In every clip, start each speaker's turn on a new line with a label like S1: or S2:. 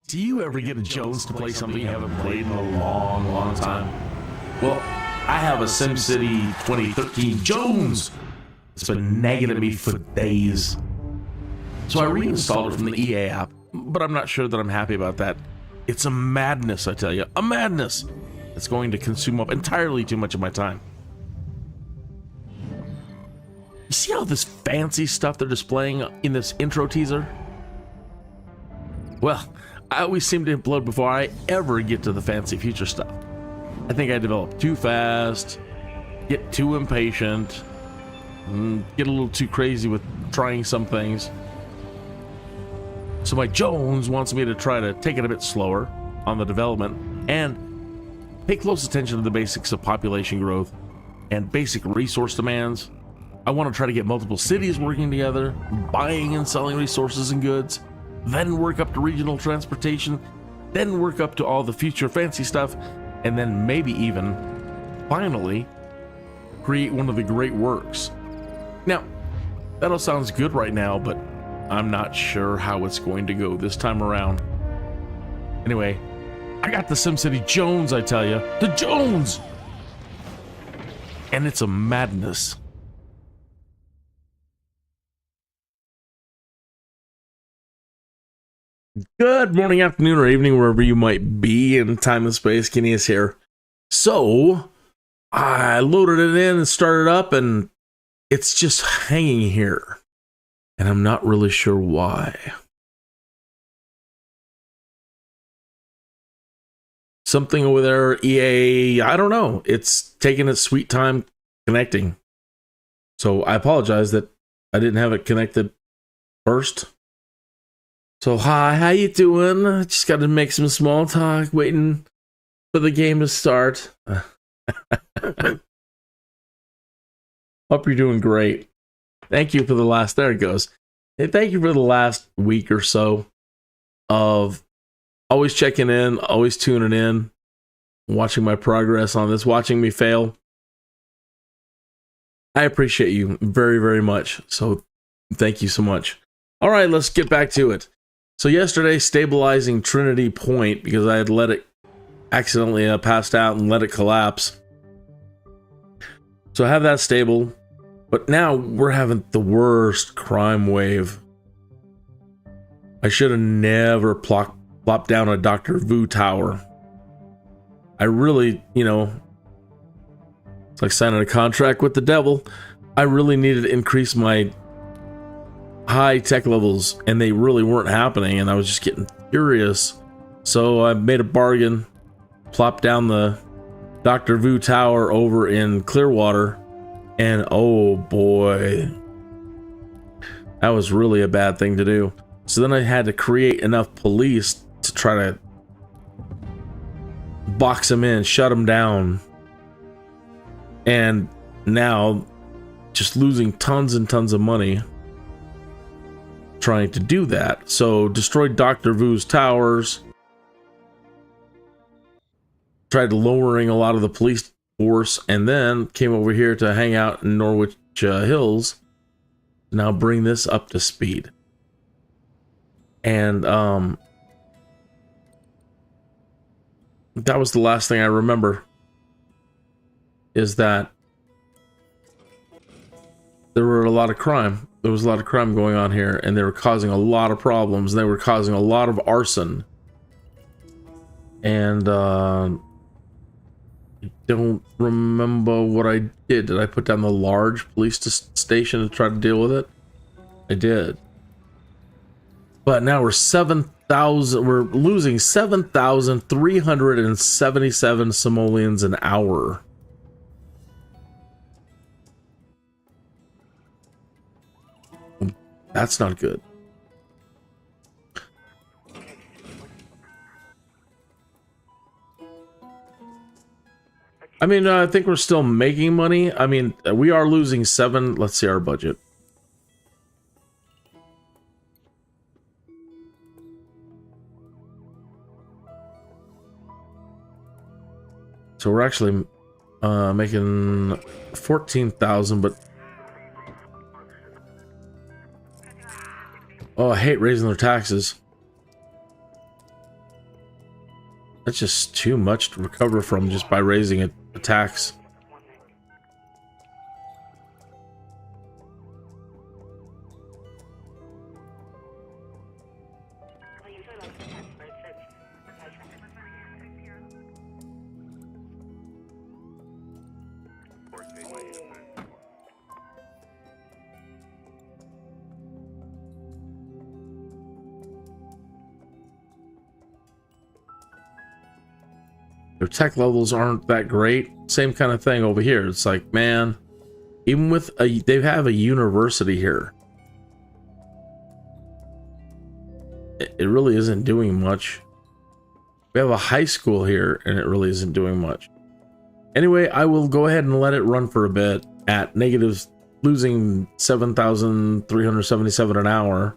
S1: Do you ever get a Jones to play something you haven't played in a long, long time? Well, I have a SimCity 2013 Jones. It's been nagging at me for days. So I reinstalled it from the EA app, but I'm not sure that I'm happy about that. It's a madness, I tell you, a madness. It's going to consume up entirely too much of my time. You see all this fancy stuff they're displaying in this intro teaser? Well, I always seem to implode before I ever get to the fancy future stuff. I think I develop too fast, get too impatient, get a little too crazy with trying some things. So my Jones wants me to try to take it a bit slower on the development and pay close attention to the basics of population growth and basic resource demands. I want to try to get multiple cities working together, buying and selling resources and goods, then work up to regional transportation, then work up to all the future fancy stuff, and then maybe even, finally, create one of the great works. Now, that all sounds good right now, but I'm not sure how it's going to go this time around. Anyway, I got the SimCity Jones, I tell you. The Jones! And it's a madness. Good morning, afternoon, or evening, wherever you might be in time and space. Kenny is here. So, I loaded it in and started up, and it's just hanging here. And I'm not really sure why. Something over there, EA, I don't know. It's taking its sweet time connecting. So, I apologize that I didn't have it connected first. So, hi, how you doing? I just got to make some small talk, waiting for the game to start. Hope you're doing great. Thank you for the last, there it goes. Hey, thank you for the last week or so of always checking in, always tuning in, watching my progress on this, watching me fail. I appreciate you very, very much. So, thank you so much. All right, let's get back to it. So yesterday, stabilizing Trinity Point, because I had let it accidentally passed out and let it collapse. So I have that stable, but now we're having the worst crime wave. I should have never plopped down a Dr. Vu tower. I really, it's like signing a contract with the devil. I really needed to increase my high tech levels, and they really weren't happening, and I was just getting furious. So I made a bargain, plopped down the Dr. Vu tower over in Clearwater, and oh boy, that was really a bad thing to do. So then I had to create enough police to try to box them in, shut them down, and now just losing tons and tons of money trying to do that. So destroyed Dr. Vu's towers, tried lowering a lot of the police force, and then came over here to hang out in Norwich Hills. Now bring this up to speed. And that was the last thing I remember, is that there were a lot of crime. There was a lot of crime going on here, and they were causing a lot of problems. They were causing a lot of arson. And I don't remember what I did. Did I put down the large police station to try to deal with it? I did. But now we're 7,000. We're losing 7,377 simoleons an hour. That's not good. I mean, I think we're still making money. I mean, we are losing 7. Let's see our budget. So we're actually making 14,000, but oh, I hate raising their taxes. That's just too much to recover from just by raising a tax. Their tech levels aren't that great. Same kind of thing over here. It's like, man, even with they have a university here. It really isn't doing much. We have a high school here, and it really isn't doing much. Anyway, I will go ahead and let it run for a bit at negative, losing 7,377 an hour.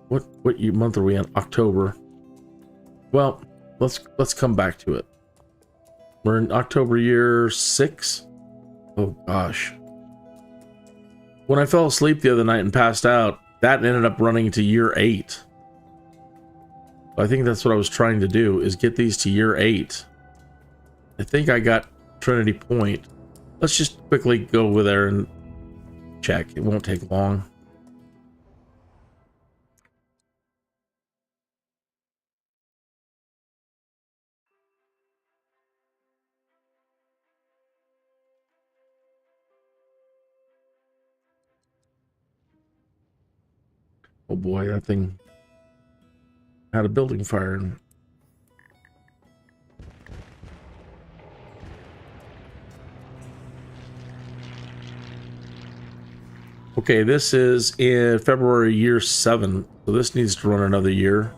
S1: What month are we in? October. Well, let's come back to it. We're in October year 6. Oh gosh. When I fell asleep the other night and passed out, that ended up running to year 8. I think that's what I was trying to do, is get these to year 8. I think I got Trinity Point. Let's just quickly go over there and check. It won't take long. Oh boy, that thing had a building fire. Okay, this is in February year 7, so this needs to run another year.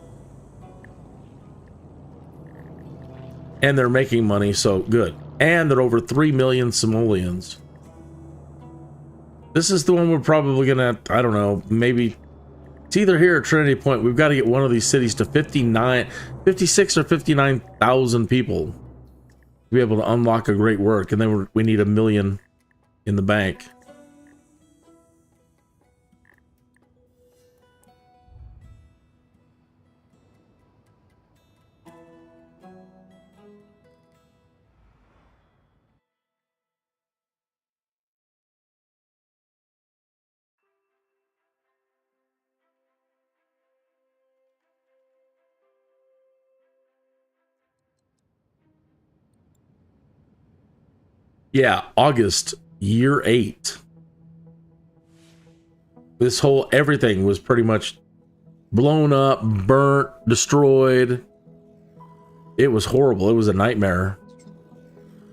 S1: And they're making money, so good. And they're over 3 million simoleons. This is the one we're probably gonna, I don't know, maybe it's either here or Trinity Point. We've got to get one of these cities to 56 or 59,000 people to be able to unlock a great work, and then we need 1 million in the bank. Yeah, August, year 8. This whole everything was pretty much blown up, burnt, destroyed. It was horrible. It was a nightmare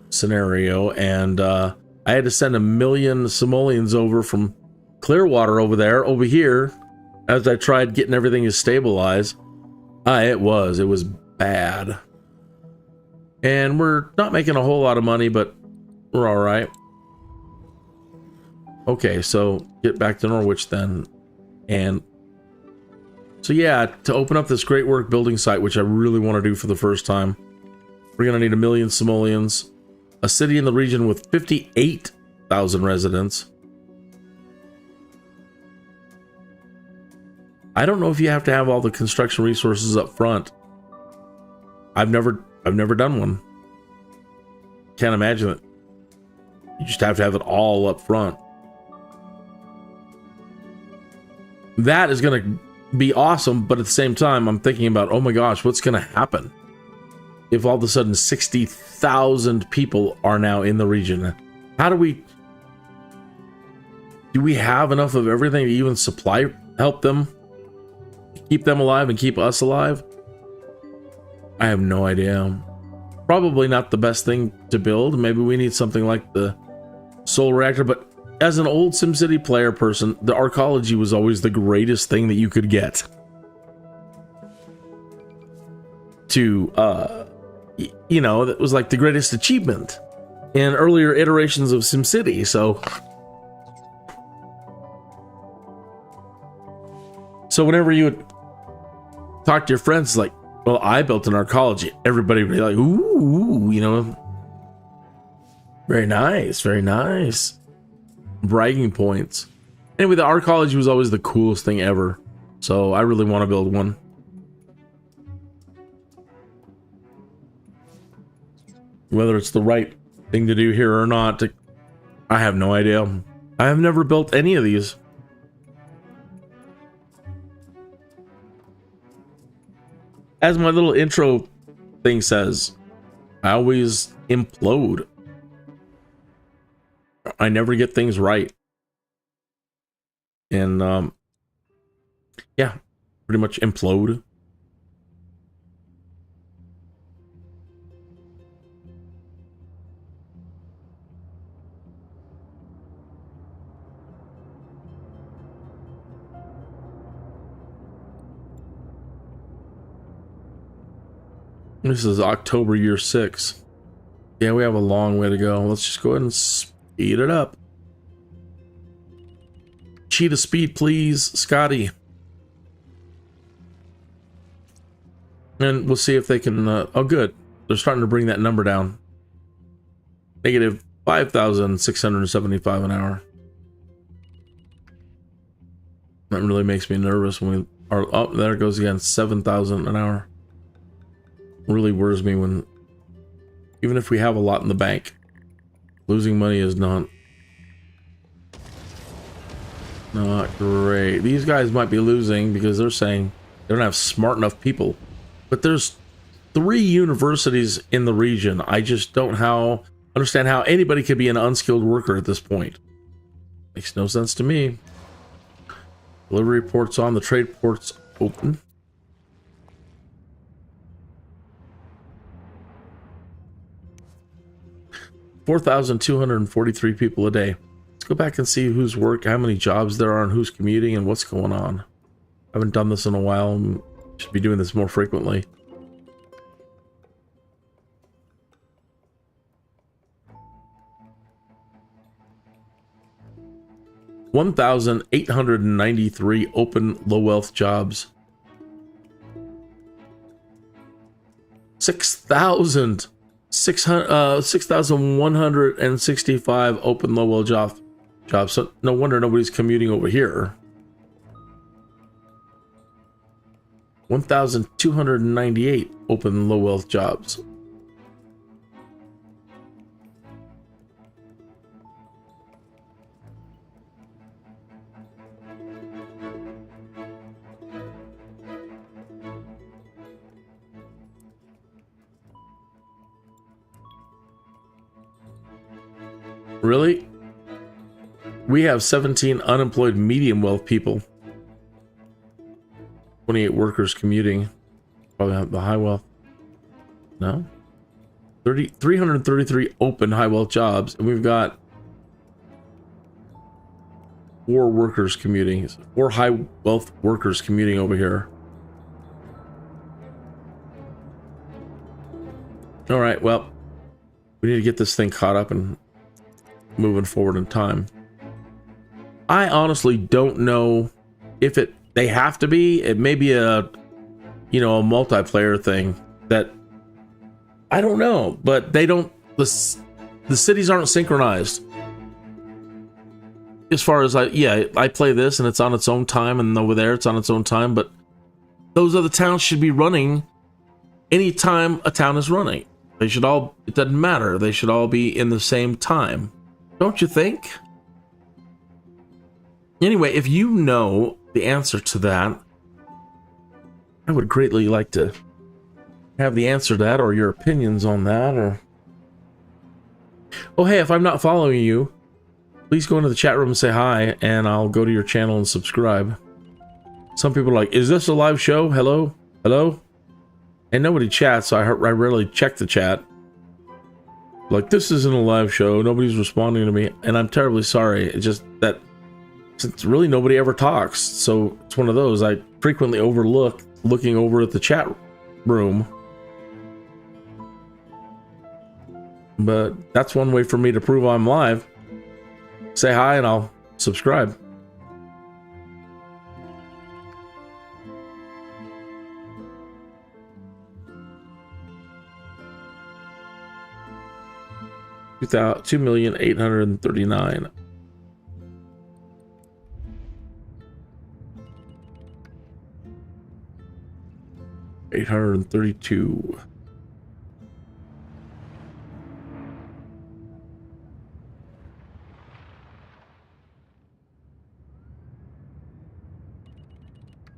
S1: scenario, and I had to send 1 million simoleons over from Clearwater over here as I tried getting everything to stabilize. It was bad. And we're not making a whole lot of money, but we're all right. Okay, so get back to Norwich then. And so yeah, to open up this great work building site, which I really want to do for the first time, we're going to need 1 million simoleons, a city in the region with 58,000 residents. I don't know if you have to have all the construction resources up front. I've never done one. Can't imagine it. You just have to have it all up front. That is going to be awesome, but at the same time, I'm thinking about, oh my gosh, what's going to happen if all of a sudden 60,000 people are now in the region? How do we have enough of everything to even help them, keep them alive and keep us alive? I have no idea. Probably not the best thing to build. Maybe we need something like the solar reactor, but as an old SimCity player person, the ARCOLOGY was always the greatest thing that you could get to, you know, that was like the greatest achievement in earlier iterations of SimCity. So whenever you would talk to your friends, like, well, I built an ARCOLOGY, everybody would be like, ooh, you know, very nice, very nice. Bragging points. Anyway, the ARCOLOGY was always the coolest thing ever. So I really want to build one. Whether it's the right thing to do here or not, I have no idea. I have never built any of these. As my little intro thing says, I always implode. I never get things right. And yeah, pretty much implode. This is October year 6. Yeah, we have a long way to go. Let's just go ahead and speed it up. Cheetah speed, please, Scotty. And we'll see if they can... oh, good. They're starting to bring that number down. Negative 5,675 an hour. That really makes me nervous when we are... Oh, there it goes again. 7,000 an hour. Really worries me when... Even if we have a lot in the bank, losing money is not great. These guys might be losing because they're saying they don't have smart enough people. But there's 3 universities in the region. I just don't understand how anybody could be an unskilled worker at this point. Makes no sense to me. Delivery ports on, the trade ports open. $4,243 people a day. Let's go back and see who's work, how many jobs there are, and who's commuting, and what's going on. I haven't done this in a while. Should be doing this more frequently. $1,893 open low wealth jobs. 6,165 open low wealth jobs. So no wonder nobody's commuting over here. 1,298 open low wealth jobs. Really? We have 17 unemployed medium wealth people. 28 workers commuting. Probably have the high wealth. No? 333 open high wealth jobs. And we've got 4 workers commuting. 4 high wealth workers commuting over here. All right, well, we need to get this thing caught up and moving forward in time. I honestly don't know if they have to be. It may be a multiplayer thing that I don't know, but they don't. The cities aren't synchronized. As far as I play this and it's on its own time, and over there it's on its own time, but those other towns should be running anytime a town is running. They should all. It doesn't matter. They should all be in the same time. Don't you think? Anyway, if you know the answer to that, I would greatly like to have the answer to that, or your opinions on that, or... Oh, hey, if I'm not following you, please go into the chat room and say hi, and I'll go to your channel and subscribe. Some people are like, is this a live show? Hello? Hello? And nobody chats, so I rarely check the chat. Like, this isn't a live show, nobody's responding to me, and I'm terribly sorry. It's just that since really nobody ever talks, so it's one of those I frequently overlook looking over at the chat room. But that's one way for me to prove I'm live. Say hi and I'll subscribe. $2,839,000. $832.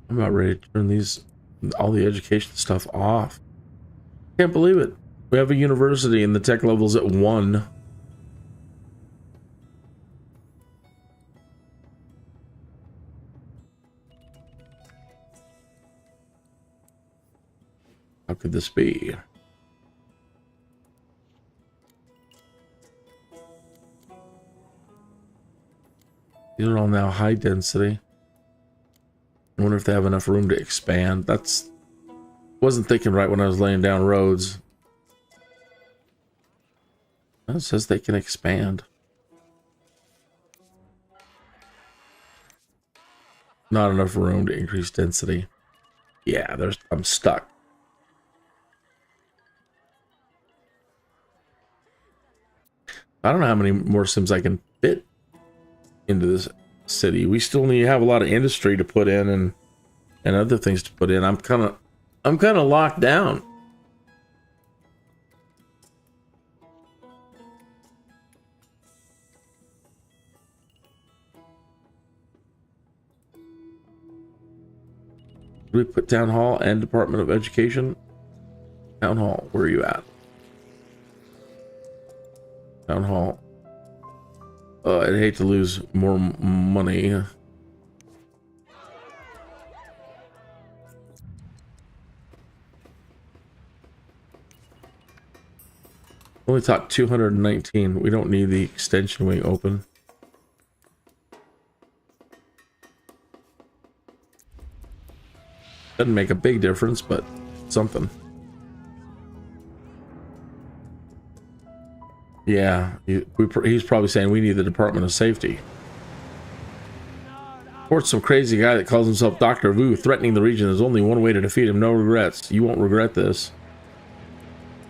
S1: I'm about ready to turn all the education stuff off. Can't believe it. We have a university and the tech level's at 1. How could this be? These are all now high density. I wonder if they have enough room to expand. Wasn't thinking right when I was laying down roads. It says they can expand. Not enough room to increase density. Yeah, I'm stuck. I don't know how many more Sims I can fit into this city. We still need to have a lot of industry to put in and other things to put in. I'm kind of locked down. Do we put Town Hall and Department of Education? Town Hall, where are you at? Town Hall. I'd hate to lose more money. Only taught 219. We don't need the extension wing open. Doesn't make a big difference, but something. Yeah, he's probably saying we need the Department of Safety. Reports some crazy guy that calls himself Dr. Vu threatening the region. There's only one way to defeat him. No regrets. You won't regret this.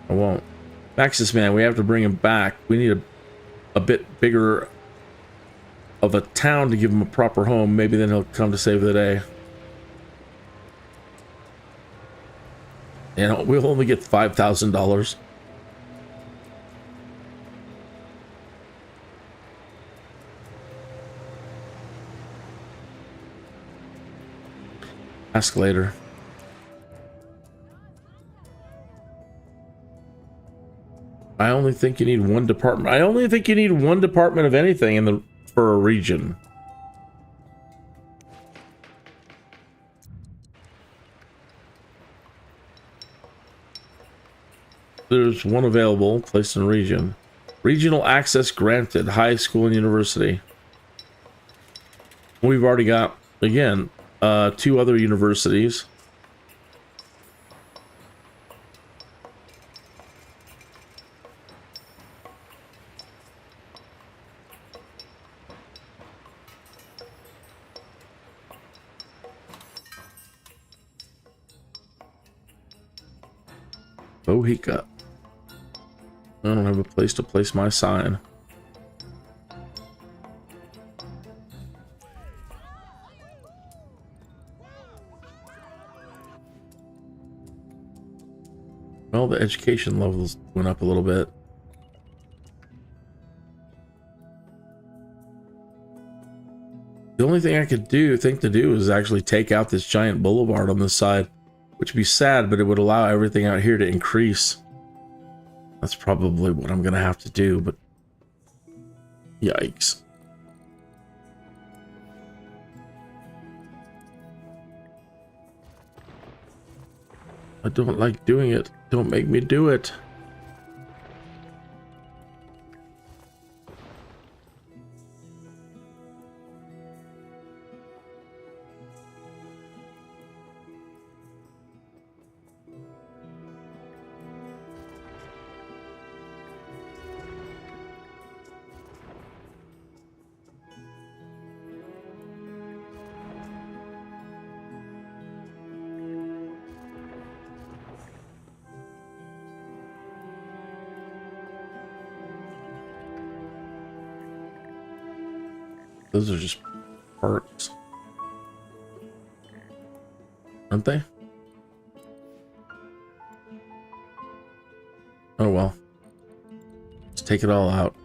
S1: I won't. Maxis man, we have to bring him back. We need a bit bigger of a town to give him a proper home. Maybe then he'll come to save the day. And we'll only get $5,000. Ask later. I only think you need one department. I only think you need one department of anything for a region. There's one available, placed in region. Regional access granted, high school and university. We've already got, again, 2 other universities. Bohica. I don't have a place to place my sign. Well, the education levels went up a little bit. The only thing I could think to do is actually take out this giant boulevard on this side, which would be sad, but it would allow everything out here to increase. That's probably what I'm gonna have to do, but yikes. I don't like doing it. Don't make me do it. Those are just parts, aren't they? Oh well. Let's take it all out.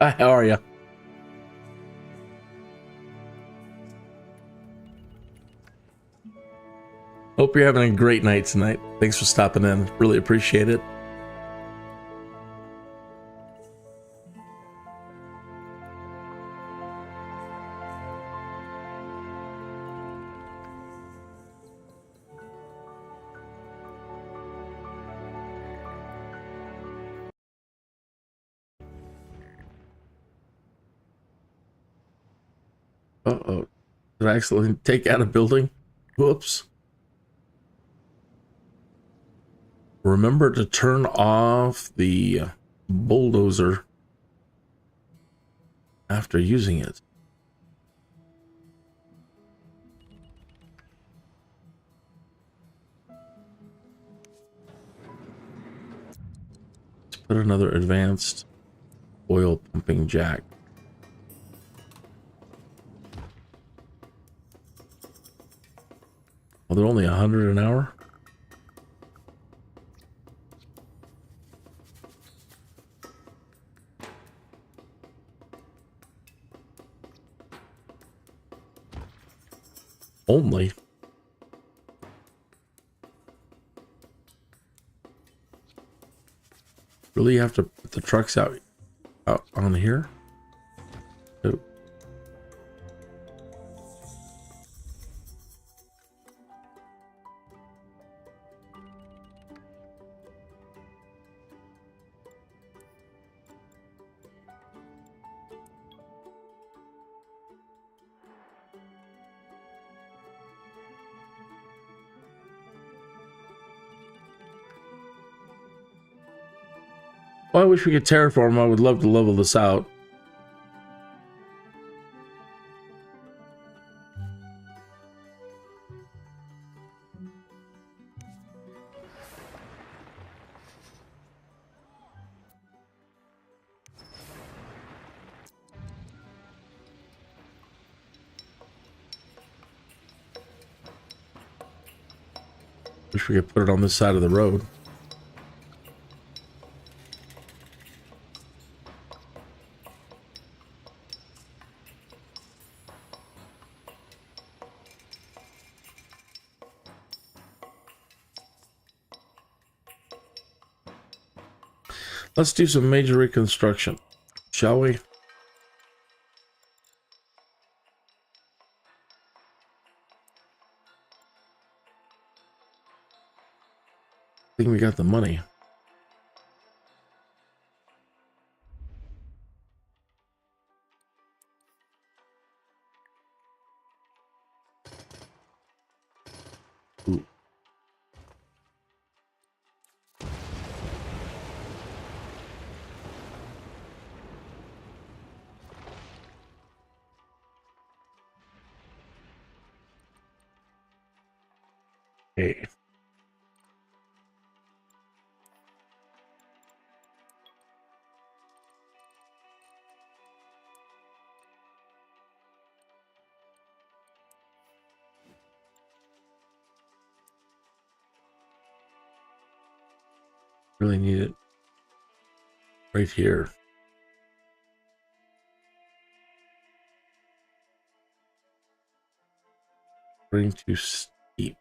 S1: Hi, how are you? Hope you're having a great night tonight. Thanks for stopping in. Really appreciate it. Uh-oh. Did I accidentally take out a building? Whoops. Remember to turn off the bulldozer after using it. Let's put another advanced oil pumping jack. Well, they're only 100 an hour. Only. Really have to put the trucks out on here? Oh. Well, I wish we could terraform. I would love to level this out. Wish we could put it on this side of the road. Let's do some major reconstruction, shall we? I think we got the money. Ooh. Okay. Really need it right here. Getting too steep.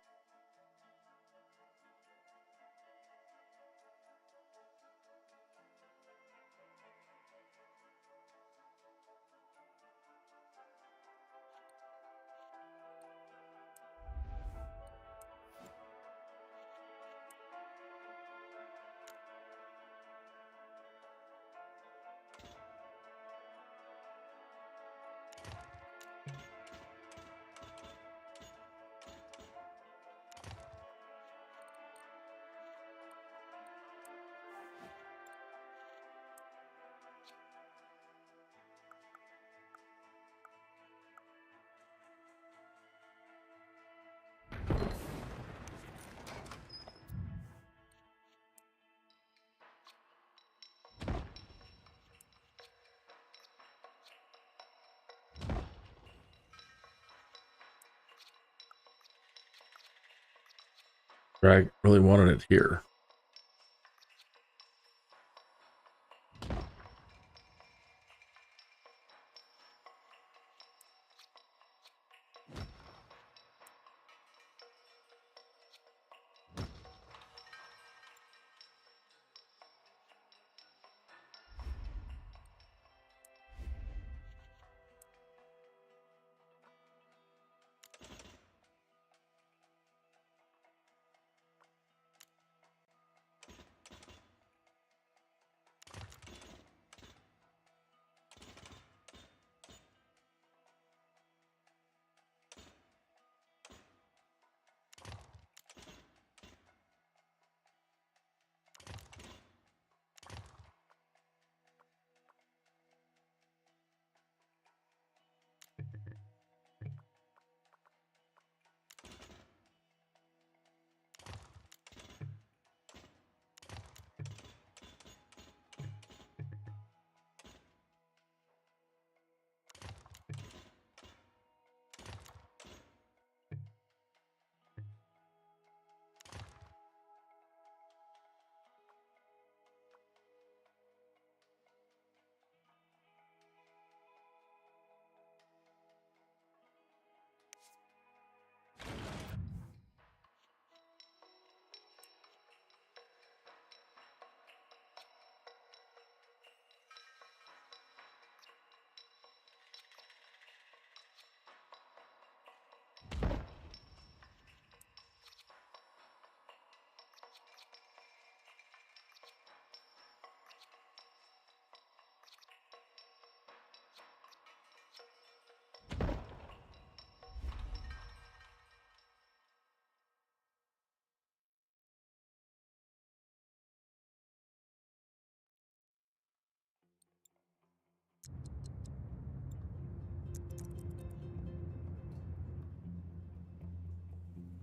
S1: I really wanted it here.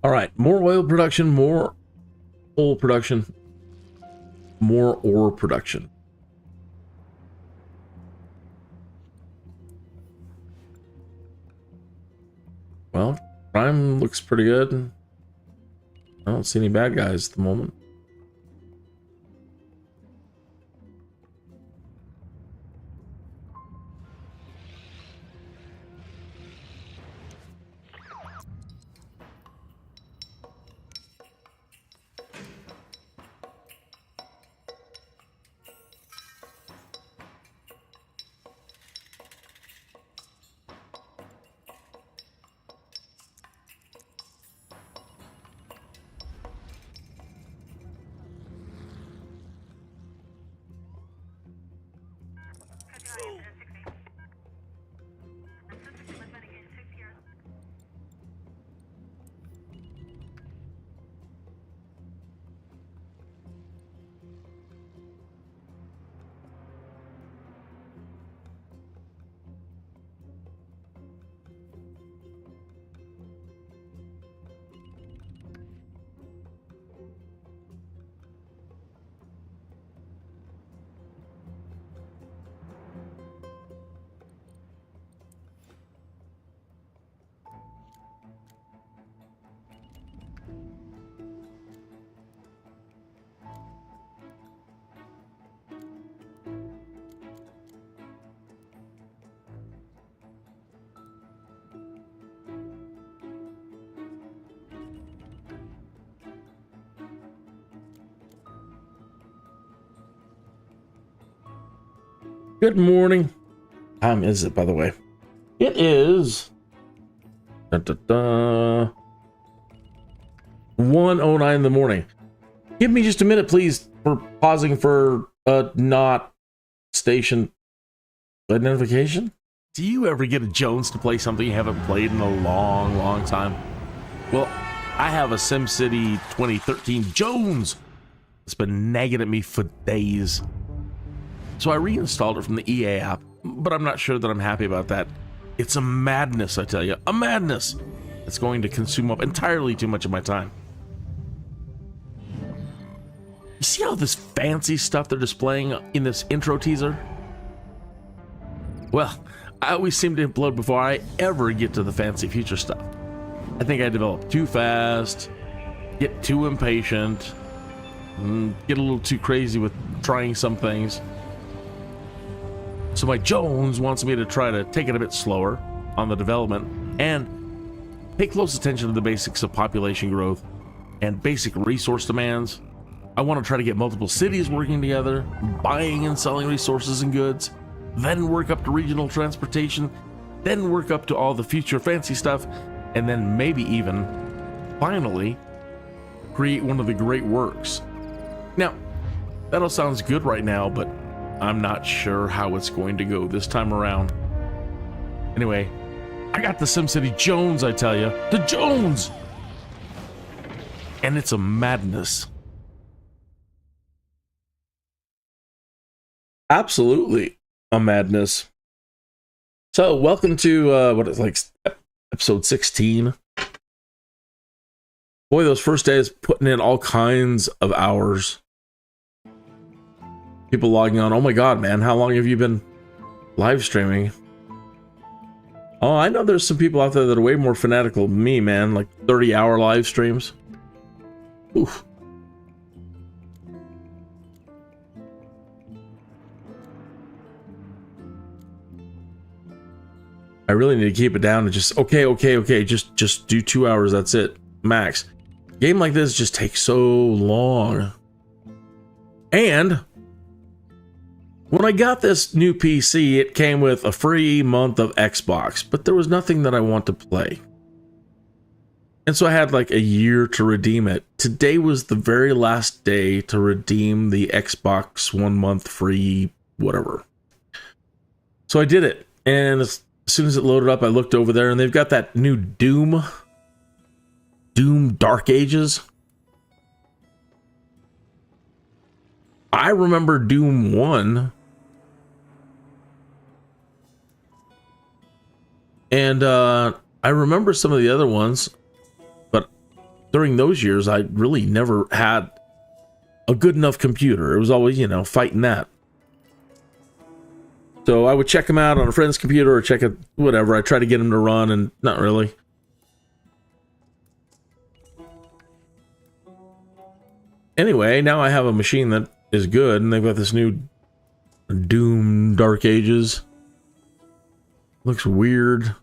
S1: All right, more oil production, more coal production, more ore production. Well, crime looks pretty good. I don't see any bad guys at the moment. Good morning. Time is it, by the way? It is 1:09 in the morning. Give me just a minute, please, for pausing for not station identification. Do you ever get a Jones to play something you haven't played in a long time? Well, I have a SimCity 2013 Jones. It's been nagging at me for days. So I reinstalled it from the EA app, but I'm not sure that I'm happy about that. It's a madness, I tell you, a madness. It's going to consume up entirely too much of my time. You see all this fancy stuff they're displaying in this intro teaser? Well, I always seem to implode before I ever get to the fancy future stuff. I think I develop too fast, get too impatient, get a little too crazy with trying some things. So my Jones wants me to try to take it a bit slower on the development and pay close attention to the basics of population growth and basic resource demands. I want to try to get multiple cities working together, buying and selling resources and goods, then work up to regional transportation, then work up to all the future fancy stuff, and then maybe even, finally, create one of the great works. Now, that all sounds good right now, but I'm not sure how it's going to go this time around. Anyway, I got the SimCity Jones, I tell you. The Jones! And it's a madness. Absolutely a madness. So, welcome to, what is like episode 16. Boy, those first days putting in all kinds of hours. People logging on. Oh my god, man, how long have you been live streaming? Oh, I know there's some people out there that are way more fanatical than me, man. Like 30-hour live streams. Oof. I really need to keep it down to just okay. Just do 2 hours. That's it, max. A game like this just takes so long. And when I got this new PC, it came with a free month of Xbox, but there was nothing that I want to play. And so I had like a year to redeem it. Today was the very last day to redeem the Xbox 1 month free whatever. So I did it. And as soon as it loaded up, I looked over there and they've got that new Doom Dark Ages. I remember Doom 1. And I remember some of the other ones, but during those years, I really never had a good enough computer. It was always, you know, fighting that. So I would check them out on a friend's computer or check it, whatever. I try to get them to run, and not really. Anyway, now I have a machine that is good, and they've got this new Doom Dark Ages. Looks weird.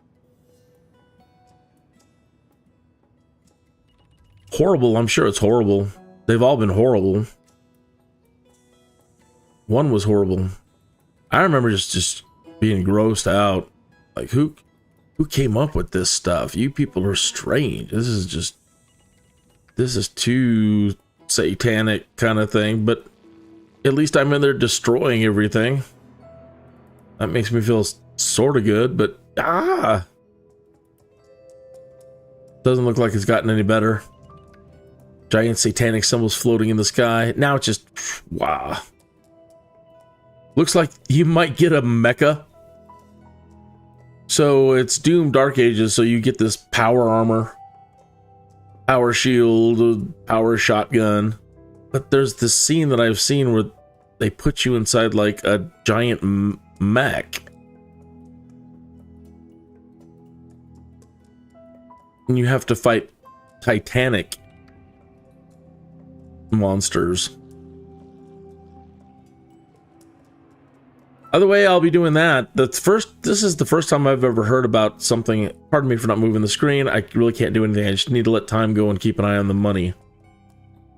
S1: Horrible, I'm sure it's horrible. They've all been horrible. One was horrible. I remember just being grossed out. Like, who came up with this stuff? You people are strange. This is too satanic kind of thing, but at least I'm in there destroying everything. That makes me feel sort of good, but doesn't look like it's gotten any better. Giant satanic symbols floating in the sky. Now it's just, wow. Looks like you might get a mecha. So it's Doom Dark Ages, so you get this power armor, power shield, power shotgun. But there's this scene that I've seen where they put you inside like a giant mech. And you have to fight Titanic monsters. Either way, I'll be doing that. This is the first time I've ever heard about something. Pardon me for not moving the screen. I really can't do anything. I just need to let time go and keep an eye on the money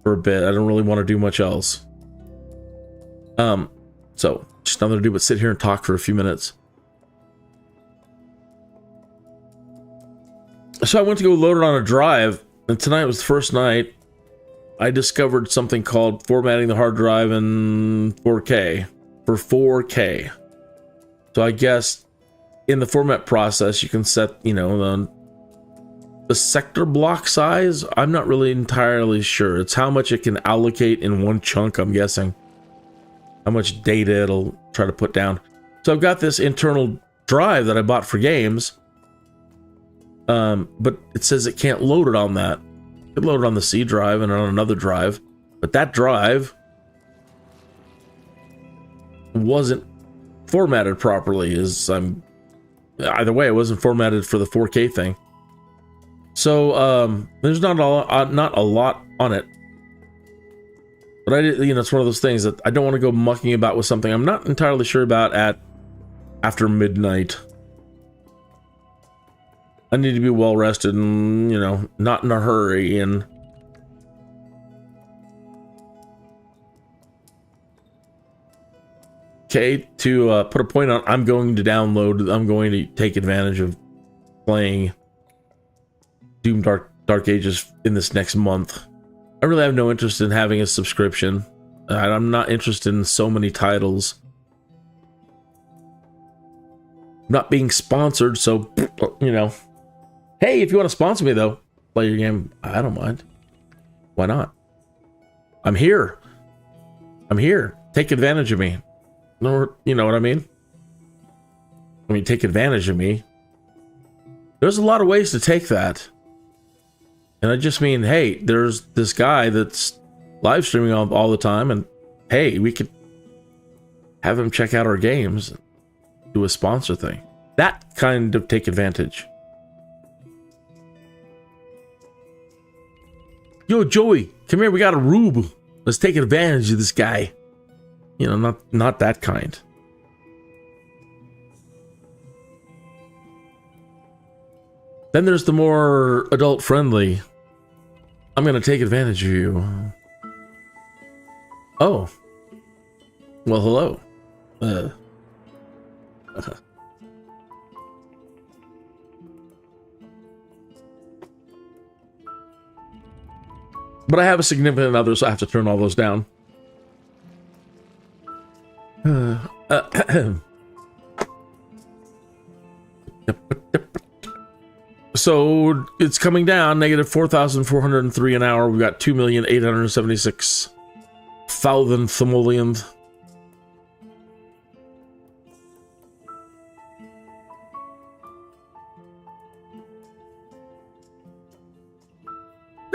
S1: for a bit. I don't really want to do much else. So just nothing to do but sit here and talk for a few minutes. So I went to go load it on a drive, and tonight was the first night. I discovered something called formatting the hard drive in 4K. For 4K. So I guess in the format process, you can set, you know, the sector block size. I'm not really entirely sure. It's how much it can allocate in one chunk, I'm guessing. How much data it'll try to put down. So I've got this internal drive that I bought for games. But it says it can't load it on that. It can load it on the C drive and on another drive. But that drive wasn't formatted properly. Either way, it wasn't formatted for the 4K thing. So there's not a lot on it. But it's one of those things that I don't want to go mucking about with something I'm not entirely sure about after midnight. I need to be well rested and, not in a hurry. And okay, to put a point on, I'm going to take advantage of playing Doom Dark Ages in this next month. I really have no interest in having a subscription. I'm not interested in so many titles. I'm not being sponsored, so, Hey, if you want to sponsor me, though, play your game, I don't mind. Why not? I'm here. Take advantage of me. You know what I mean? Take advantage of me. There's a lot of ways to take that. And I just mean, hey, there's this guy that's live streaming all the time, and hey, we could have him check out our games, do a sponsor thing. That kind of take advantage. Yo, Joey, come here, we got a rube. Let's take advantage of this guy. Not that kind. Then there's the more adult-friendly. I'm gonna take advantage of you. Oh. Well, hello. But I have a significant other, so I have to turn all those down. So it's coming down, negative 4,403 an hour. We've got 2,876,000 simoleons.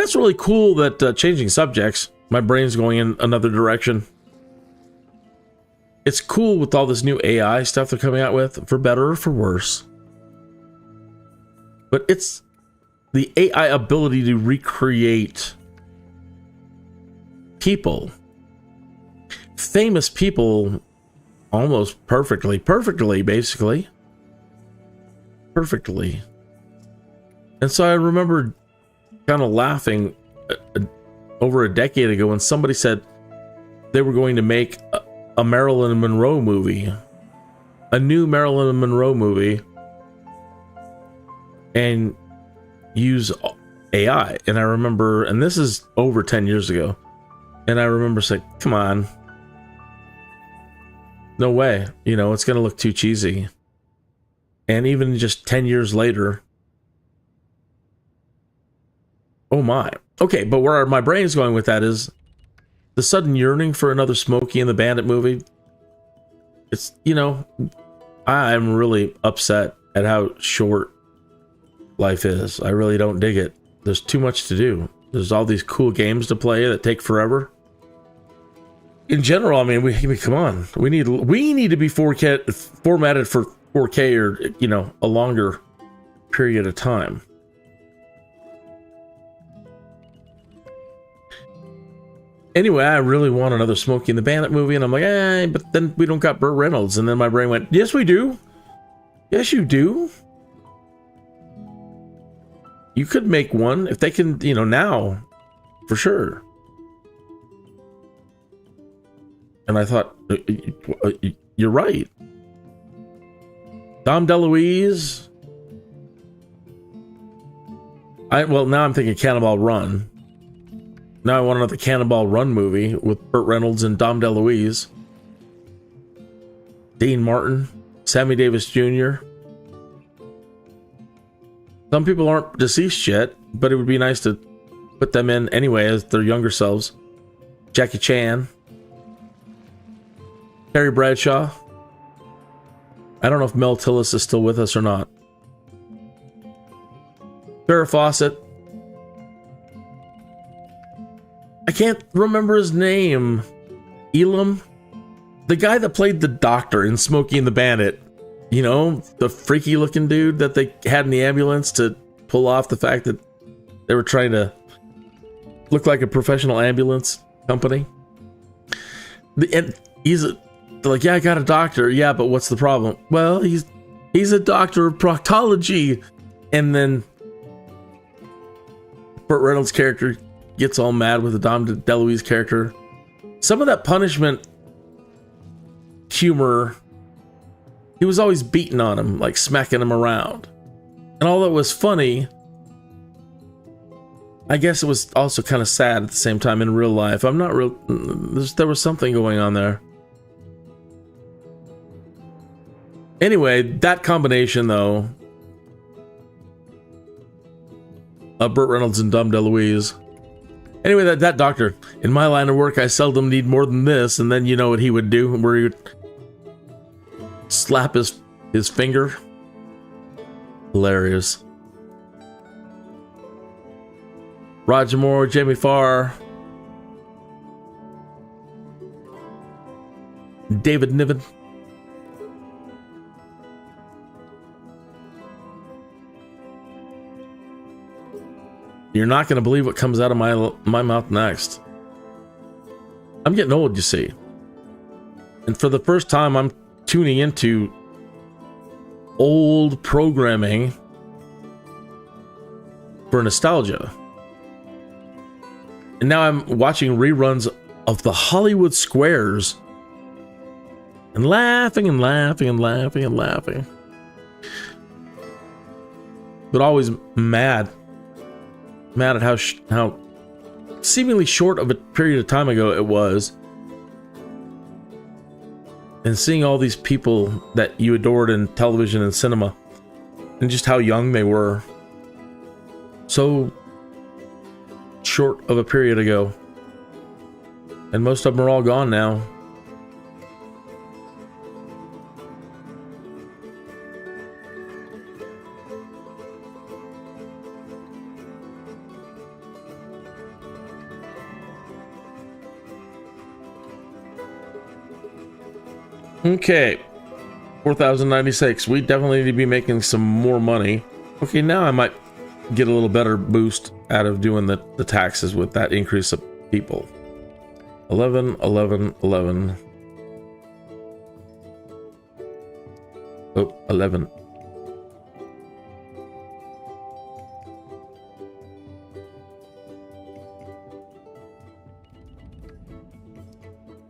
S1: That's really cool that changing subjects, my brain's going in another direction. It's cool with all this new AI stuff they're coming out with, for better or for worse. But it's the AI ability to recreate people, famous people, almost perfectly, basically. Perfectly. And so I remember kind of laughing over a decade ago when somebody said they were going to make a Marilyn Monroe movie, a new Marilyn Monroe movie, and use AI. And I remember, and this is over 10 years ago, and I remember saying, come on, no way, you know, it's going to look too cheesy. And even just 10 years later, oh my. Okay, but where my brain's going with that is the sudden yearning for another Smokey and the Bandit movie. It's, you know, I'm really upset at how short life is. I really don't dig it. There's too much to do. There's all these cool games to play that take forever. In general, I mean, we come on. We need to be 4K formatted for 4K or, you know, a longer period of time. Anyway, I really want another Smokey and the Bandit movie, and I'm like, but then we don't got Burt Reynolds. And then my brain went, yes, we do. Yes, you do. You could make one if they can, you know, now, for sure. And I thought, you're right. Dom DeLuise. Well, now I'm thinking Cannonball Run. Now I want another Cannonball Run movie with Burt Reynolds and Dom DeLuise. Dean Martin, Sammy Davis Jr. Some people aren't deceased yet, but it would be nice to put them in anyway as their younger selves. Jackie Chan. Terry Bradshaw. I don't know if Mel Tillis is still with us or not. Farrah Fawcett. I can't remember his name. Elam? The guy that played the doctor in Smokey and the Bandit. You know, the freaky looking dude that they had in the ambulance to pull off the fact that they were trying to look like a professional ambulance company. And they're like, yeah, I got a doctor. Yeah, but what's the problem? Well, he's a doctor of proctology. And then Burt Reynolds' character gets all mad with the Dom DeLuise character. Some of that punishment humor, he was always beating on him, like smacking him around. And although it was funny, I guess it was also kind of sad at the same time in real life. I'm not real. There was something going on there. Anyway, that combination, though, of Burt Reynolds and Dom DeLuise. Anyway, that doctor, in my line of work, I seldom need more than this. And then you know what he would do, where he would slap his finger. Hilarious. Roger Moore, Jamie Farr, David Niven. You're not going to believe what comes out of my mouth next. I'm getting old, you see. And for the first time, I'm tuning into old programming for nostalgia. And now I'm watching reruns of the Hollywood Squares and laughing and laughing and laughing and laughing. But always mad at how seemingly short of a period of time ago it was. And seeing all these people that you adored in television and cinema, and just how young they were. So short of a period ago. And most of them are all gone now. Okay, 4,096. We definitely need to be making some more money. Okay, now I might get a little better boost out of doing the taxes with that increase of people. 11, 11, 11. Oh, 11.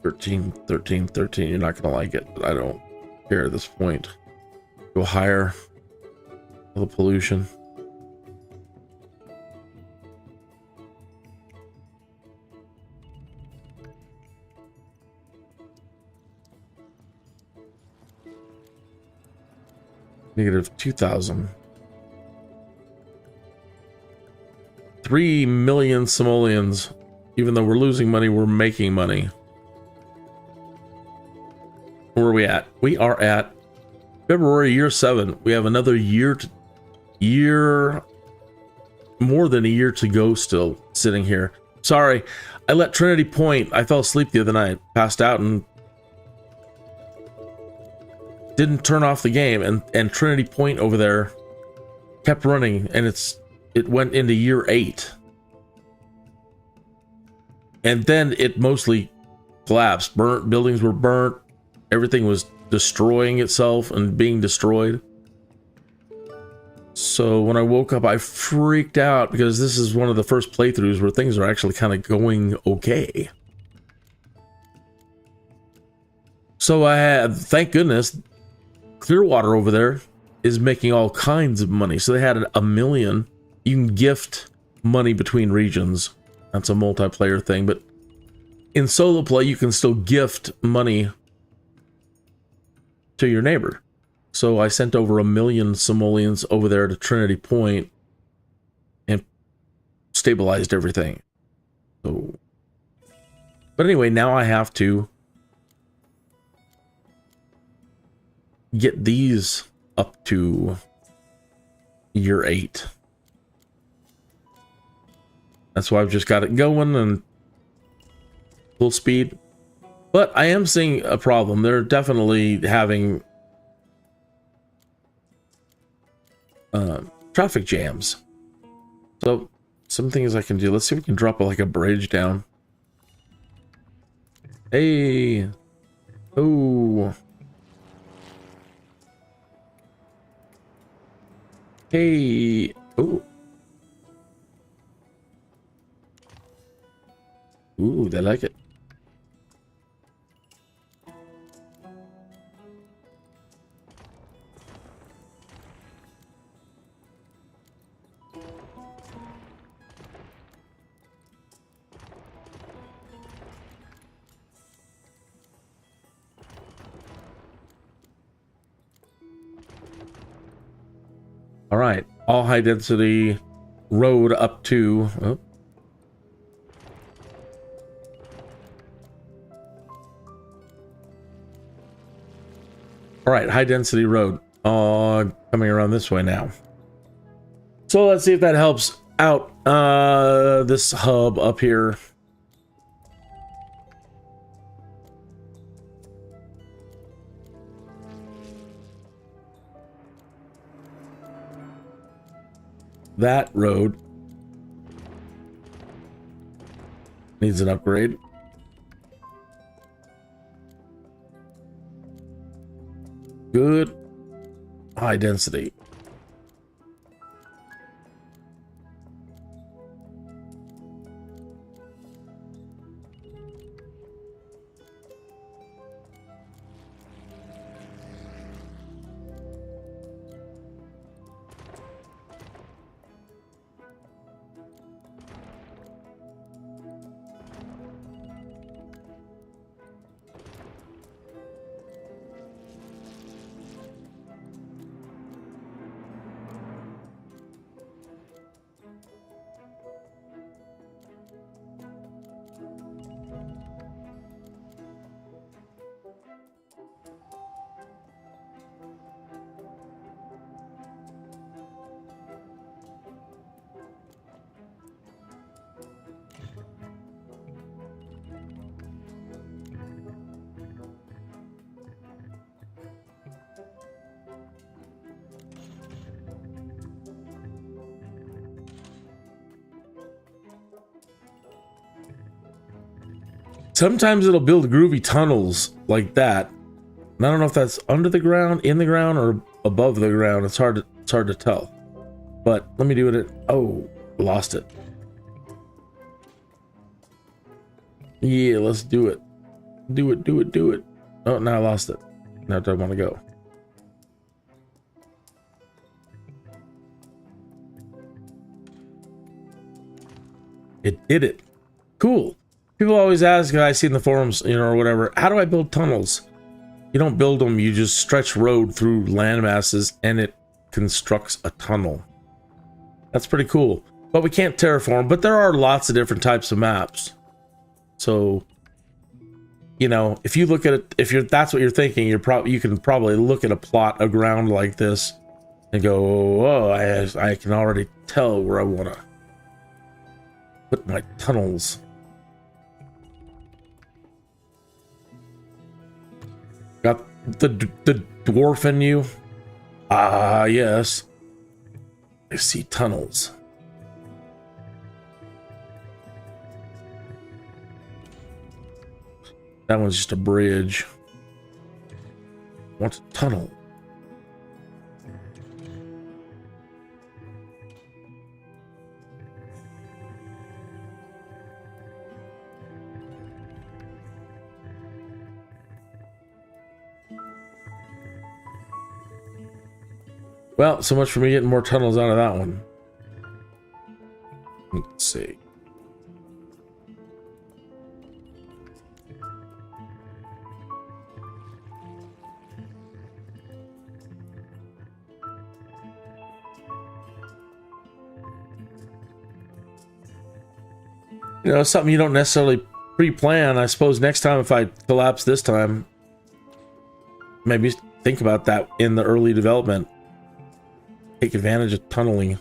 S1: $13, $13, $13. You're not gonna like it, but I don't care at this point. Go higher. The pollution. Negative 2,000. 3 million simoleons. Even though we're losing money, we're making money. Where are we at? We are at February, year 7. We have another more than a year to go still sitting here. Sorry, I let Trinity Point. I fell asleep the other night, passed out, and didn't turn off the game, and Trinity Point over there kept running, and it went into year 8. And then it mostly collapsed. Burnt buildings were burnt. Everything was destroying itself and being destroyed. So when I woke up, I freaked out because this is one of the first playthroughs where things are actually kind of going okay. So I had, thank goodness, Clearwater over there is making all kinds of money. So they had a million. You can gift money between regions. That's a multiplayer thing. But in solo play, you can still gift money to your neighbor. So I sent over 1 million simoleons over there to Trinity Point and stabilized everything. So, but anyway, now I have to get these up to year 8. That's why I've just got it going and full speed. But I am seeing a problem. They're definitely having traffic jams. So some things I can do. Let's see if we can drop like a bridge down. Hey. Oh. Hey. Oh. Ooh, they like it. All right, all high density road up to. Oh. All right, high density road. Coming around this way now. So let's see if that helps out this hub up here. That road needs an upgrade. Good high density. sometimes it'll build groovy tunnels like that. And I don't know if that's under the ground, in the ground, or above the ground. It's hard to tell. But let me do it. Oh, lost it. Yeah, let's do it. Do it. Oh, now I lost it. Now I don't want to go. It did it. Cool. People always ask, I see in the forums, you know, or whatever, how do I build tunnels? You don't build them, you just stretch road through land masses and it constructs a tunnel. That's pretty cool. But we can't terraform, but there are lots of different types of maps. So, you know, if you look at it, that's what you're thinking, you can probably look at a plot of ground like this and go, oh, I can already tell where I want to put my tunnels. Got the dwarf in you? Ah, yes. I see tunnels. That one's just a bridge. What's a tunnel? Well, so much for me getting more tunnels out of that one. Let's see. You know, something you don't necessarily pre-plan. I suppose next time, if I collapse this time, maybe think about that in the early development. Take advantage of tunneling.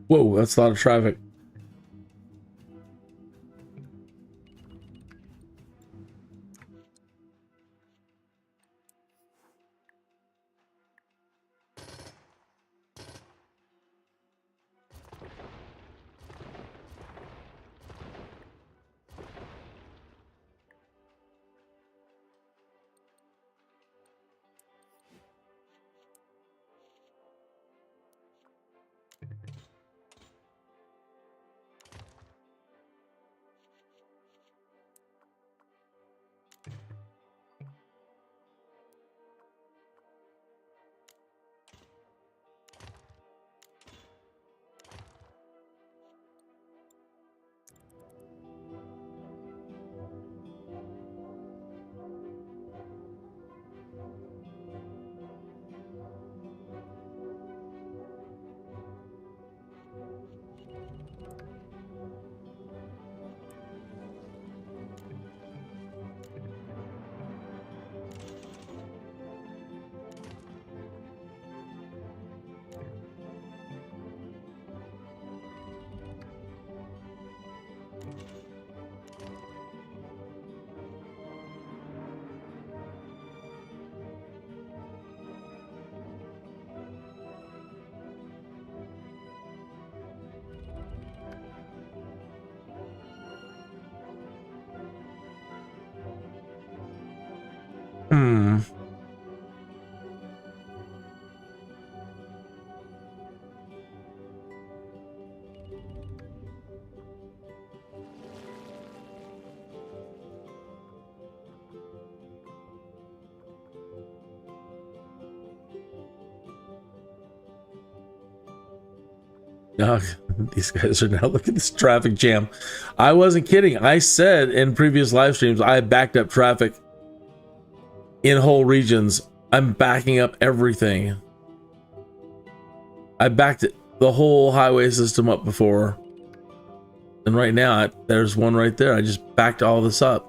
S1: Whoa, that's a lot of traffic. Oh, these guys are now look at this traffic jam. I wasn't kidding. I said in previous live streams I backed up traffic in whole regions. I'm backing up everything. I backed the whole highway system up before. And right now, there's one right there. I just backed all this up.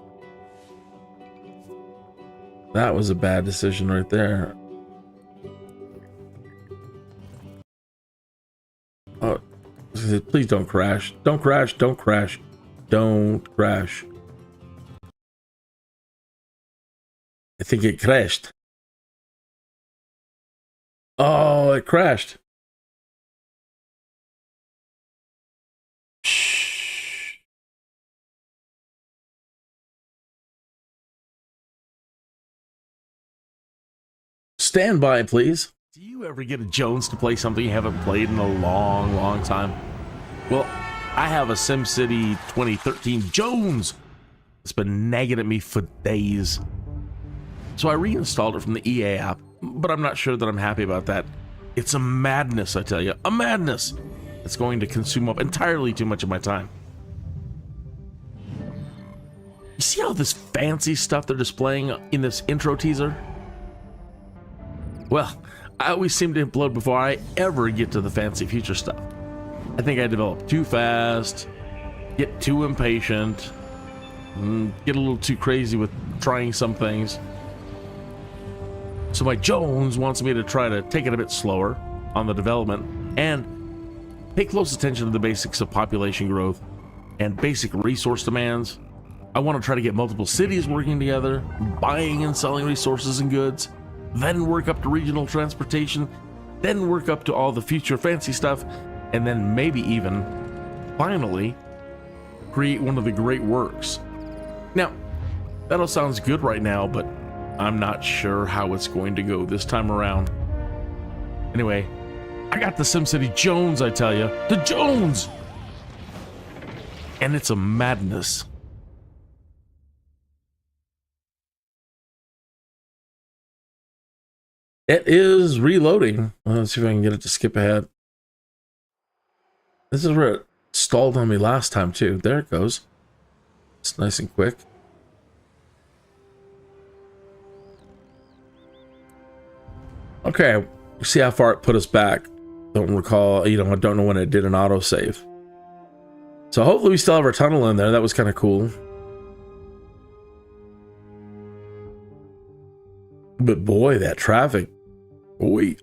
S1: That was a bad decision right there. Oh, please don't crash. Don't crash. Don't crash. Don't crash. I think it crashed. Oh, it crashed. Shh. Stand by, please. Do you ever get a Jones to play something you haven't played in a long, long time? Well, I have a SimCity 2013 Jones. It's been nagging at me for days. So I reinstalled it from the EA app, but I'm not sure that I'm happy about that. It's a madness, I tell you, a madness. It's going to consume up entirely too much of my time. You see all this fancy stuff they're displaying in this intro teaser? Well, I always seem to implode before I ever get to the fancy future stuff. I think I develop too fast, get too impatient, get a little too crazy with trying some things. So my Jones wants me to try to take it a bit slower on the development and pay close attention to the basics of population growth and basic resource demands. I want to try to get multiple cities working together, buying and selling resources and goods, then work up to regional transportation, then work up to all the future fancy stuff, and then maybe even, finally, create one of the great works. Now, that all sounds good right now, but I'm not sure how it's going to go this time around. Anyway, I got the SimCity Jones, I tell you. The Jones! And it's a madness. It is reloading. Let's see if I can get it to skip ahead. This is where it stalled on me last time, too. There it goes. It's nice and quick. Okay, see how far it put us back. Don't recall, I don't know when it did an autosave. So hopefully we still have our tunnel in there. That was kind of cool. But boy, that traffic. Wait.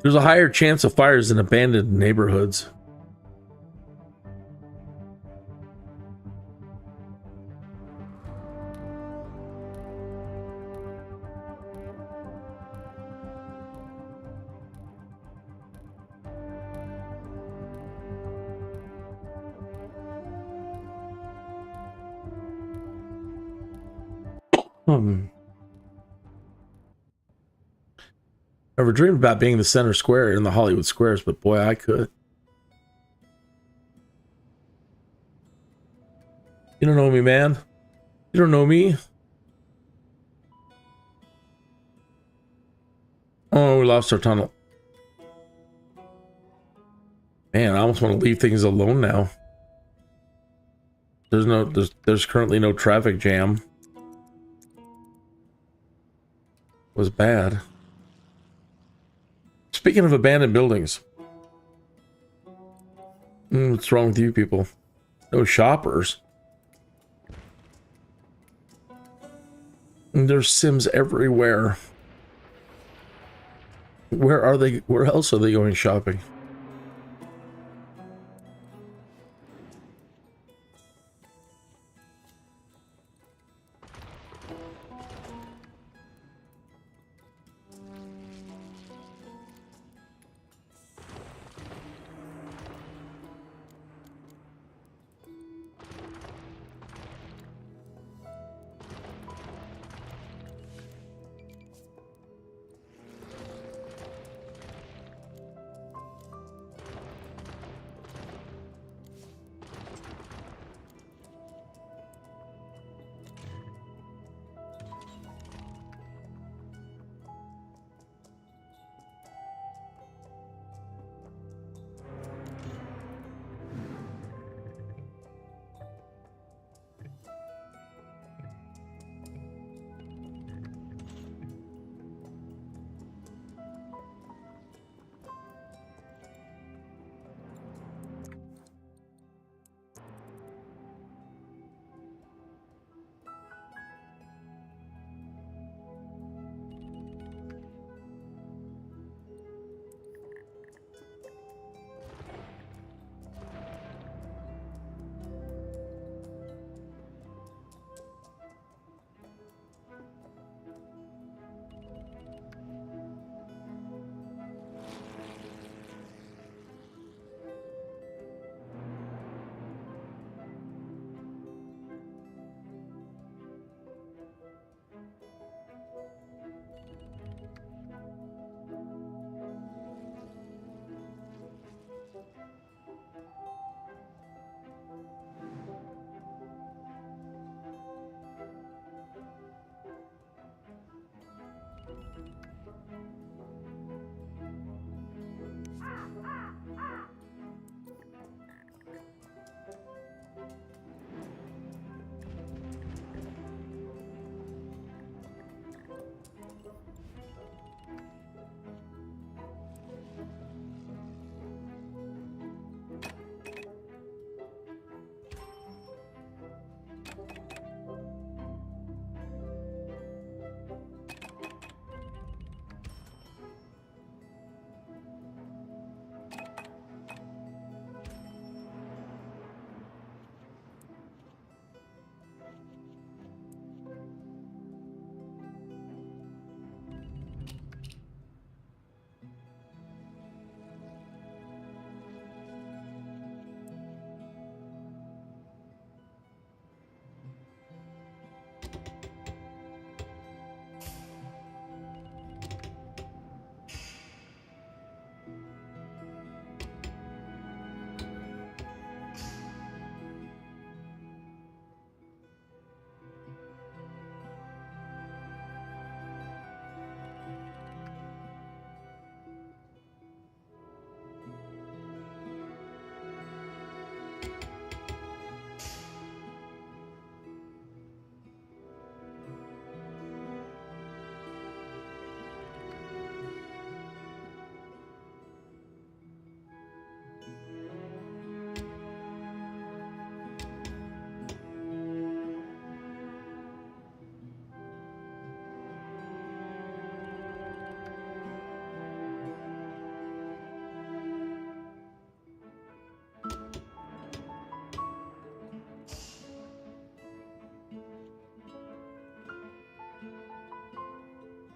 S1: There's a higher chance of fires in abandoned neighborhoods. Never dreamed about being the center square in the Hollywood squares, but boy, I could. You don't know me, man. You don't know me. Oh, we lost our tunnel. Man, I almost want to leave things alone now. There's currently no traffic jam. It was bad. Speaking of abandoned buildings, what's wrong with you people? No shoppers. And there's Sims everywhere. Where are they? Where else are they going shopping?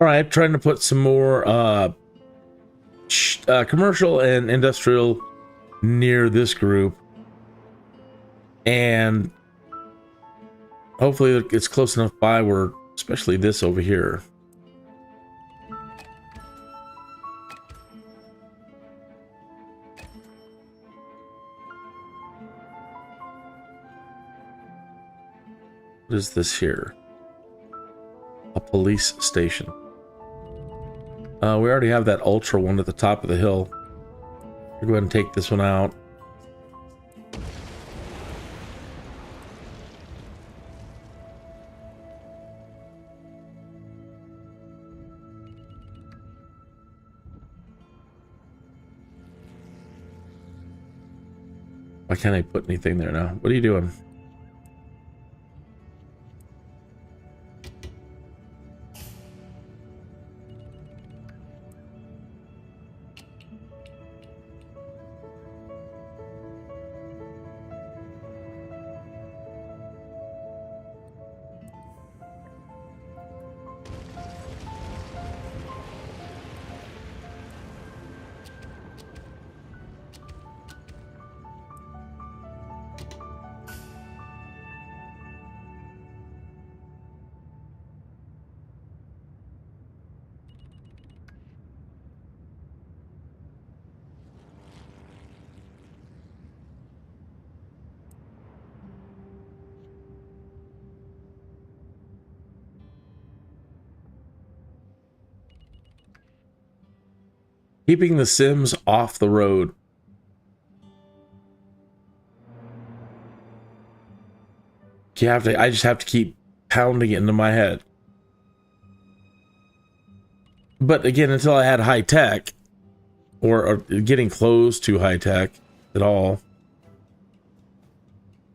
S1: All right, trying to put some more commercial and industrial near this group, and hopefully it's close enough by where, especially this over here. What is this here? A police station. We already have that ultra one at the top of the hill. We'll go ahead and take this one out. Why can't I put anything there now? What are you doing? Keeping the Sims off the road. I just have to keep pounding it into my head. But again, until I had high tech, or getting close to high tech at all.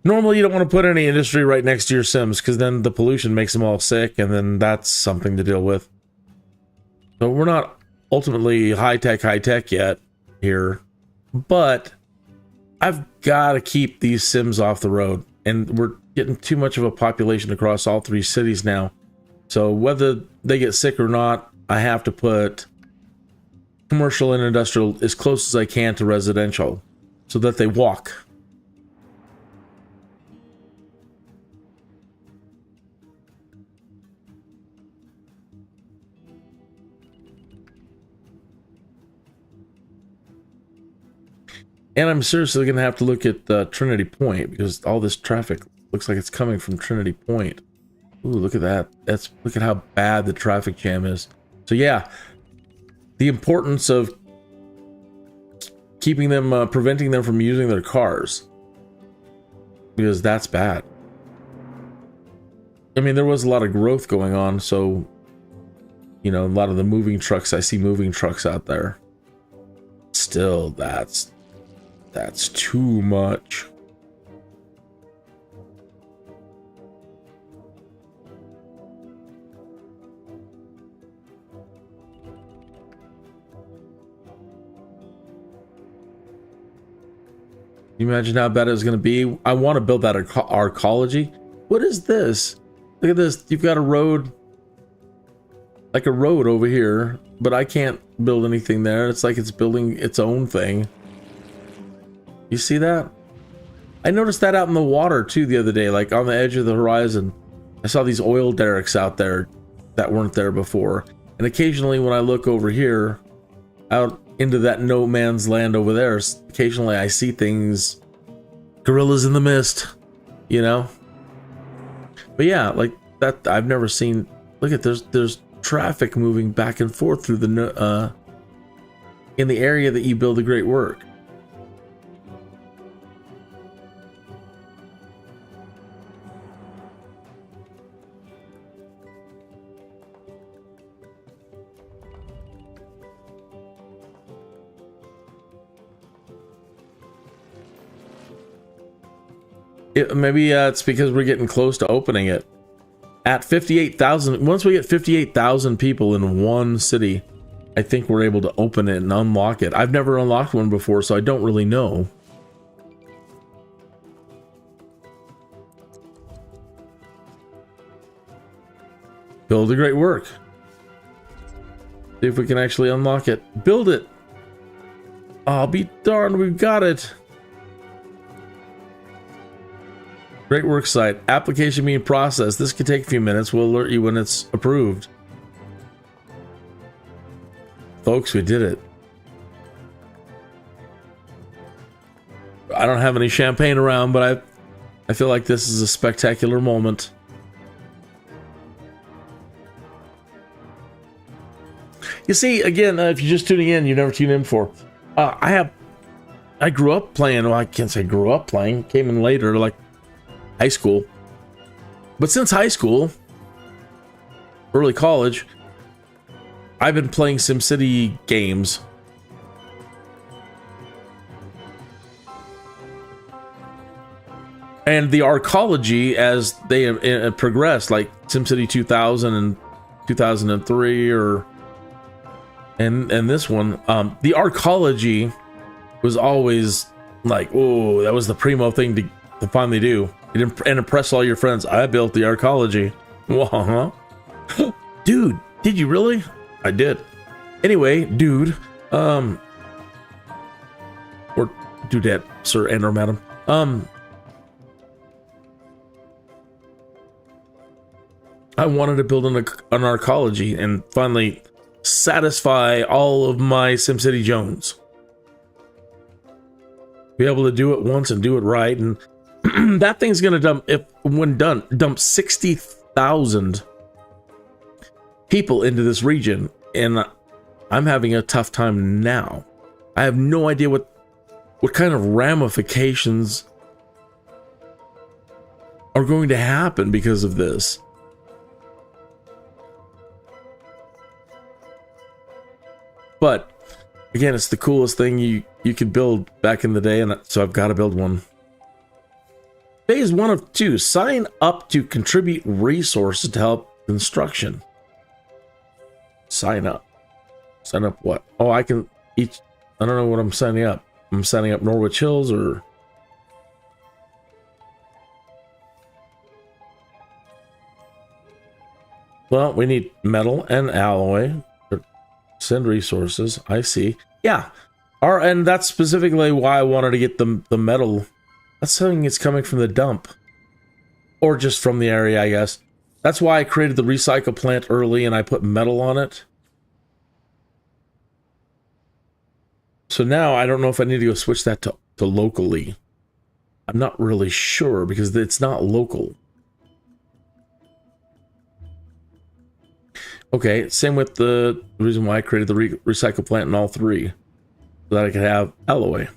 S1: Normally, you don't want to put any industry right next to your Sims, because then the pollution makes them all sick, and then that's something to deal with. So we're not ultimately high tech yet here, but I've got to keep these Sims off the road, and we're getting too much of a population across all three cities now. So whether they get sick or not, I have to put commercial and industrial as close as I can to residential so that they walk. And I'm seriously going to have to look at Trinity Point, because all this traffic looks like it's coming from Trinity Point. Ooh, look at that. Look at how bad the traffic jam is. So yeah, the importance of keeping them, preventing them from using their cars, because that's bad. I mean, there was a lot of growth going on, so, you know, a lot of the moving trucks, I see moving trucks out there. Still, that's too much. You imagine how bad it's going to be? I want to build that arcology. What is this? Look at this. You've got a road, like a road over here, but I can't build anything there. It's like it's building its own thing. You see that? I noticed that out in the water too the other day, like on the edge of the horizon. I saw these oil derricks out there that weren't there before. And occasionally when I look over here, out into that no man's land over there, occasionally I see things, gorillas in the mist, you know? But yeah, like that, I've never seen. Look at, there's traffic moving back and forth through the in the area that you build a great work. Maybe it's because we're getting close to opening it. At 58,000, once we get 58,000 people in one city, I think we're able to open it and unlock it. I've never unlocked one before, so I don't really know. Build a great work. See if we can actually unlock it. Build it. I'll be darned, we've got it. Great work site. Application being processed. This could take a few minutes. We'll alert you when it's approved. Folks, we did it. I don't have any champagne around, but I feel like this is a spectacular moment. You see, again, if you're just tuning in, you never tune in before. I grew up playing, well, I can't say grew up playing, came in later, like high school. But since high school, early college, I've been playing SimCity games. And the ARCOLOGY, as they have progressed, like SimCity 2000 and 2003, and this one, the ARCOLOGY was always like, oh, that was the primo thing to finally do. And impress all your friends. I built the ARCOLOGY. Well, huh? Dude, did you really? I did. Anyway, dude, or dudette, sir and or madam. I wanted to build an ARCOLOGY and finally satisfy all of my SimCity Jones. Be able to do it once and do it right, and that thing's gonna dump, when done, dump 60,000 people into this region, and I'm having a tough time now. I have no idea what kind of ramifications are going to happen because of this. But again, it's the coolest thing you could build back in the day, and so I've got to build one. Phase 1 of 2. Sign up to contribute resources to help construction. Sign up. Sign up what? Oh, I can each. I don't know what I'm signing up. I'm signing up Norwich Hills or. Well, we need metal and alloy. Send resources. I see. Yeah. And that's specifically why I wanted to get the metal. That's something that's coming from the dump. Or just from the area, I guess. That's why I created the recycle plant early and I put metal on it. So now I don't know if I need to go switch that to locally. I'm not really sure because it's not local. Okay, same with the reason why I created the recycle plant in all three. So that I could have alloy.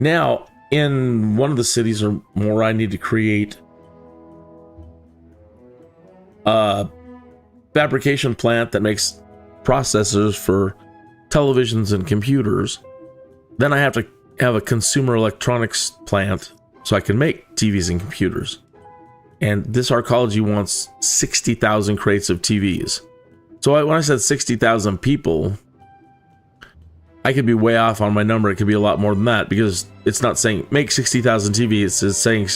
S1: Now, in one of the cities or more, I need to create a fabrication plant that makes processors for televisions and computers. Then I have to have a consumer electronics plant so I can make TVs and computers. And this ARCOLOGY wants 60,000 crates of TVs. So when I said 60,000 people, I could be way off on my number. It could be a lot more than that because it's not saying make 60,000 TVs. It's saying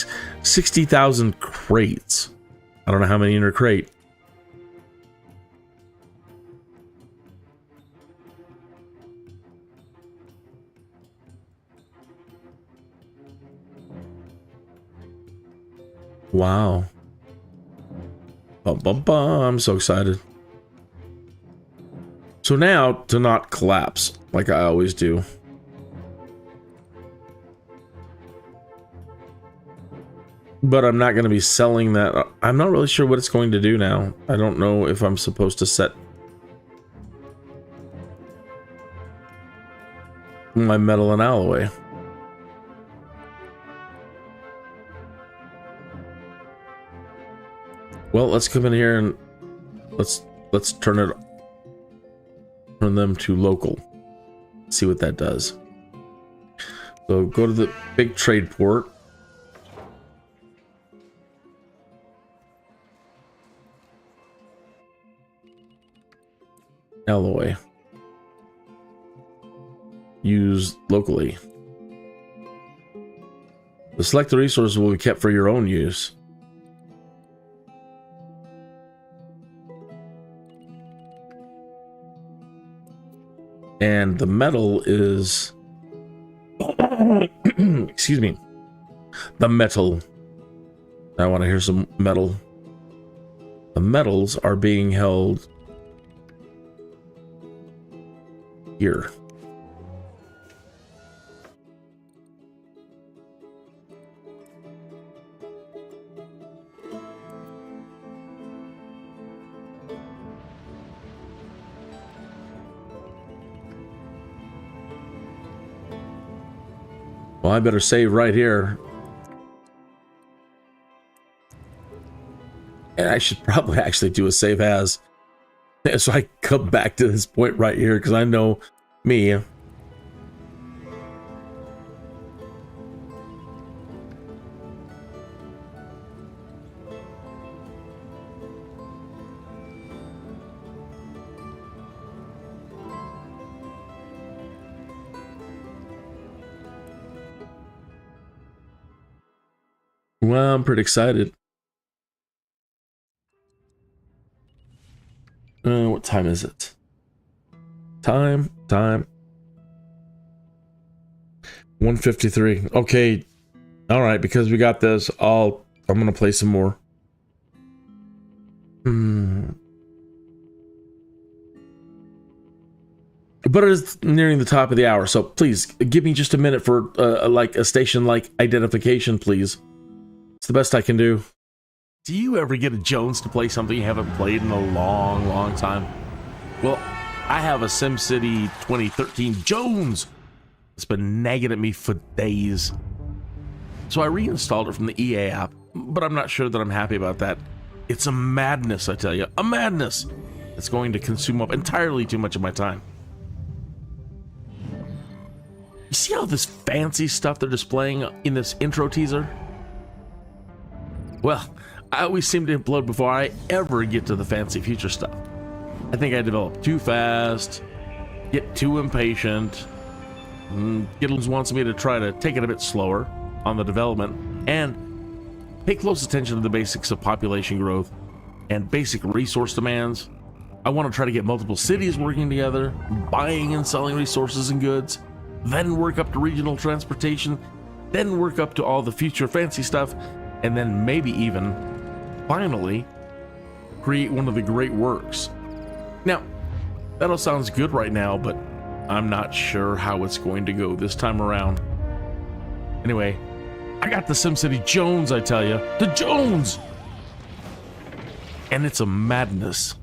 S1: 60,000 crates. I don't know how many in a crate. Wow. Bum, bum, bum. I'm so excited. So now, to not collapse, like I always do. But I'm not going to be selling that. I'm not really sure what it's going to do now. I don't know if I'm supposed to set my metal and alloy. Well, let's come in here and let's turn them to local. See what that does. So go to the big trade port. Alloy. Use locally. The selected resources will be kept for your own use. And the metal is excuse me, the metal. I want to hear some metal. The metals are being held here. Well, I better save right here. And I should probably actually do a save as. So I come back to this point right here, because I know me. Well, I'm pretty excited. What time is it? Time. 1:53. Okay. All right, because we got this, I'm gonna play some more. But it is nearing the top of the hour, so please give me just a minute for like a station-like identification, please. It's the best I can do. Do you ever get a Jones to play something you haven't played in a long time? Well, I have a SimCity 2013 Jones. It's been nagging at me for days. So I reinstalled it from the EA app, but I'm not sure that I'm happy about that. It's a madness, I tell you, a madness. It's going to consume up entirely too much of my time. You see all this fancy stuff they're displaying in this intro teaser? Well, I always seem to implode before I ever get to the fancy future stuff. I think I develop too fast, get too impatient. Giddles wants me to try to take it a bit slower on the development and pay close attention to the basics of population growth and basic resource demands. I want to try to get multiple cities working together, buying and selling resources and goods, then work up to regional transportation, then work up to all the future fancy stuff, and then maybe even, finally, create one of the great works. Now, that all sounds good right now, but I'm not sure how it's going to go this time around. Anyway, I got the SimCity Jones, I tell you. The Jones! And it's a madness.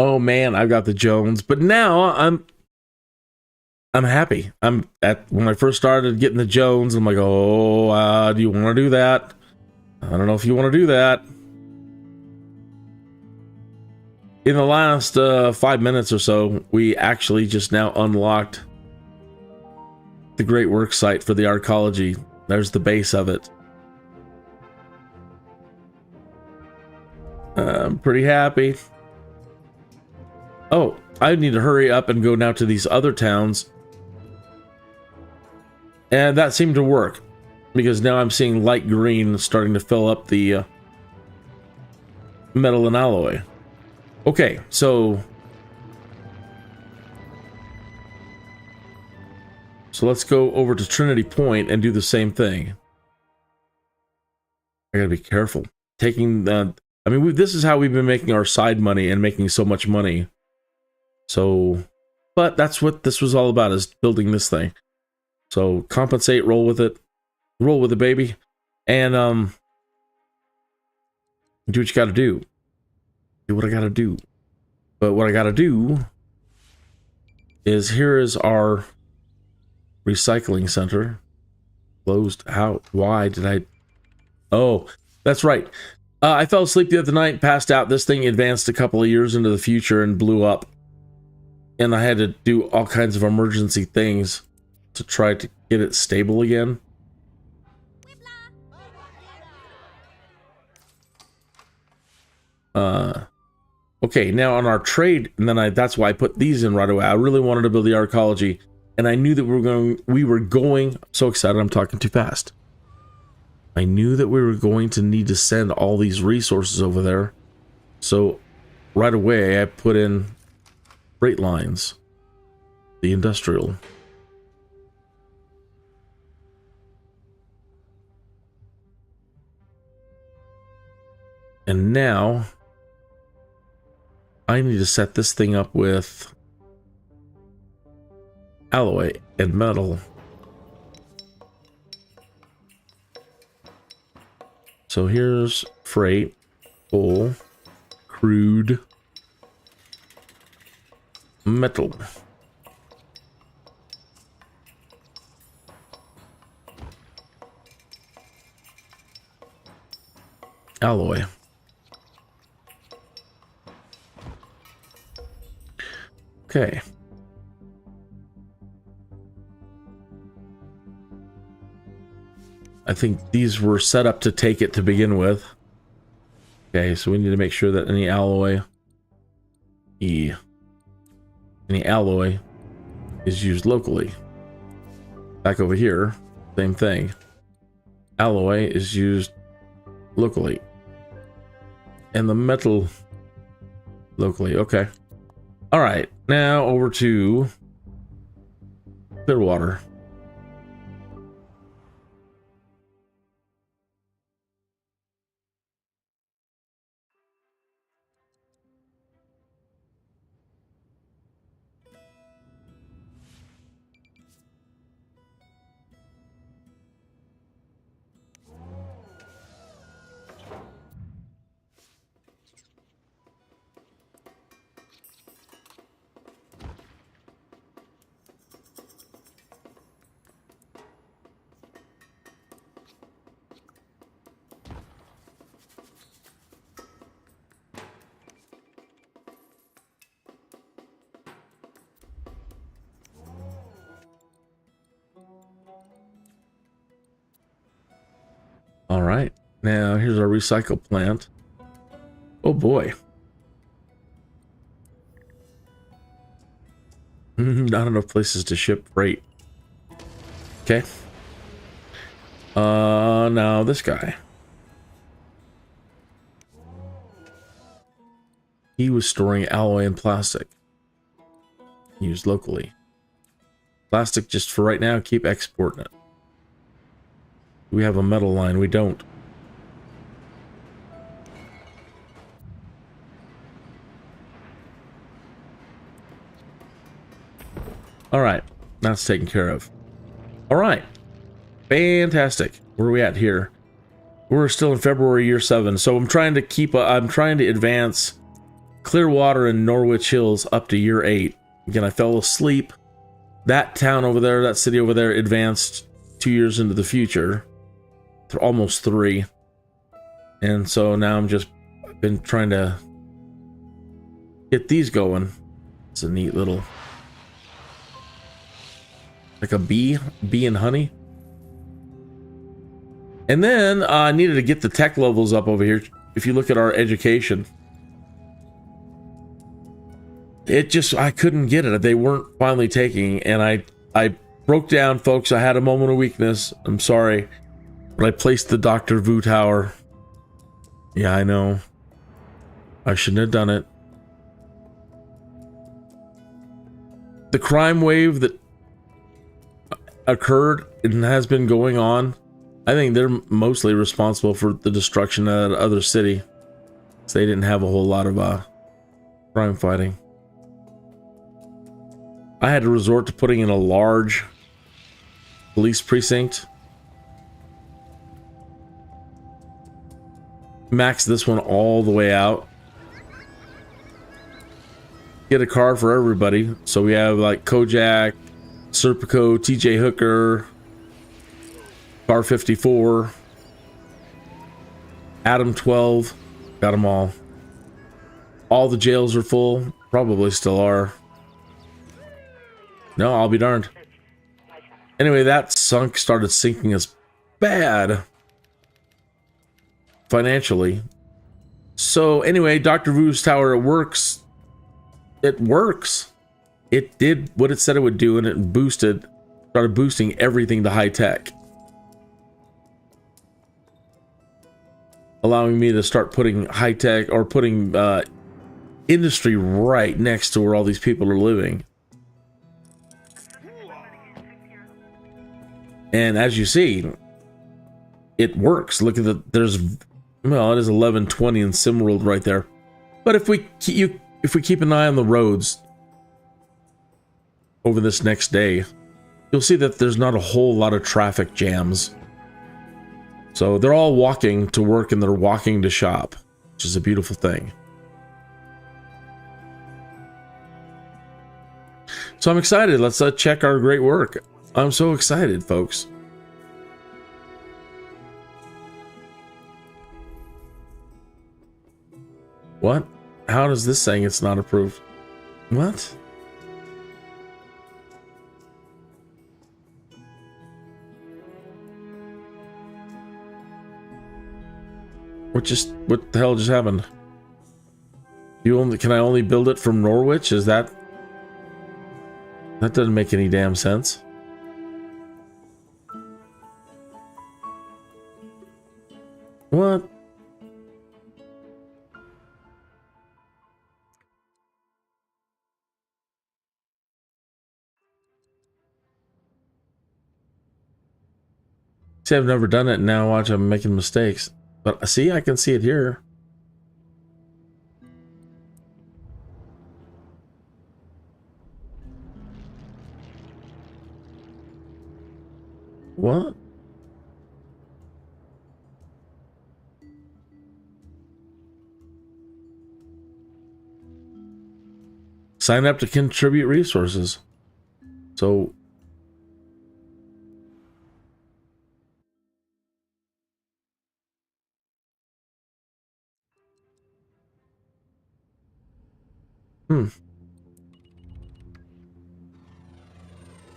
S1: Oh man, I've got the Jones, but now I'm happy. When I first started getting the Jones, I'm like, oh, do you want to do that? I don't know if you want to do that. In the last 5 minutes or so, we actually just now unlocked the great work site for the ARCOLOGY. There's the base of it. I'm pretty happy. Oh, I need to hurry up and go now to these other towns. And that seemed to work, because now I'm seeing light green starting to fill up the metal and alloy. Okay, so let's go over to Trinity Point and do the same thing. I gotta be careful. Taking the, I mean, this is how we've been making our side money and making so much money. So, but that's what this was all about, is building this thing. So compensate, roll with it, baby, and do what you got to do. Do what I got to do. But what I got to do is, here is our recycling center. Closed. How? Why did I? Oh, that's right. I fell asleep the other night, passed out. This thing advanced a couple of years into the future and blew up. And I had to do all kinds of emergency things to try to get it stable again. Okay, now on our trade, and then that's why I put these in right away. I really wanted to build the ARCOLOGY, and I knew that we were going, I'm so excited I'm talking too fast. I knew that we were going to need to send all these resources over there. So right away, I put in freight lines, the industrial. And now I need to set this thing up with alloy and metal. So here's freight, coal, crude, metal. Alloy. Okay. I think these were set up to take it to begin with. Okay, so we need to make sure that any alloy is used locally. Back over here, same thing. Alloy is used locally. And the metal locally. Okay. All right, now over to Clearwater. All right, now here's our recycle plant. Oh boy. Not enough places to ship freight. Okay. Now this guy. He was storing alloy and plastic. Used locally. Plastic just for right now, keep exporting it. We have a metal line, we don't. All right, that's taken care of. All right, fantastic. Where are we at here? We're still in February year 7, so I'm trying to advance Clearwater and Norwich Hills up to year 8. Again, I fell asleep. That town over there, that city over there, advanced 2 years into the future. Almost 3. And so now I've been trying to get these going. It's a neat little, like a bee and honey. And then I needed to get the tech levels up over here. If you look at our education, I couldn't get it. They weren't finally taking, and I broke down, folks. I had a moment of weakness. I'm sorry. But I placed the Dr. Vu tower. Yeah, I know. I shouldn't have done it. The crime wave that occurred and has been going on, I think they're mostly responsible for the destruction of that other city. So they didn't have a whole lot of crime fighting. I had to resort to putting in a large police precinct. Max this one all the way out. Get a car for everybody. So we have like Kojak, Serpico, TJ Hooker, Car 54, Adam 12. Got them all. All the jails are full. Probably still are. No, I'll be darned. Anyway, that started sinking us bad. Financially. So anyway, Dr. Vu's tower, it works. It works. It did what it said it would do, and it started boosting everything to high tech. allowing me to start putting high tech or putting industry right next to where all these people are living. And as you see, it works. Look at well, it is 11:20 in SimWorld right there. But if we keep an eye on the roads over this next day, you'll see that there's not a whole lot of traffic jams. So they're all walking to work and they're walking to shop, which is a beautiful thing. So I'm excited. Let's check our great work. I'm so excited, folks. What? How does this saying it's not approved? What? What the hell just happened? Can I only build it from Norwich? Is that doesn't make any damn sense. What? See, I've never done it, and now watch, I'm making mistakes. But see, I can see it here. What? Sign up to contribute resources. So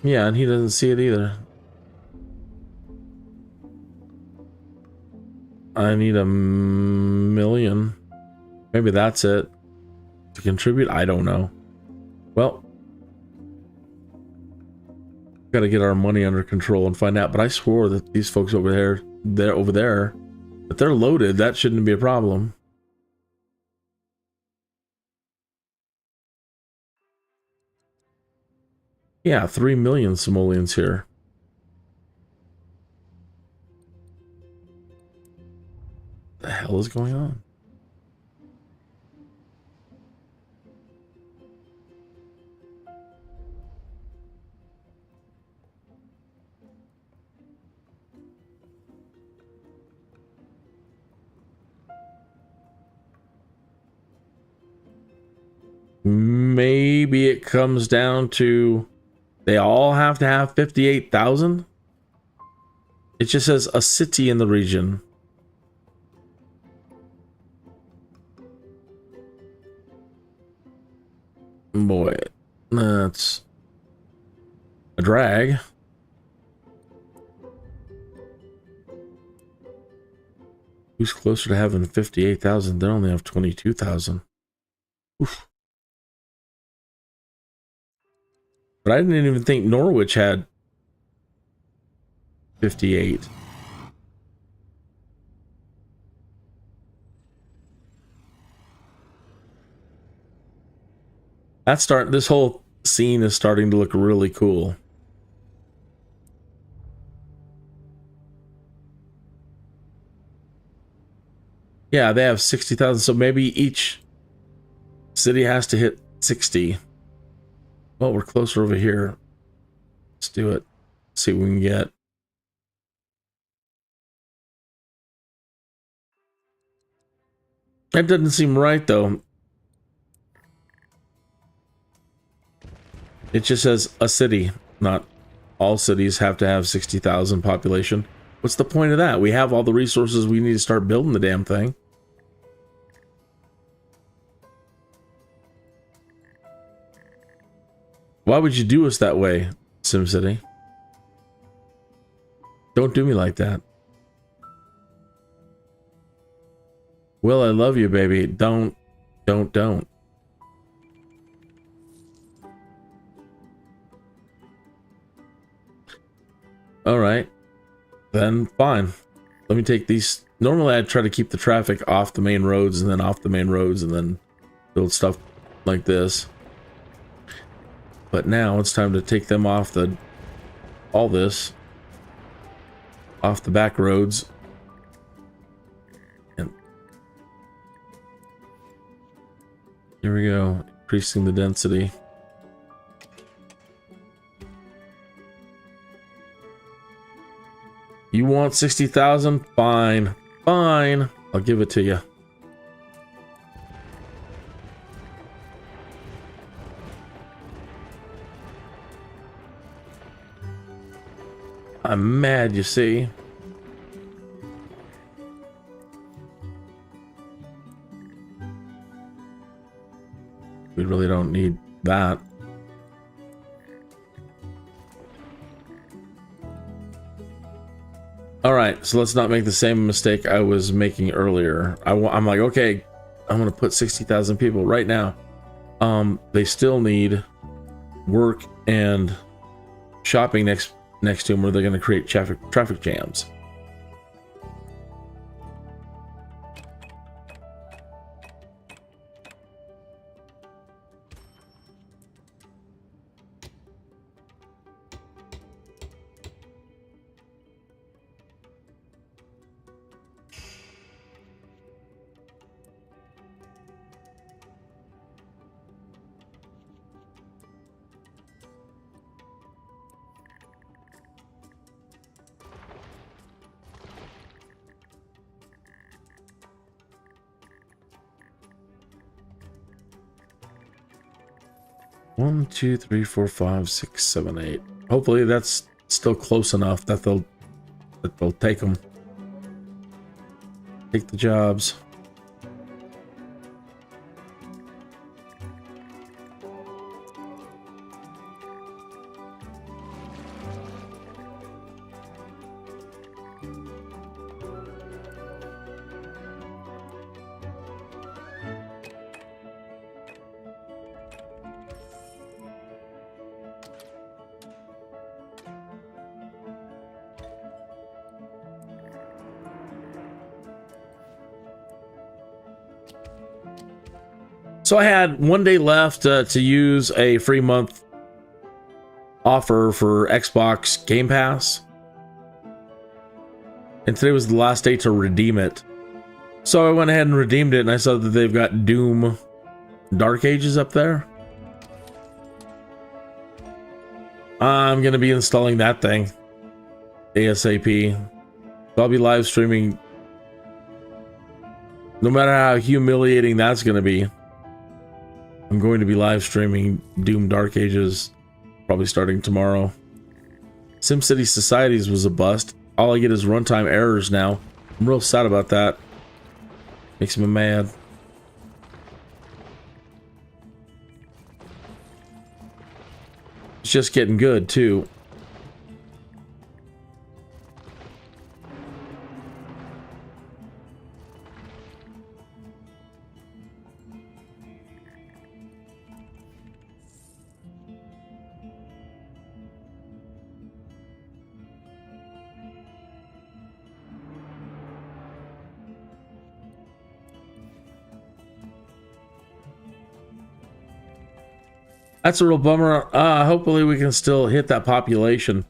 S1: yeah, and he doesn't see it either. I need 1 million. Maybe that's it. To contribute? I don't know. Well, gotta get our money under control and find out. But I swore that these folks over there, that they're loaded. That shouldn't be a problem. Yeah, 3 million simoleons here. What the hell is going on? Maybe it comes down to they all have to have 58,000. It just says a city in the region. Boy, that's a drag. Who's closer to having 58,000? They only have 22,000. Oof. But I didn't even think Norwich had 58. This whole scene is starting to look really cool. Yeah, they have 60,000, so maybe each city has to hit 60. Well, we're closer over here. Let's do it. See what we can get. That doesn't seem right, though. It just says a city. Not all cities have to have 60,000 population. What's the point of that? We have all the resources we need to start building the damn thing. Why would you do us that way, SimCity? Don't do me like that. Will, I love you, baby. Don't. All right. Then fine. Let me take these Normally I'd try to keep the traffic off the main roads and then off the main roads and then build stuff like this. But now it's time to take them off all this off the back roads. And here we go, increasing the density. You want 60,000? Fine. Fine. I'll give it to you. I'm mad, you see. We really don't need that. All right, so let's not make the same mistake I was making earlier. I'm like, okay, I'm gonna put 60,000 people right now. They still need work and shopping next to them, where they're gonna create traffic jams. One, two, three, four, five, six, seven, eight. Hopefully that's still close enough that they'll take them. Take the jobs. So I had 1 day left to use a free month offer for Xbox Game Pass. And today was the last day to redeem it. So I went ahead and redeemed it, and I saw that they've got Doom Dark Ages up there. I'm going to be installing that thing ASAP. So I'll be live streaming, no matter how humiliating that's going to be. I'm going to be live streaming Doom Dark Ages, probably starting tomorrow. SimCity Societies was a bust. All I get is runtime errors now. I'm real sad about that. Makes me mad. It's just getting good, too. That's a real bummer. Hopefully we can still hit that population.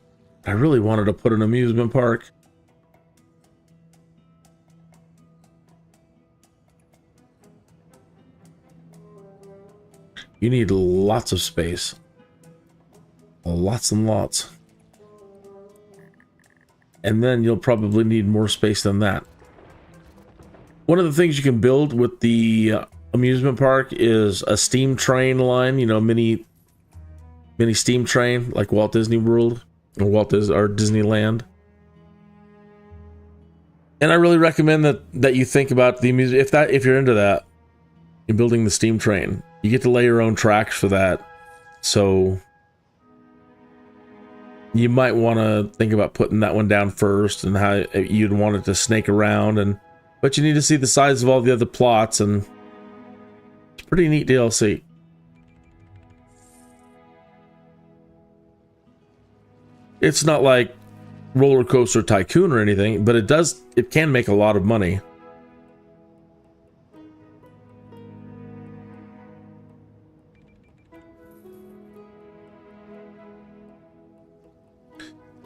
S1: I really wanted to put an amusement park. You need lots of space. Lots and lots. And then you'll probably need more space than that. One of the things you can build with the amusement park is a steam train line, you know, mini steam train like Walt Disney World or Disneyland. And I really recommend that you think about the amusement if you're into that, in building the steam train. You get to lay your own tracks for that. So you might want to think about putting that one down first and how you'd want it to snake around, but you need to see the size of all the other plots, and it's pretty neat DLC. It's not like roller coaster tycoon or anything, but it can make a lot of money.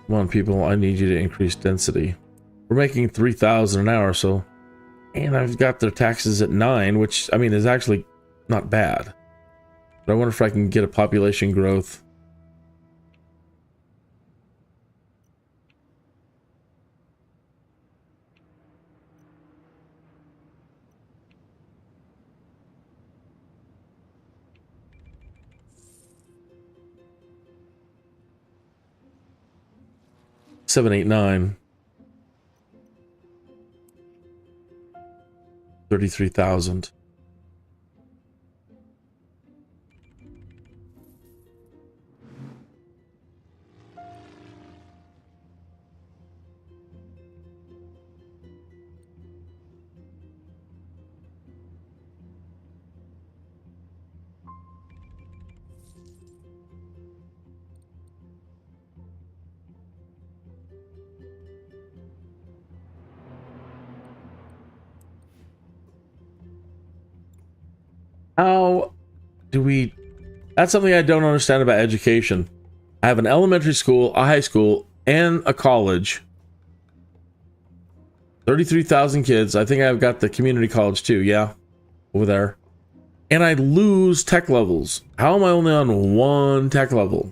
S1: Come on, people, I need you to increase density. We're making 3,000 an hour, so, and I've got their taxes at 9, which, I mean, is actually not bad. But I wonder if I can get a population growth. Seven, 8, 9. 33,000. How do we... That's something I don't understand about education. I have an elementary school, a high school, and a college. 33,000 kids. I think I've got the community college too, yeah. Over there. And I lose tech levels. How am I only on 1 tech level?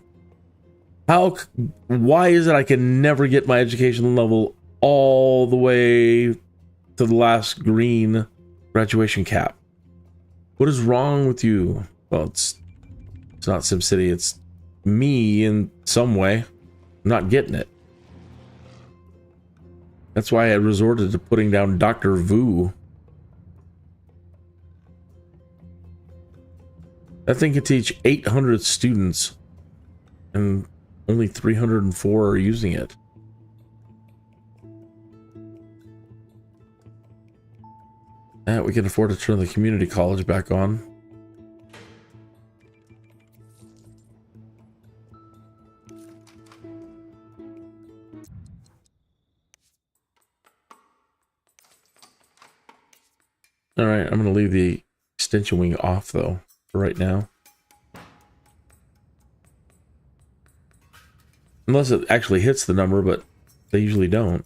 S1: Why is it I can never get my education level all the way to the last green graduation cap? What is wrong with you? Well, it's not SimCity, it's me in some way. I'm not getting it. That's why I resorted to putting down Dr. Vu. That thing can teach 800 students, and only 304 are using it. We can afford to turn the community college back on. All right, I'm going to leave the extension wing off though for right now. Unless it actually hits the number, but they usually don't.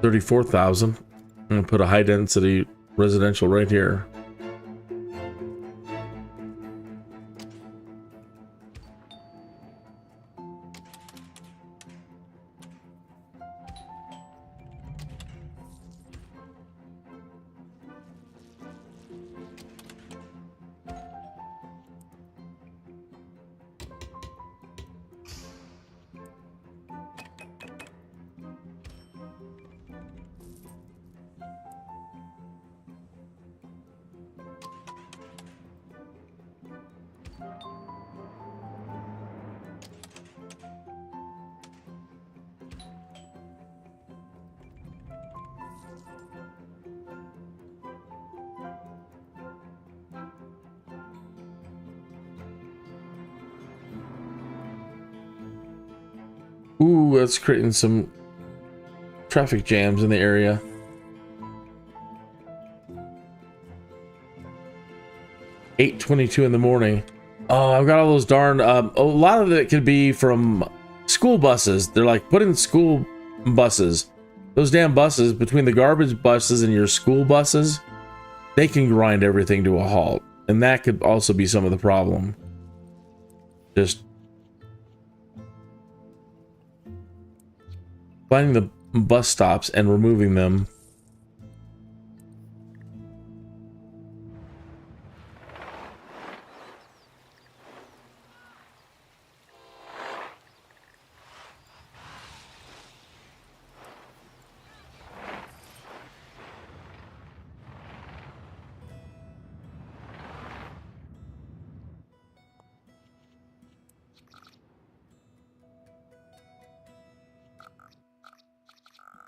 S1: $34,000. I'm gonna put a high density residential right here. Ooh, that's creating some traffic jams in the area. $8:22 in the morning. Oh, I've got all those darn... a lot of it could be from school buses. They're like, put in school buses. Those damn buses, between the garbage buses and your school buses, they can grind everything to a halt. And that could also be some of the problem. Just finding the bus stops and removing them.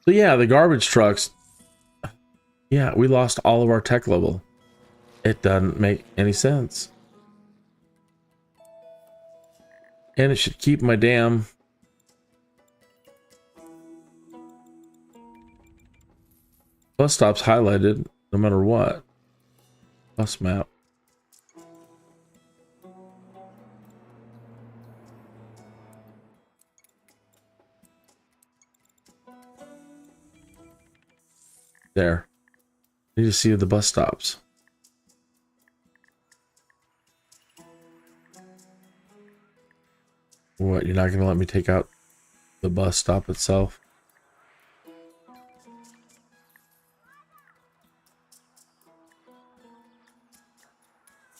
S1: So yeah, the garbage trucks. Yeah, we lost all of our tech level. It doesn't make any sense. And it should keep my damn bus stops highlighted no matter what. Bus map. There. Need to see the bus stops. What, you're not going to let me take out the bus stop itself?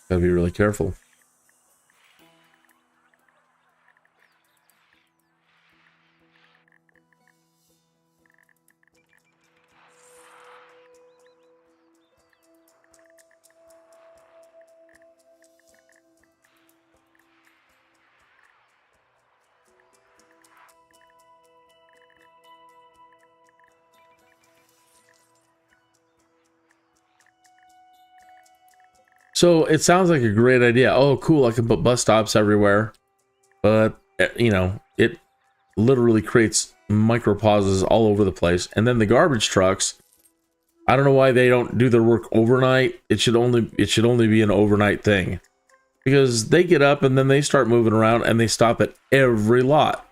S1: Gotta be really careful. So it sounds like a great idea. Oh, cool. I can put bus stops everywhere. But, you know, it literally creates micro pauses all over the place. And then the garbage trucks, I don't know why they don't do their work overnight. It should only be an overnight thing. Because they get up and then they start moving around and they stop at every lot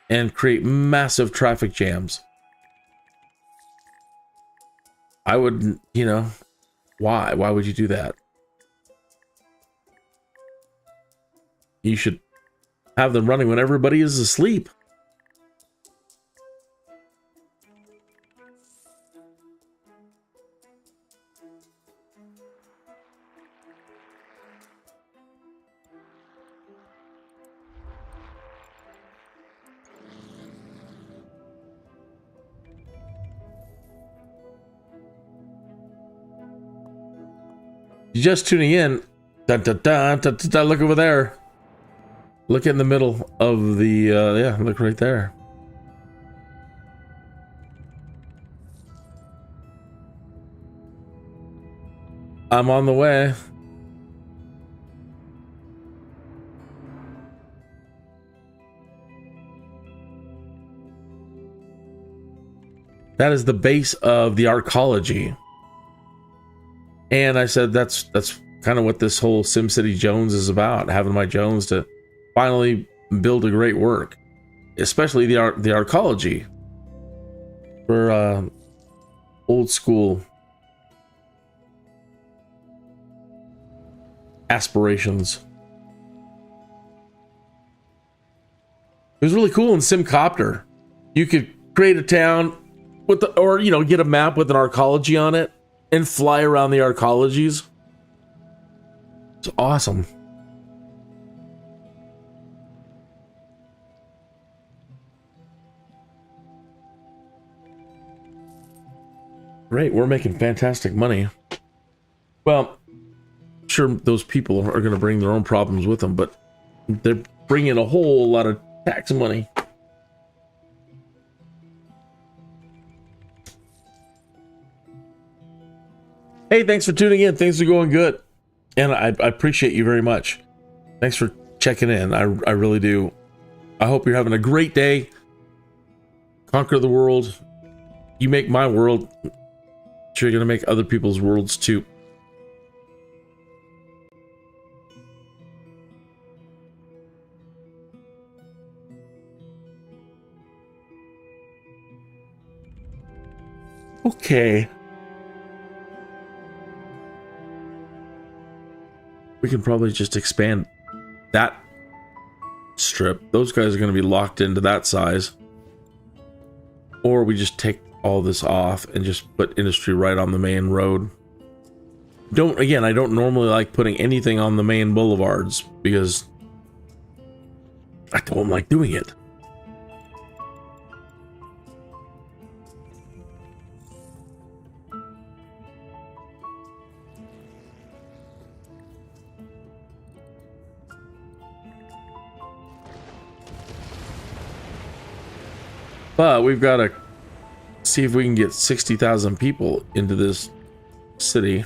S1: and create massive traffic jams. I would, you know, why? Why would you do that? You should have them running when everybody is asleep. You're just tuning in. Dun, dun, dun, dun, dun, dun, look over there. Look in the middle of the, yeah, look right there. I'm on the way. That is the base of the ARCOLOGY. And I said that's kind of what this whole SimCity Jones is about, having my Jones to finally build a great work, especially the ARCOLOGY for old school aspirations. It was really cool in SimCopter. You could create a town with the, or you know, get a map with an ARCOLOGY on it and fly around the ARCOLOGYs. It's awesome. Great, we're making fantastic money. Well, sure, those people are going to bring their own problems with them, but they're bringing a whole lot of tax money. Hey, thanks for tuning in. Things are going good. And I appreciate you very much. Thanks for checking in. I really do. I hope you're having a great day. Conquer the world. You make my world. Sure, you're going to make other people's worlds too. Okay. We can probably just expand that strip. Those guys are going to be locked into that size. Or we just take all this off and just put industry right on the main road. Again, I don't normally like putting anything on the main boulevards because I don't like doing it. But we've got to see if we can get 60,000 people into this city.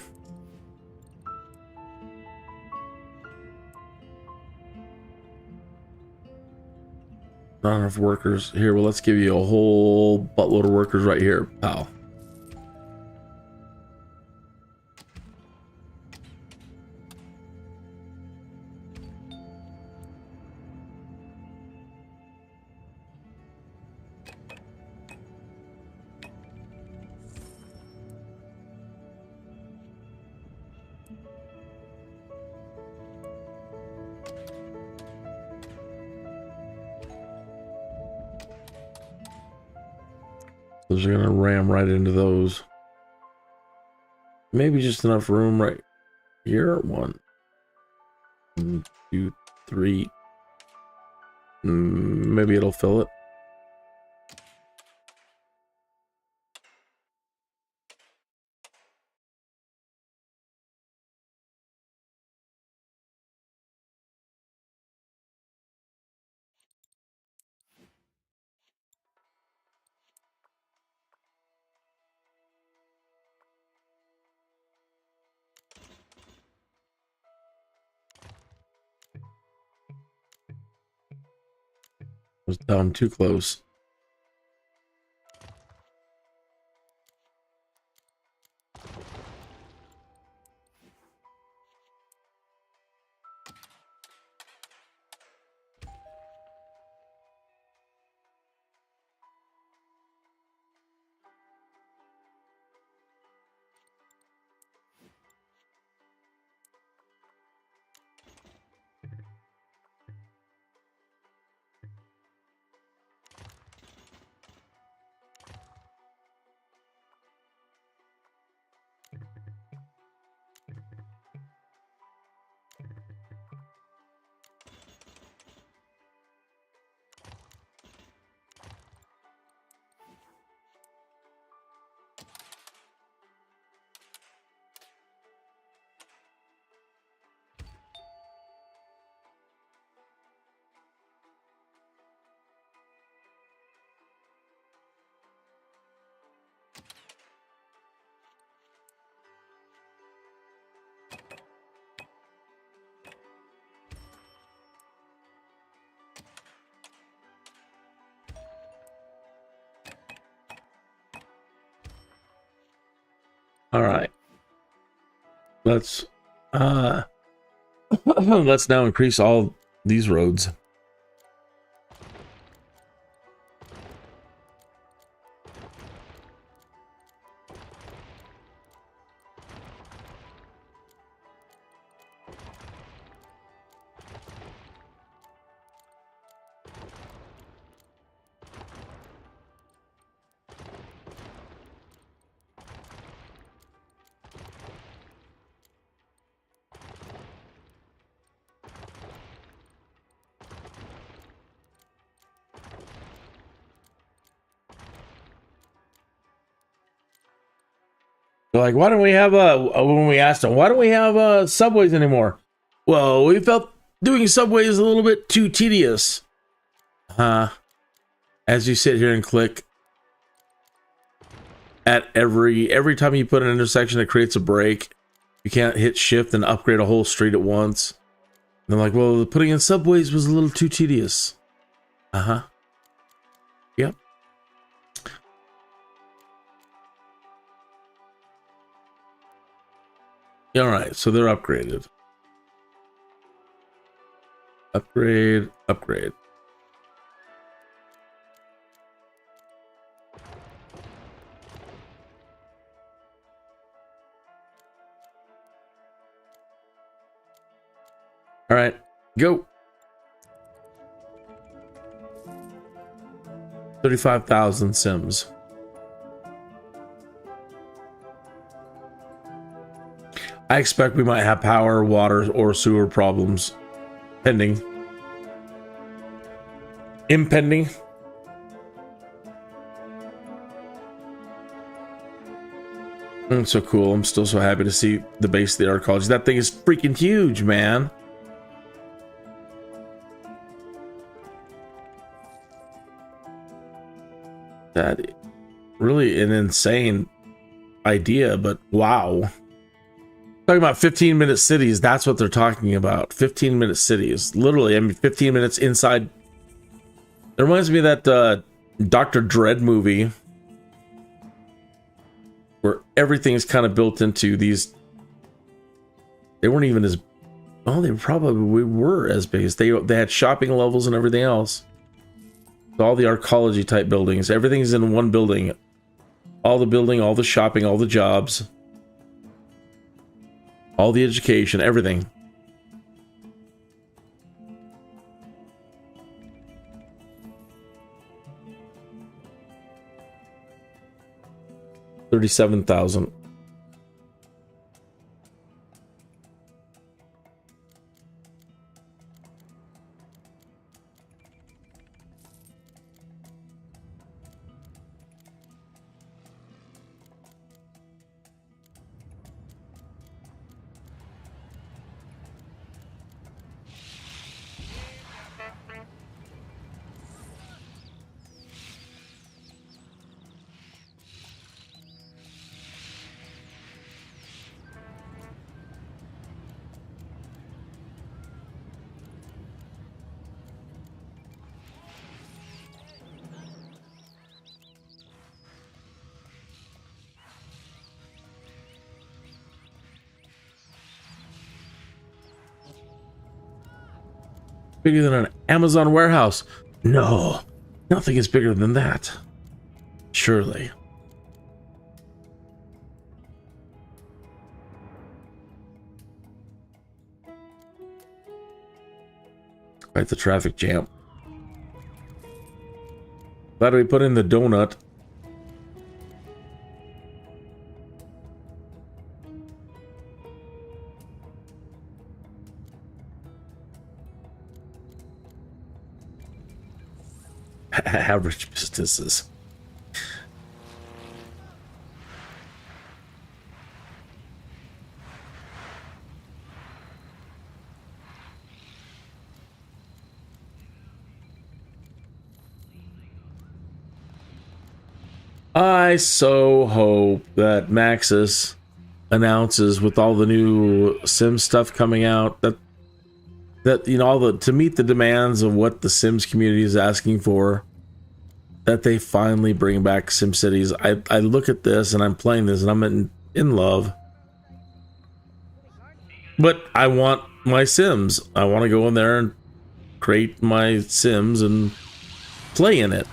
S1: Not enough workers here. Well, let's give you a whole buttload of workers right here, pal. Those are gonna ram right into those. Maybe just enough room right here. 1, 2, 3. Maybe it'll fill it. Was down too close. All right. Let's let's now increase all these roads. They're like, why don't we have when we asked them, why don't we have subways anymore? Well, we felt doing subways a little bit too tedious. As you sit here and click at every time you put an intersection, it creates a break. You can't hit shift and upgrade a whole street at once. And they're like, well, putting in subways was a little too tedious. Yep. All right, so they're upgraded. Upgrade, upgrade. All right, go. 35,000 Sims. I expect we might have power, water, or sewer problems pending. Impending. It's so cool. I'm still so happy to see the base of the ARCOLOGY. That thing is freaking huge, man. That really an insane idea, but wow. Talking about 15-minute cities, that's what they're talking about. 15-minute cities. Literally, I mean, 15 minutes inside. It reminds me of that Dr. Dread movie where everything is kind of built into these. They weren't even as, oh, they probably were as big as they had shopping levels and everything else. So all the ARCOLOGY type buildings, everything's in one building. All the building, all the shopping, all the jobs, all the education, everything. $37,000. Bigger than an Amazon warehouse? No, nothing is bigger than that. Surely. Quite the traffic jam. Glad we put in the donut. Average businesses. I so hope that Maxis announces with all the new Sim stuff coming out that you know, all the to meet the demands of what the Sims community is asking for, that they finally bring back SimCities. I look at this and I'm playing this and I'm in love. But I want my Sims. I want to go in there and create my Sims and play in it.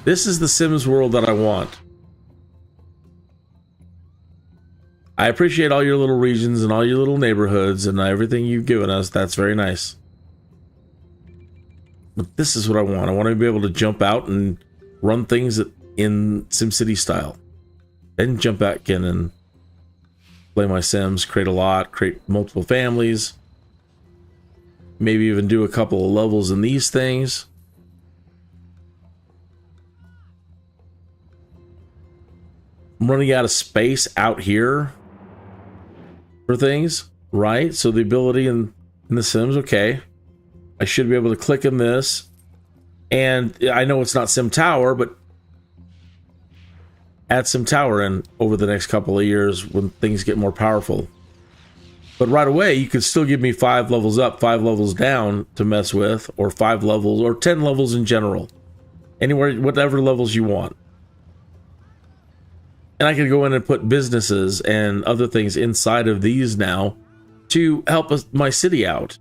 S1: This is the Sims world that I want. I appreciate all your little regions and all your little neighborhoods and everything you've given us. That's very nice. But this is what I want. I want to be able to jump out and run things in SimCity style. Then jump back in and play my Sims, create a lot, create multiple families. Maybe even do a couple of levels in these things. I'm running out of space out here for things, right? So the ability in the Sims, okay. I should be able to click in this. And I know it's not Sim Tower, but add Sim Tower in over the next couple of years when things get more powerful. But right away, you could still give me 5 levels up, 5 levels down to mess with, or 5 levels, or 10 levels in general. Anywhere, whatever levels you want. And I could go in and put businesses and other things inside of these now to help my city out.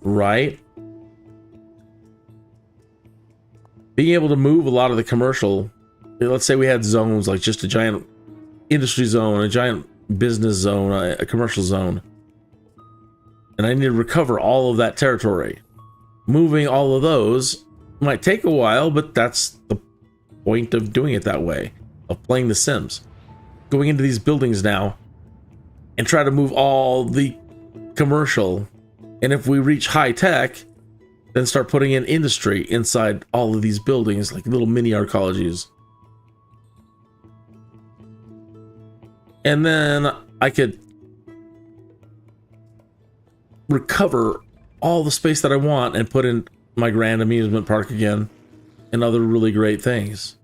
S1: Right? Being able to move a lot of the commercial, let's say we had zones like just a giant industry zone, a giant business zone, a commercial zone. And I need to recover all of that territory. Moving all of those might take a while, but that's the point of doing it that way, of playing The Sims. Going into these buildings now and try to move all the commercial. And if we reach high tech, then start putting in industry inside all of these buildings, like little mini arcologies. And then I could recover all the space that I want and put in my grand amusement park again and other really great things.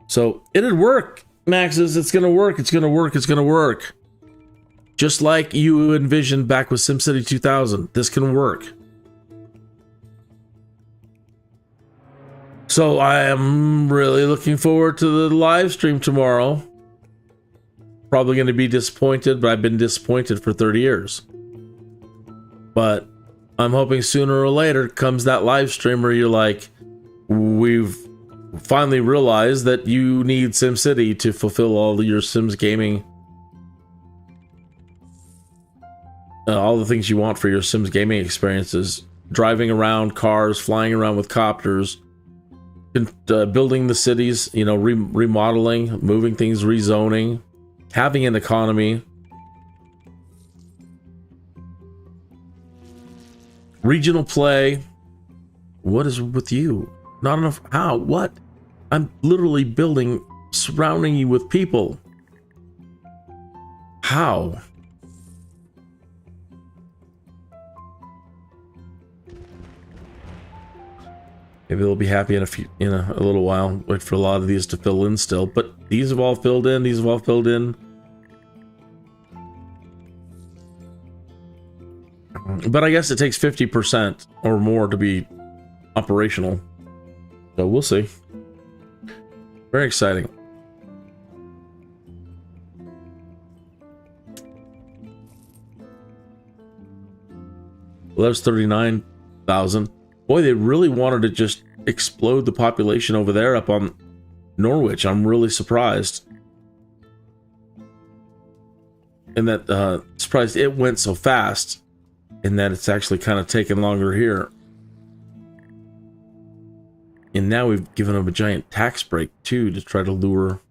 S1: So it'd work, Maxes. It's gonna work. It's gonna work. It's gonna work. Just like you envisioned back with SimCity 2000, this can work. So I am really looking forward to the live stream tomorrow. Probably going to be disappointed, but I've been disappointed for 30 years. But I'm hoping sooner or later comes that live stream where you're like, we've finally realized that you need SimCity to fulfill all your Sims gaming, all the things you want for your Sims gaming experiences. Driving around cars, flying around with copters, building the cities, you know, remodeling, moving things, rezoning, having an economy, regional play. What is with you? Not enough. How? What? I'm literally building, surrounding you with people. How? Maybe they'll be happy in a little while. Wait for a lot of these to fill in still, but these have all filled in. These have all filled in. But I guess it takes 50% or more to be operational. So we'll see. Very exciting. Well, that was 39,000. Boy, they really wanted to just explode the population over there up on Norwich. I'm really surprised. And that surprised it went so fast, and that it's actually kind of taken longer here. And now we've given them a giant tax break too to try to lure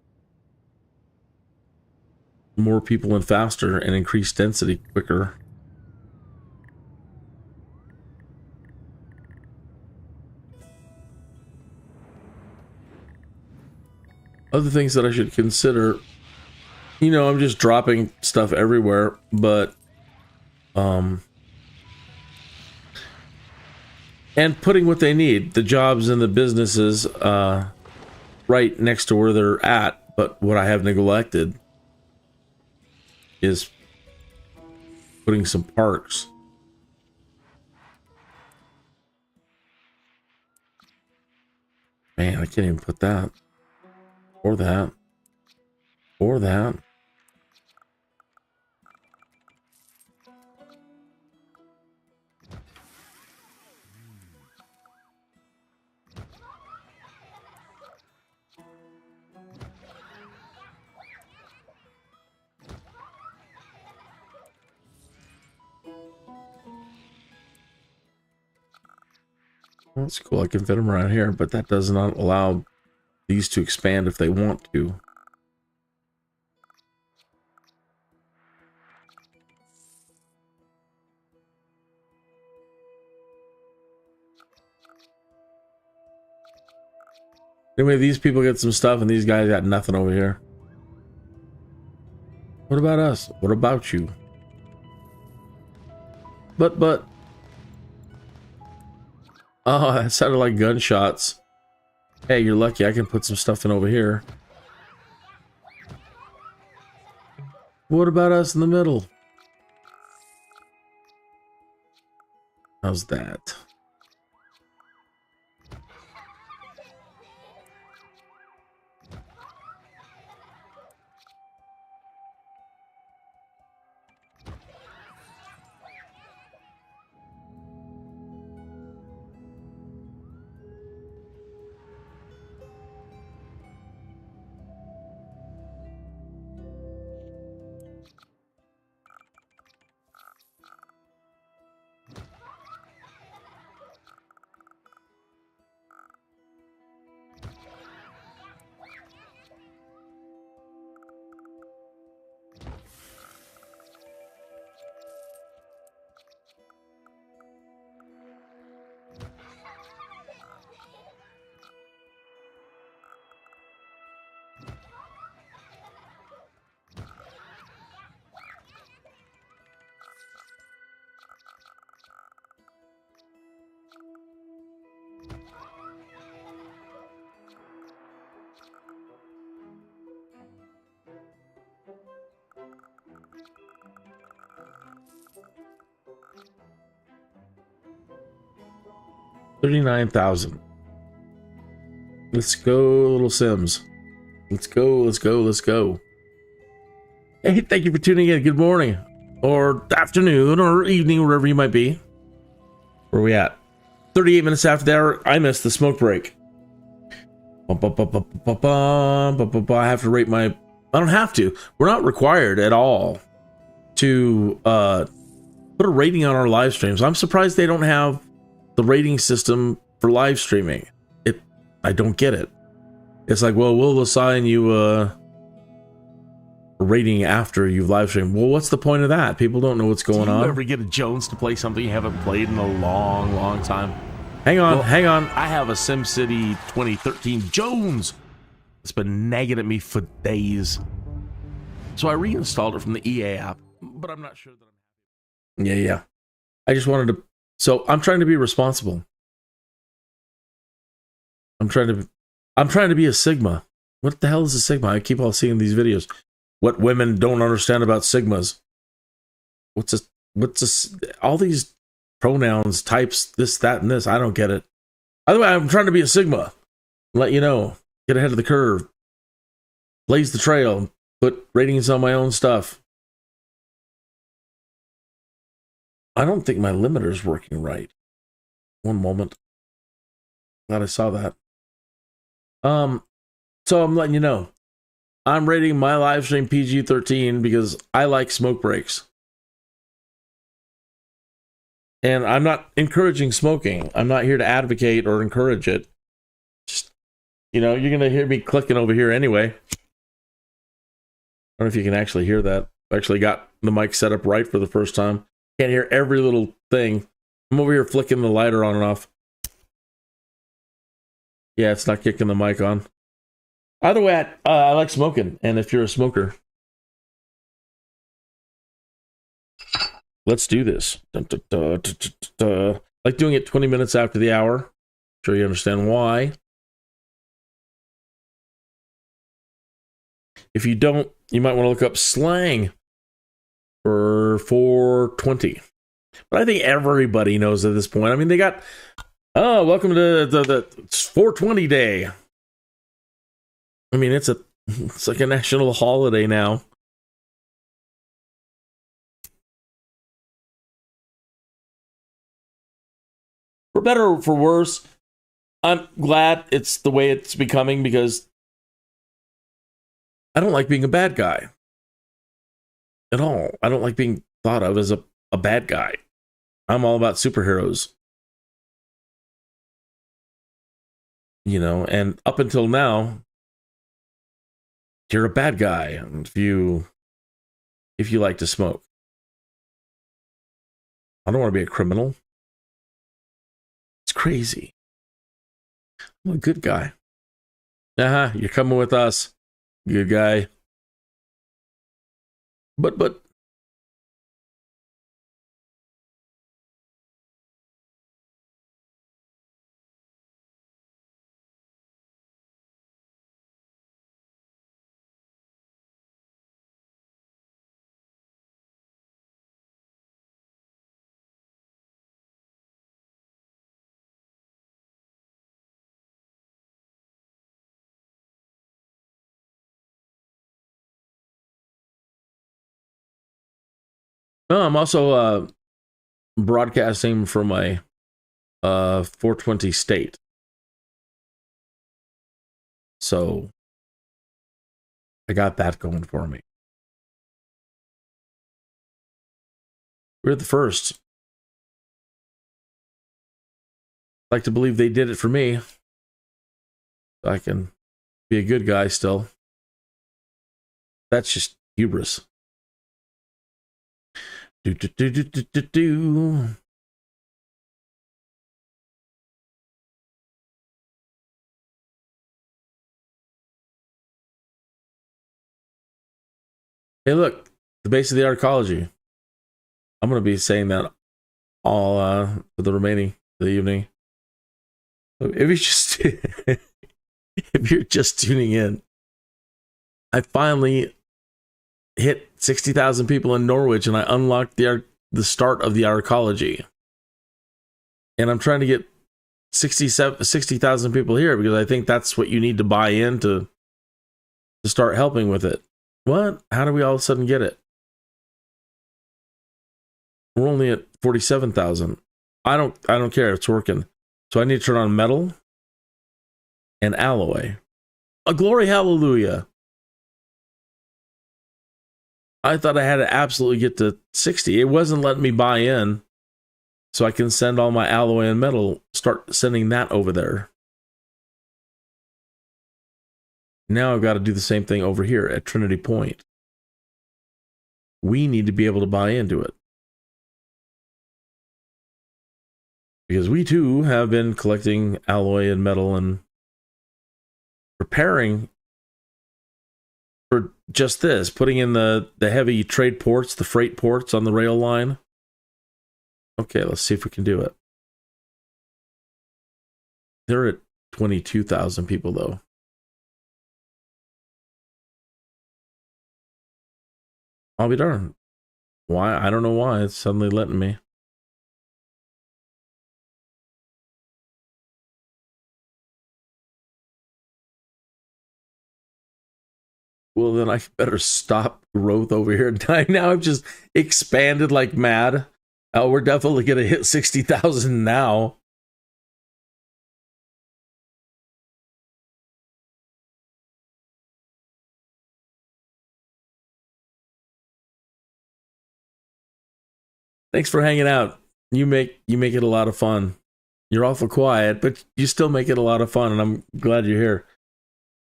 S1: more people in faster and increase density quicker. Other things that I should consider, you know, I'm just dropping stuff everywhere, but and putting what they need, the jobs and the businesses, right next to where they're at. But what I have neglected is putting some parks. Man, I can't even put that. Or that. Or that. That's cool. I can fit them around here, but that does not allow these to expand if they want to. Anyway, these people get some stuff and these guys got nothing over here. What about us? What about you? But. Oh, that sounded like gunshots. Hey, you're lucky I can put some stuff in over here. What about us in the middle? How's that? 39,000. Let's go, little Sims. Let's go, let's go, let's go. Hey, thank you for tuning in. Good morning, or afternoon, or evening, wherever you might be. Where are we at? 38 minutes after the hour. I missed the smoke break. I have to rate my... I don't have to. We're not required at all to put a rating on our live streams. I'm surprised they don't have the rating system for live streaming. I don't get it. It's like, well, we'll assign you a rating after you've live streamed. Well, what's the point of that? People don't know what's going on. Do you ever get a Jones to play something you haven't played in a long, long time? Hang on, hang on. I have a SimCity 2013 Jones. It's been nagging at me for days. So I reinstalled it from the EA app, but I'm not sure that I'm... Yeah. I just wanted to... So I'm trying to be responsible. I'm trying to be a Sigma. What the hell is a Sigma? I keep on seeing these videos. What women don't understand about Sigmas. What's all these pronouns, types, this, that, and this. I don't get it. Either way, I'm trying to be a Sigma. Let you know. Get ahead of the curve. Blaze the trail. Put ratings on my own stuff. I don't think my limiter's working right. One moment. Glad I saw that. So I'm letting you know. I'm rating my live stream PG-13 because I like smoke breaks. And I'm not encouraging smoking. I'm not here to advocate or encourage it. Just, you're going to hear me clicking over here anyway. I don't know if you can actually hear that. I actually got the mic set up right for the first time. Can't hear every little thing. I'm over here flicking the lighter on and off. Yeah, it's not kicking the mic on. Either way, I like smoking. And if you're a smoker, let's do this. Like doing it 20 minutes after the hour. Sure you understand why. If you don't, you might want to look up slang for 420. But I think everybody knows at this point. I mean, they got, oh, welcome to the 420 day. I mean, it's like a national holiday now. For better or for worse, I'm glad it's the way it's becoming because I don't like being a bad guy at all. I don't like being thought of as a bad guy. I'm all about superheroes. And up until now, you're a bad guy if you like to smoke. I don't want to be a criminal. It's crazy. I'm a good guy. You're coming with us. Good guy. But no, I'm also broadcasting from my 420 state. So I got that going for me. We're the first. I like to believe they did it for me. I can be a good guy still. That's just hubris. Do. Hey, look, the base of the arcology. I'm going to be saying that all for the remaining of the evening. If you're just tuning in, I finally hit 60,000 people in Norwich, and I unlocked the start of the ARCOLOGY. And I'm trying to get 60,000 people here because I think that's what you need to buy in to start helping with it. What? How do we all of a sudden get it? We're only at 47,000. I don't care. It's working. So I need to turn on metal and alloy. A glory hallelujah. I thought I had to absolutely get to 60. It wasn't letting me buy in. So I can send all my alloy and metal, start sending that over there. Now I've got to do the same thing over here at Trinity Point. We need to be able to buy into it. Because we too have been collecting alloy and metal and preparing for just this, putting in the heavy trade ports, the freight ports on the rail line. Okay, let's see if we can do it. They're at 22,000 people though. I'll be darned. Why? I don't know why it's suddenly letting me. Well, then I better stop growth over here. Now I've just expanded like mad. Oh, we're definitely going to hit 60,000 now. Thanks for hanging out. You make it a lot of fun. You're awful quiet, but you still make it a lot of fun, and I'm glad you're here.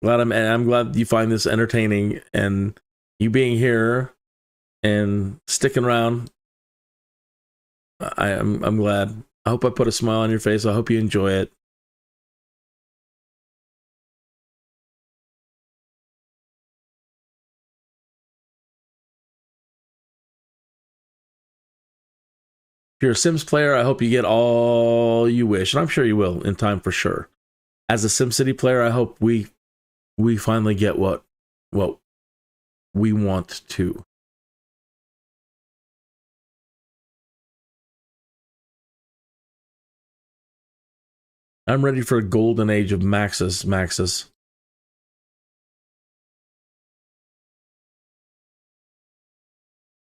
S1: I'm glad you find this entertaining, and you being here and sticking around. I'm glad. I hope I put a smile on your face. I hope you enjoy it. If you're a Sims player, I hope you get all you wish, and I'm sure you will in time for sure. As a SimCity player, I hope we finally get what we want to. I'm ready for a golden age of Maxis.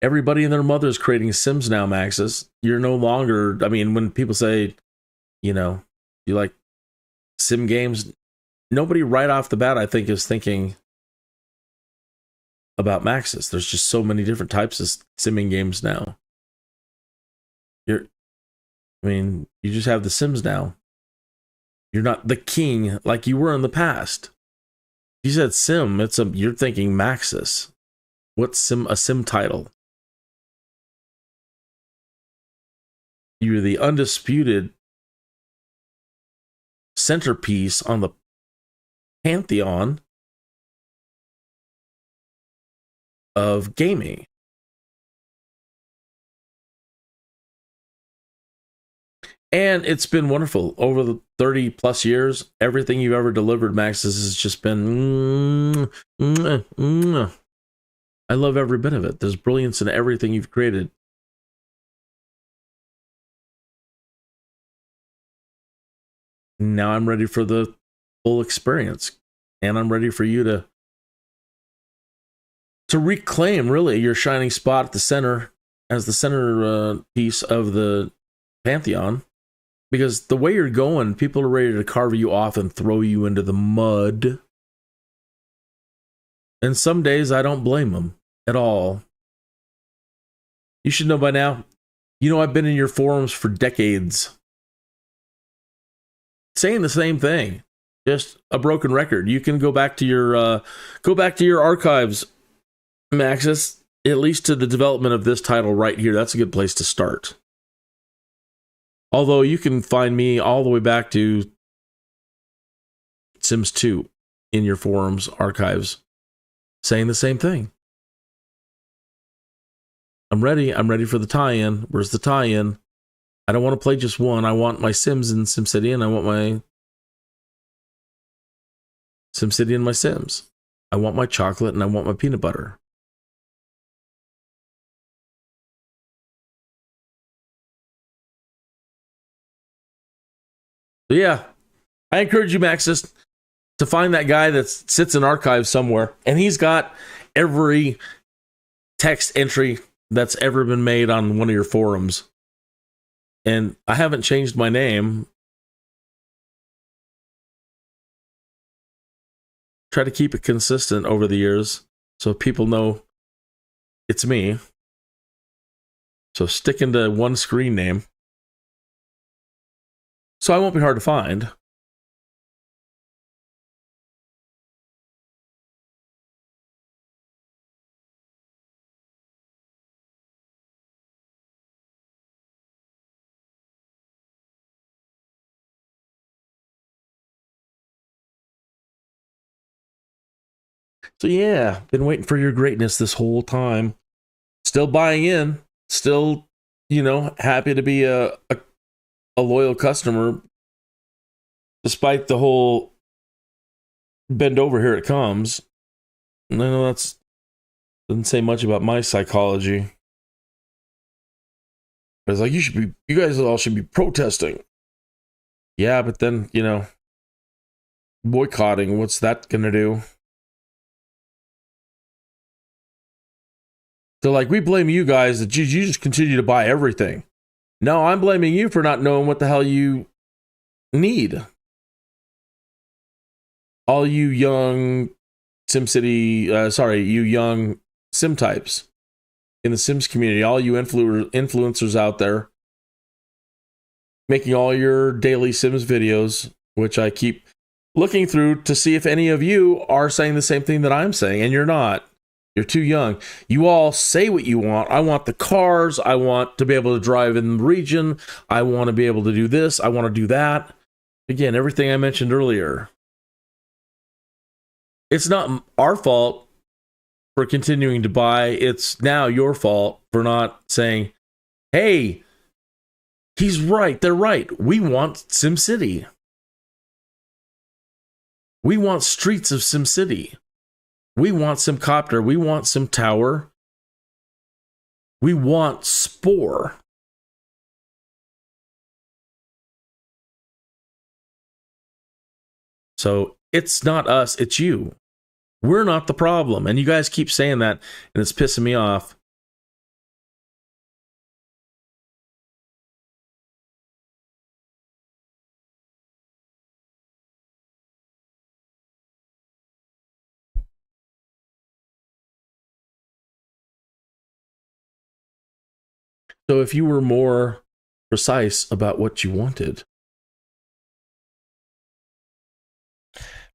S1: Everybody and their mother is creating Sims now, Maxis. You're no longer, I mean, when people say, you know, you like Sim games, nobody right off the bat, I think, is thinking about Maxis. There's just so many different types of simming games now. You just have the Sims now. You're not the king like you were in the past. You said Sim, you're thinking Maxis. What's a Sim title? You're the undisputed centerpiece on the pantheon of gaming. And it's been wonderful. Over the 30 plus years, everything you've ever delivered, Maxis, has just been... I love every bit of it. There's brilliance in everything you've created. Now I'm ready for the full experience. And I'm ready for you to reclaim, really, your shining spot at the center, as the center piece of the pantheon. Because the way you're going, people are ready to carve you off and throw you into the mud. And some days I don't blame them at all. You should know by now. You know, I've been in your forums for decades, saying the same thing. Just a broken record. You can go back to your archives, Maxis, at least to the development of this title right here. That's a good place to start. Although you can find me all the way back to Sims 2 in your forums archives saying the same thing. I'm ready for the tie-in. Where's the tie-in? I don't want to play just one. I want my Sims in SimCity, and I want my SimCity and my Sims. I want my chocolate, and I want my peanut butter. So yeah, I encourage you, Maxis, to find that guy that sits in archives somewhere, and he's got every text entry that's ever been made on one of your forums. And I haven't changed my name. Try to keep it consistent over the years so people know it's me. So sticking to one screen name. So I won't be hard to find. So yeah, been waiting for your greatness this whole time. Still buying in. Still, happy to be a loyal customer. Despite the whole bend over, here it comes. I know that's doesn't say much about my psychology. But it's like, you guys all should be protesting. Yeah, but then, boycotting, what's that gonna do? They're like, we blame you guys that you just continue to buy everything. No, I'm blaming you for not knowing what the hell you need. All you young you young sim types in the Sims community, all you influencers out there making all your daily Sims videos, which I keep looking through to see if any of you are saying the same thing that I'm saying, and you're not. You're too young. You all say what you want. I want the cars. I want to be able to drive in the region. I want to be able to do this. I want to do that. Again, everything I mentioned earlier. It's not our fault for continuing to buy. It's now your fault for not saying, hey, he's right. They're right. We want SimCity. We want streets of SimCity. We want SimCopter. We want SimTower. We want Spore. So it's not us, it's you. We're not the problem. And you guys keep saying that, and it's pissing me off. So if you were more precise about what you wanted,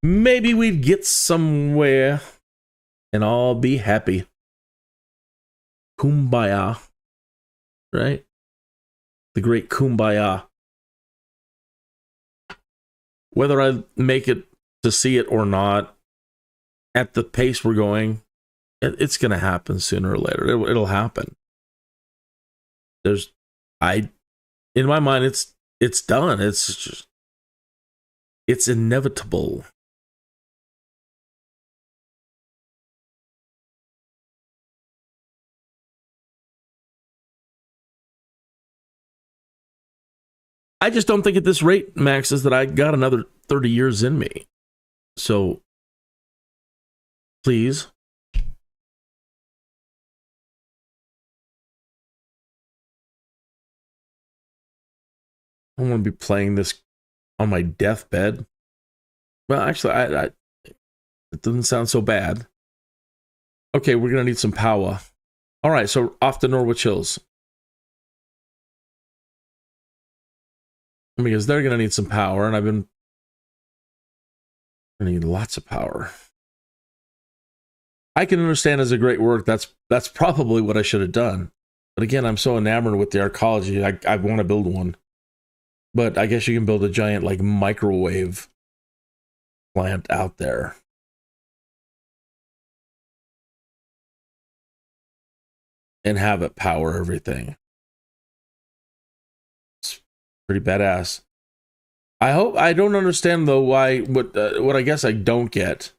S1: maybe we'd get somewhere and all be happy. Kumbaya. Right? The great Kumbaya. Whether I make it to see it or not, at the pace we're going, it's going to happen sooner or later. It'll happen. In my mind, it's done. It's inevitable. I just don't think at this rate, Max, is that I got another 30 years in me. So, please. I don't want to be playing this on my deathbed. Well, actually, it doesn't sound so bad. Okay, we're going to need some power. All right, so off to Norwich Hills. Because they're going to need some power, and I need lots of power. I can understand as a great work, that's probably what I should have done. But again, I'm so enamored with the arcology, I want to build one. But I guess you can build a giant, like, microwave plant out there. And have it power everything. It's pretty badass. I don't understand, though, why, what I guess I don't get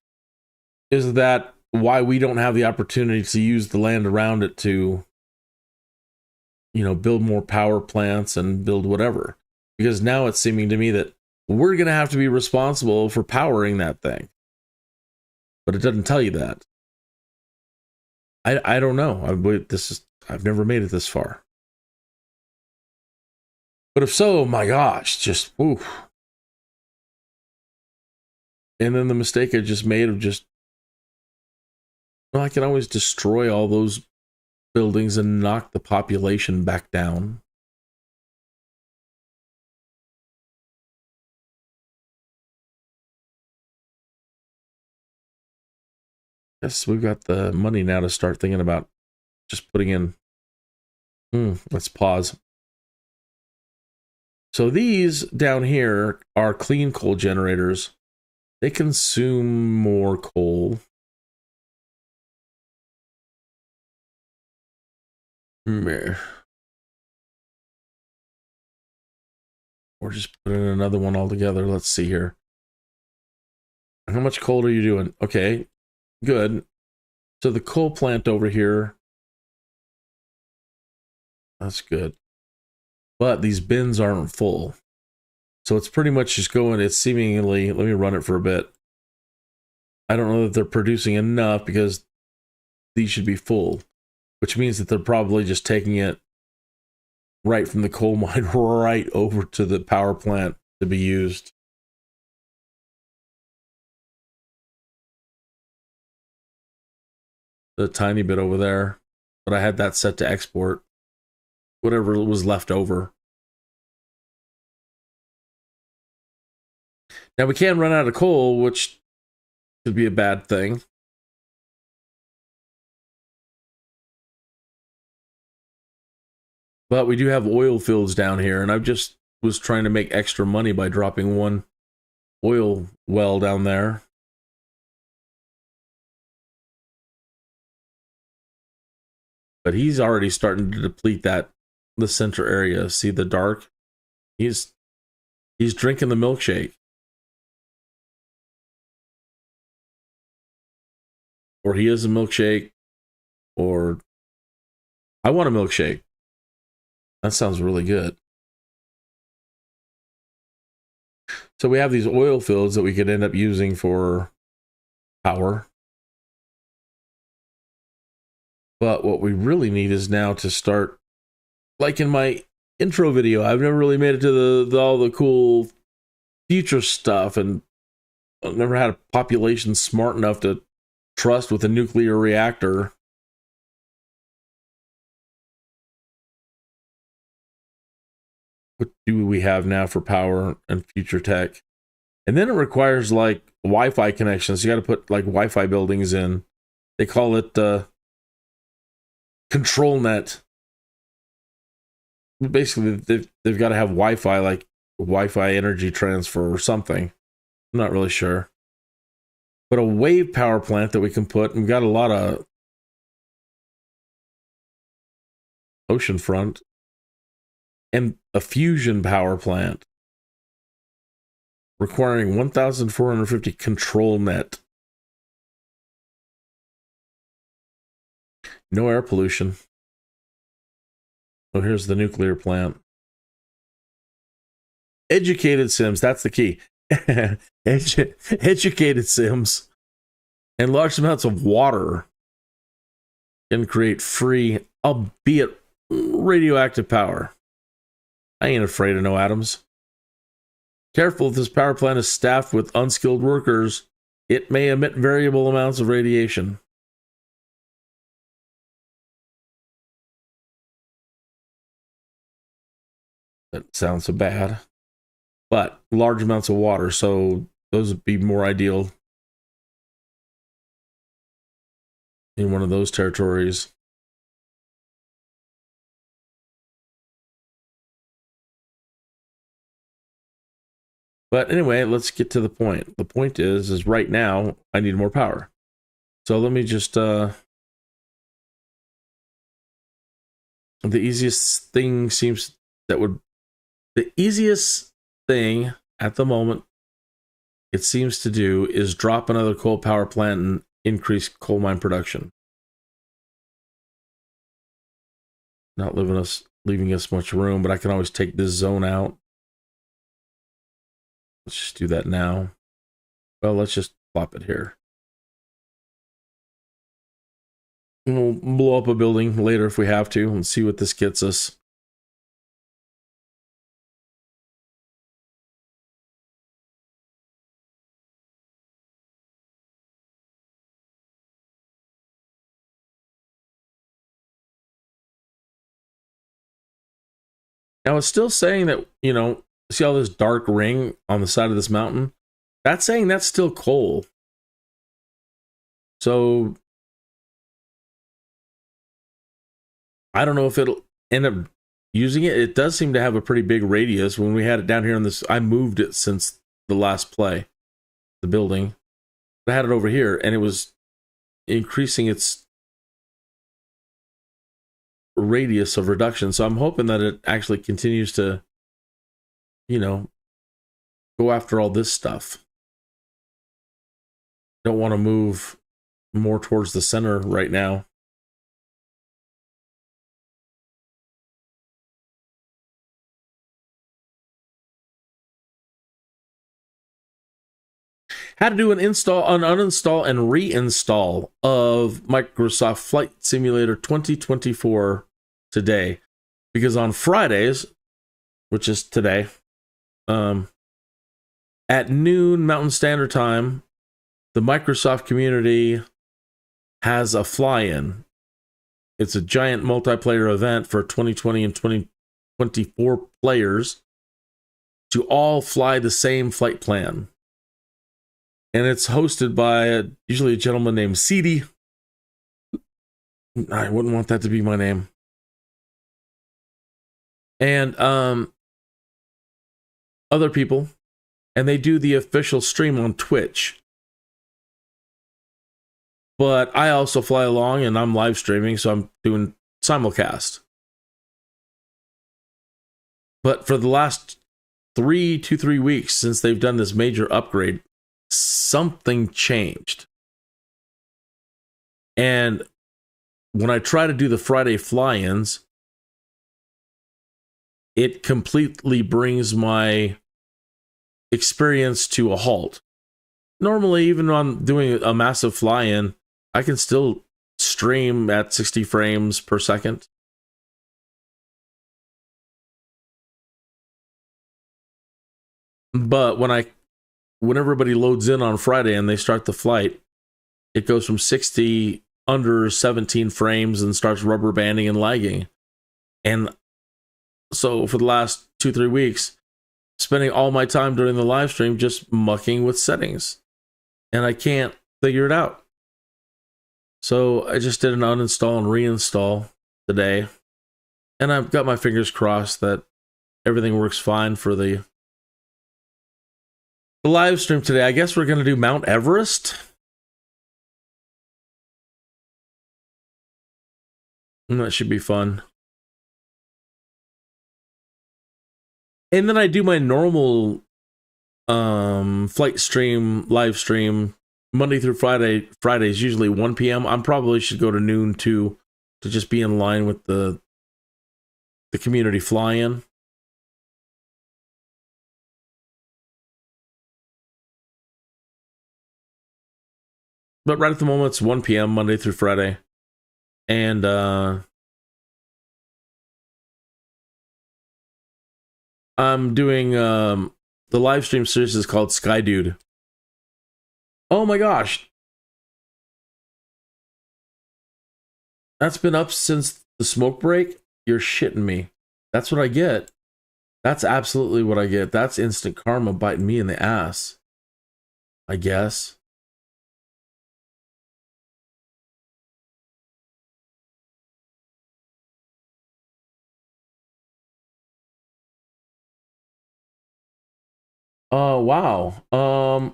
S1: is that why we don't have the opportunity to use the land around it to, build more power plants and build whatever. Because now it's seeming to me that we're going to have to be responsible for powering that thing. But it doesn't tell you that. I don't know. I've never made it this far. But if so, my gosh, just oof. And then the mistake I just made of just, well, I can always destroy all those buildings and knock the population back down. Yes, we've got the money now to start thinking about just putting in. Let's pause. So these down here are clean coal generators. They consume more coal. Or just put in another one altogether. Let's see here. How much coal are you doing? Okay, good. So the coal plant over here, that's good. But these bins aren't full. So it's pretty much just going, it's seemingly, let me run it for a bit. I don't know that they're producing enough because these should be full, which means that they're probably just taking it right from the coal mine right over to the power plant to be used. The tiny bit over there, but I had that set to export. Whatever was left over. Now we can run out of coal, which could be a bad thing. But we do have oil fields down here, and I just was trying to make extra money by dropping one oil well down there. But he's already starting to deplete the center area. See the dark? He's drinking the milkshake. Or he is a milkshake, or I want a milkshake. That sounds really good. So we have these oil fields that we could end up using for power. But what we really need is now to start, like in my intro video, I've never really made it to all the cool future stuff, and I've never had a population smart enough to trust with a nuclear reactor. What do we have now for power and future tech? And then it requires like Wi-Fi connections. You got to put like Wi-Fi buildings in. They call it control net. Basically, they've got to have Wi-Fi, like Wi-Fi energy transfer or something. I'm not really sure. But a wave power plant that we can put, and we've got a lot of oceanfront, and a fusion power plant requiring 1,450 control net. No air pollution. Oh, here's the nuclear plant. Educated sims, that's the key. Educated sims and large amounts of water can create free, albeit radioactive power. I ain't afraid of no atoms. Careful, if this power plant is staffed with unskilled workers, it may emit variable amounts of radiation. That sounds so bad. But large amounts of water, so those would be more ideal in one of those territories. But anyway, let's get to the point. The point is right now I need more power. So let me just the easiest thing the easiest thing at the moment it seems to do is drop another coal power plant and increase coal mine production. Not leaving us much room, but I can always take this zone out. Let's just do that now. Well, let's just plop it here. And we'll blow up a building later if we have to and see what this gets us. Now it's still saying that, you know, see all this dark ring on the side of this mountain? That's saying that's still coal. So I don't know if it'll end up using it. It does seem to have a pretty big radius. When we had it down here on this, I moved it since the last play, the building. I had it over here and it was increasing its radius of reduction. So I'm hoping that it actually continues to, you know, go after all this stuff. Don't want to move more towards the center right now. How to do an install, an uninstall, and reinstall of Microsoft Flight Simulator 2024 today. Because on Fridays, which is today, at noon Mountain Standard Time, the Microsoft community has a fly-in. It's a giant multiplayer event for 2020 and 2024 players to all fly the same flight plan. And it's hosted by usually a gentleman named SimCity. I wouldn't want that to be my name. And other people. And they do the official stream on Twitch. But I also fly along and I'm live streaming, so I'm doing simulcast. But for the last 3 weeks since they've done this major upgrade, something changed. And when I try to do the Friday fly-ins, it completely brings my experience to a halt. Normally, even when I'm doing a massive fly-in, I can still stream at 60 frames per second. But when everybody loads in on Friday and they start the flight, it goes from 60 under 17 frames and starts rubber banding and lagging. And so for the last 2-3 weeks, spending all my time during the live stream just mucking with settings. And I can't figure it out. So I just did an uninstall and reinstall today. And I've got my fingers crossed that everything works fine for the live stream today. I guess we're going to do Mount Everest. And that should be fun. And then I do my normal flight stream, live stream, Monday through Friday. Fridays usually 1 p.m. I probably should go to noon too, to just be in line with the community fly-in. But right at the moment, it's 1 p.m. Monday through Friday. And I'm doing the live stream series is called Sky Dude. Oh my gosh. That's been up since the smoke break? You're shitting me. That's what I get. That's absolutely what I get. That's instant karma biting me in the ass, I guess. Wow.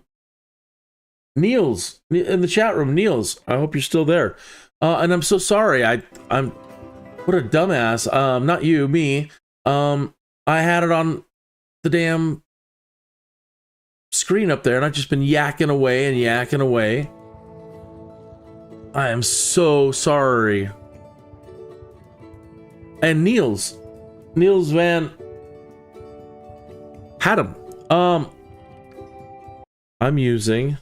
S1: Niels in the chat room. Niels, I hope you're still there. And I'm so sorry. I'm what a dumbass. Not you, me. I had it on the damn screen up there, and I've just been yakking away and yakking away. I am so sorry. And Niels Van had him. I'm using,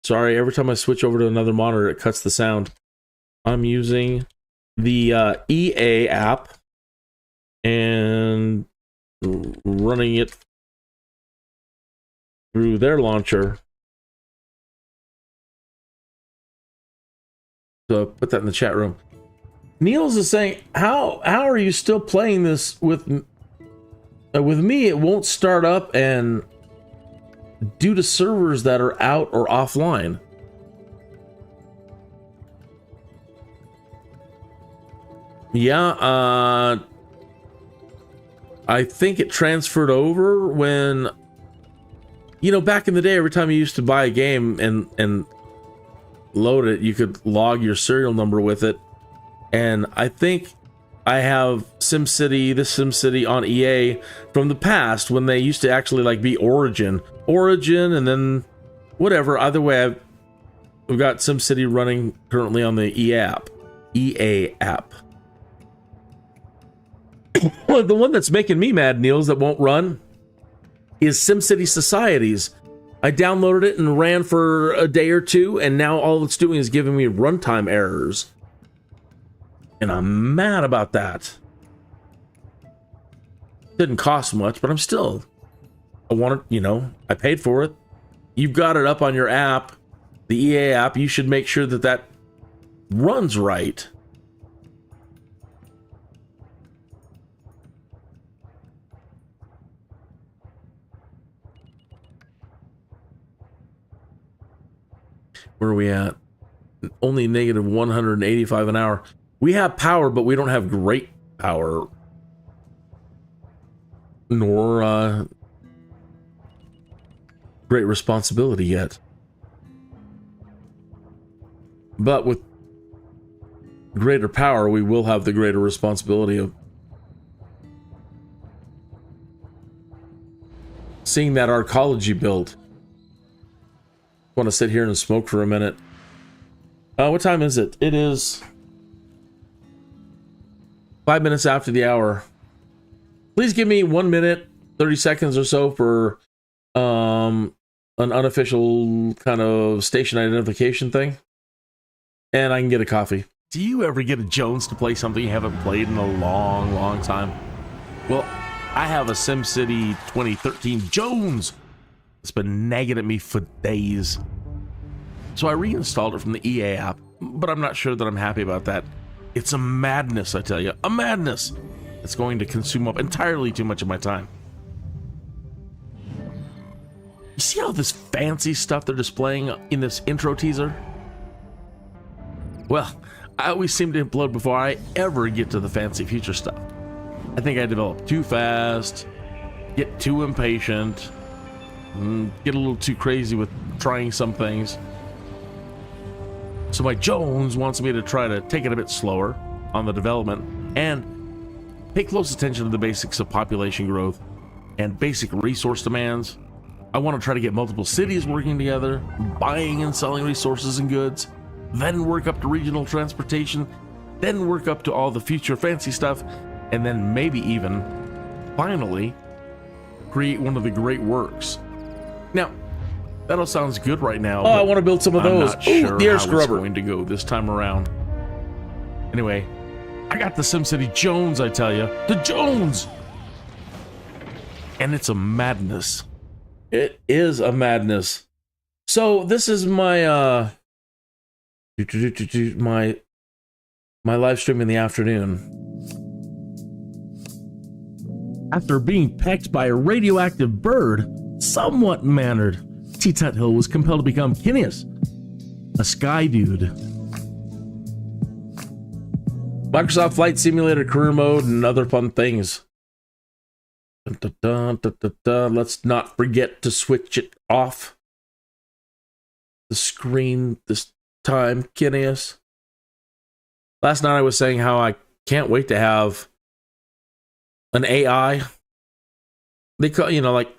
S1: sorry, every time I switch over to another monitor, it cuts the sound. I'm using the EA app and running it through their launcher. So put that in the chat room. Niels is saying, how are you still playing this with me? It won't start up, and due to servers that are out or offline. Yeah, I think it transferred over when, you know, back in the day, every time you used to buy a game and load it, you could log your serial number with it. And I think I have SimCity on EA from the past when they used to actually like be Origin, and then whatever. Either way, we've got SimCity running currently on the EA app. The one that's making me mad, Niels, that won't run is SimCity Societies. I downloaded it and ran for a day or two, and now all it's doing is giving me runtime errors. And I'm mad about that. Didn't cost much, but I want it, you know, I paid for it. You've got it up on your app, the EA app. You should make sure that that runs right. Where are we at? Only negative 185 an hour. We have power, but we don't have great power. Nor great responsibility yet. But with greater power, we will have the greater responsibility of seeing that ARCOLOGY build. Want to sit here and smoke for a minute. What time is it? It is 5 minutes after the hour. Please give me 1 minute, 30 seconds or so for an unofficial kind of station identification thing. And I can get a coffee. Do you ever get a Jones to play something you haven't played in a long time? Well, I have a SimCity 2013 Jones. It's been nagging at me for days. So I reinstalled it from the EA app, but I'm not sure that I'm happy about that. It's a madness, I tell you, a madness. It's going to consume up entirely too much of my time. You see all this fancy stuff they're displaying in this intro teaser? Well, I always seem to implode before I ever get to the fancy future stuff. I think I develop too fast, get too impatient, get a little too crazy with trying some things. So my Jones wants me to try to take it a bit slower on the development and pay close attention to the basics of population growth and basic resource demands. I want to try to get multiple cities working together, buying and selling resources and goods, then work up to regional transportation, then work up to all the future fancy stuff, and then maybe even, finally, create one of the great works. Now, that all sounds good right now. Oh, I want to build some of those. I'm not sure the air scrubber. It's going to go this time around. Anyway, I got the SimCity Jones, I tell you. The Jones! And it's a madness. It is a madness. So this is my my live stream in the afternoon. After being pecked by a radioactive bird, somewhat mannered, T-Tut Hill was compelled to become Kineas, a sky dude. Microsoft Flight Simulator career mode and other fun things. Let's not forget to switch it off. The screen this time, Kineas. Last night I was saying how I can't wait to have an AI. They call, you know, like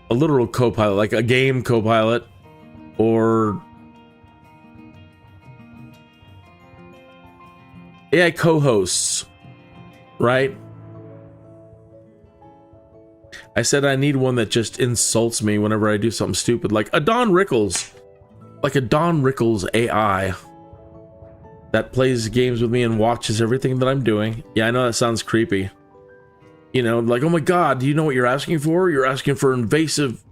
S1: a literal co-pilot, like a game co-pilot, or AI co-hosts, right? I said I need one that just insults me whenever I do something stupid, like a Don Rickles. Like a Don Rickles AI that plays games with me and watches everything that I'm doing. Yeah, I know that sounds creepy. You know, like, oh my God, do you know what you're asking for? You're asking for invasive.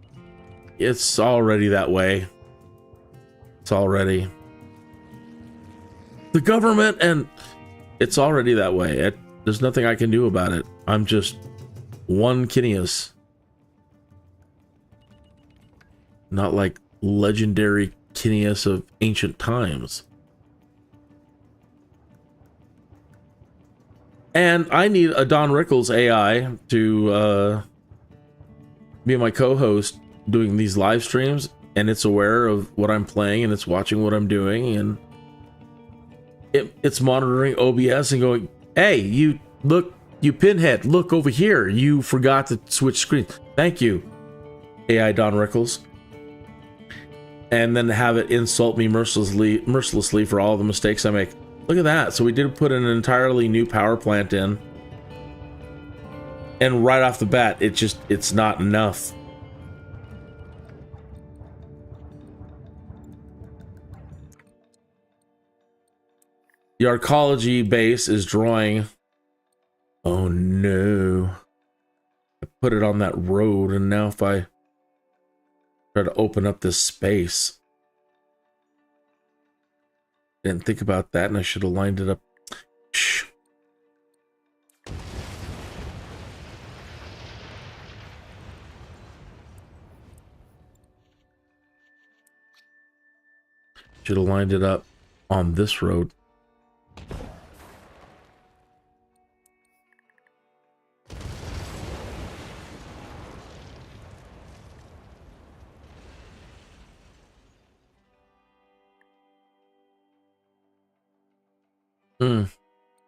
S1: It's already that way. It's already. The government, and it's already that way. There's nothing I can do about it. I'm just one Kineas. Not like legendary Kineas of ancient times. And I need a Don Rickles AI to be my co-host doing these live streams, and it's aware of what I'm playing and it's watching what I'm doing, and it's monitoring OBS and going, hey, you look, you pinhead, look over here, you forgot to switch screens. Thank you, AI Don Rickles. And then have it insult me mercilessly for all the mistakes I make. Look at that. So we did put an entirely new power plant in. And right off the bat, it's not enough. The Arcology base is drawing. Oh no. I put it on that road, and now if I try to open up this space. Didn't think about that, and I should have lined it up. Shh. Should have lined it up on this road.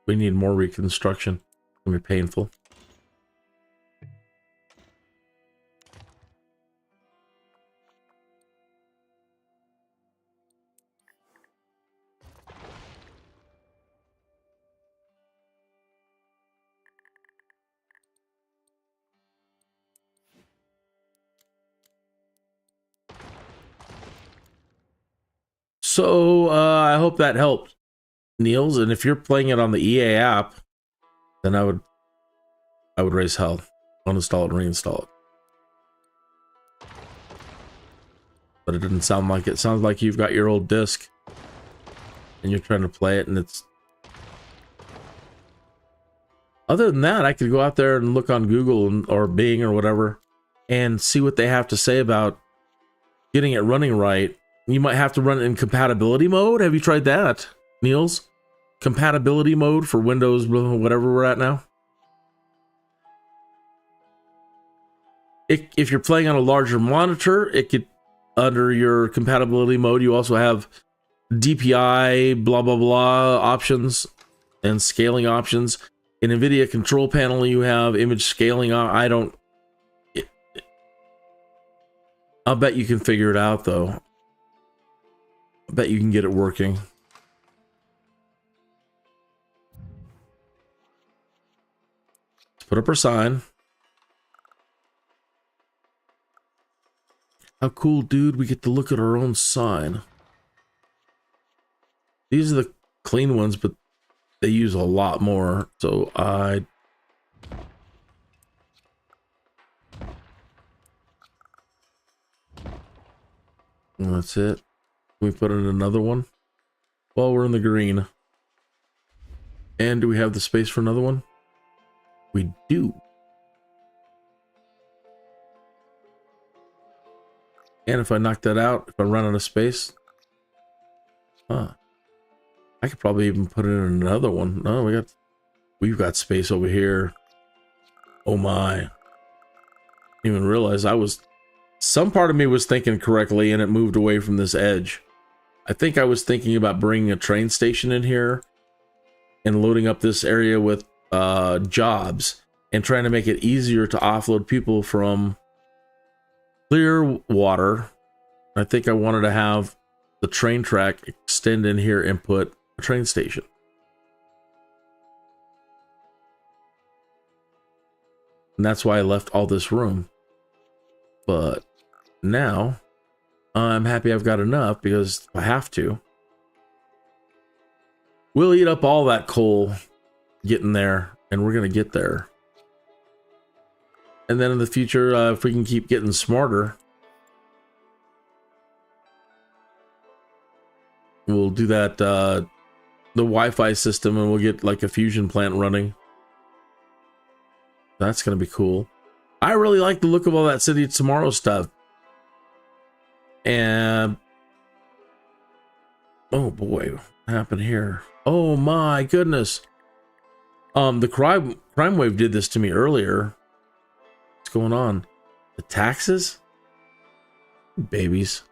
S1: We need more reconstruction. It's gonna be painful. So I hope that helped, Niels. And if you're playing it on the EA app, then I would raise hell. Uninstall it and reinstall it. But it didn't sound like it. It sounds like you've got your old disc and you're trying to play it, and it's. Other than that, I could go out there and look on Google or Bing or whatever and see what they have to say about getting it running right. You might have to run it in compatibility mode. Have you tried that, Niels? Compatibility mode for Windows, whatever we're at now. If you're playing on a larger monitor, it could, under your compatibility mode, you also have DPI, blah, blah, blah options and scaling options. In NVIDIA control panel, you have image scaling. I'll bet you can figure it out, though. I bet you can get it working. Let's put up our sign. How cool, dude. We get to look at our own sign. These are the clean ones, but they use a lot more. So that's it. Can we put in another one? Well, we're in the green. And do we have the space for another one? We do. And if I knock that out, if I run out of space, I could probably even put in another one. No, we've got space over here. Oh my. Didn't even realize some part of me was thinking correctly and it moved away from this edge. I think I was thinking about bringing a train station in here and loading up this area with jobs and trying to make it easier to offload people from Clearwater. I think I wanted to have the train track extend in here and put a train station. And that's why I left all this room. But now I'm happy I've got enough because I have to. We'll eat up all that coal getting there, and we're going to get there. And then in the future, if we can keep getting smarter, we'll do that, the Wi-Fi system, and we'll get like a fusion plant running. That's going to be cool. I really like the look of all that City of Tomorrow stuff. And oh boy, what happened here? Oh my goodness. The crime wave did this to me earlier. What's going on? The taxes? Babies.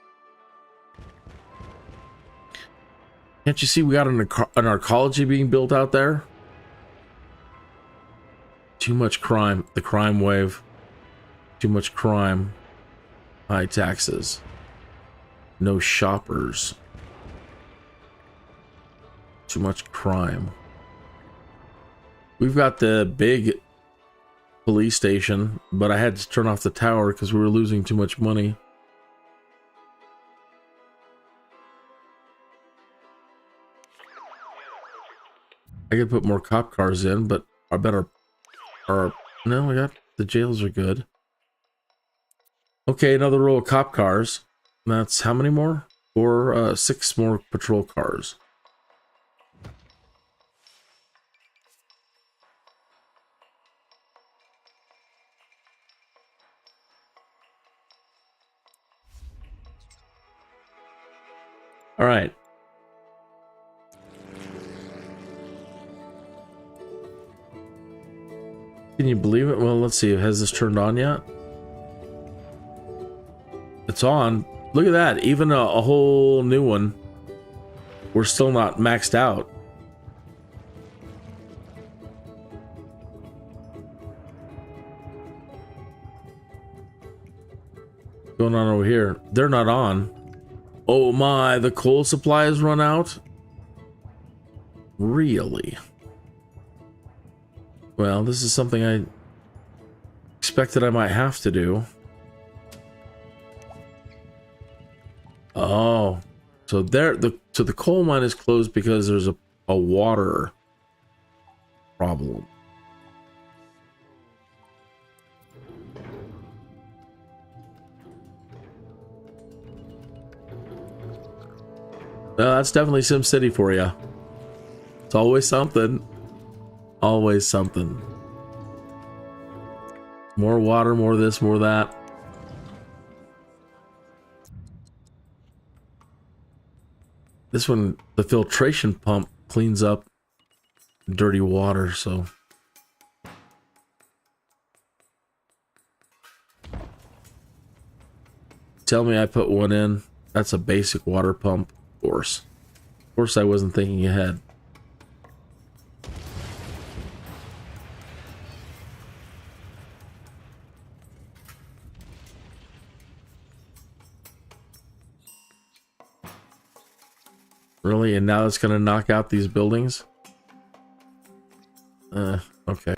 S1: Can't you see we got an arcology being built out there? Too much crime. The crime wave. Too much crime. High taxes. No shoppers. Too much crime. We've got the big police station, but I had to turn off the tower because we were losing too much money. I could put more cop cars in, but I better... no, I got... the jails are good. Okay, another row of cop cars. That's how many more? 6 more patrol cars. All right. Can you believe it? Well, let's see. Has this turned on yet? It's on. Look at that. Even a whole new one. We're still not maxed out. What's going on over here? They're not on. Oh my, the coal supply has run out? Really? Well, this is something I expected I might have to do. Oh, so the coal mine is closed because there's a water problem. That's definitely SimCity for you. It's always something. Always something. More water, more this, more that. This one, the filtration pump cleans up dirty water, so. Tell me I put one in. That's a basic water pump. Of course I wasn't thinking ahead. Really? And now it's gonna knock out these buildings? Okay.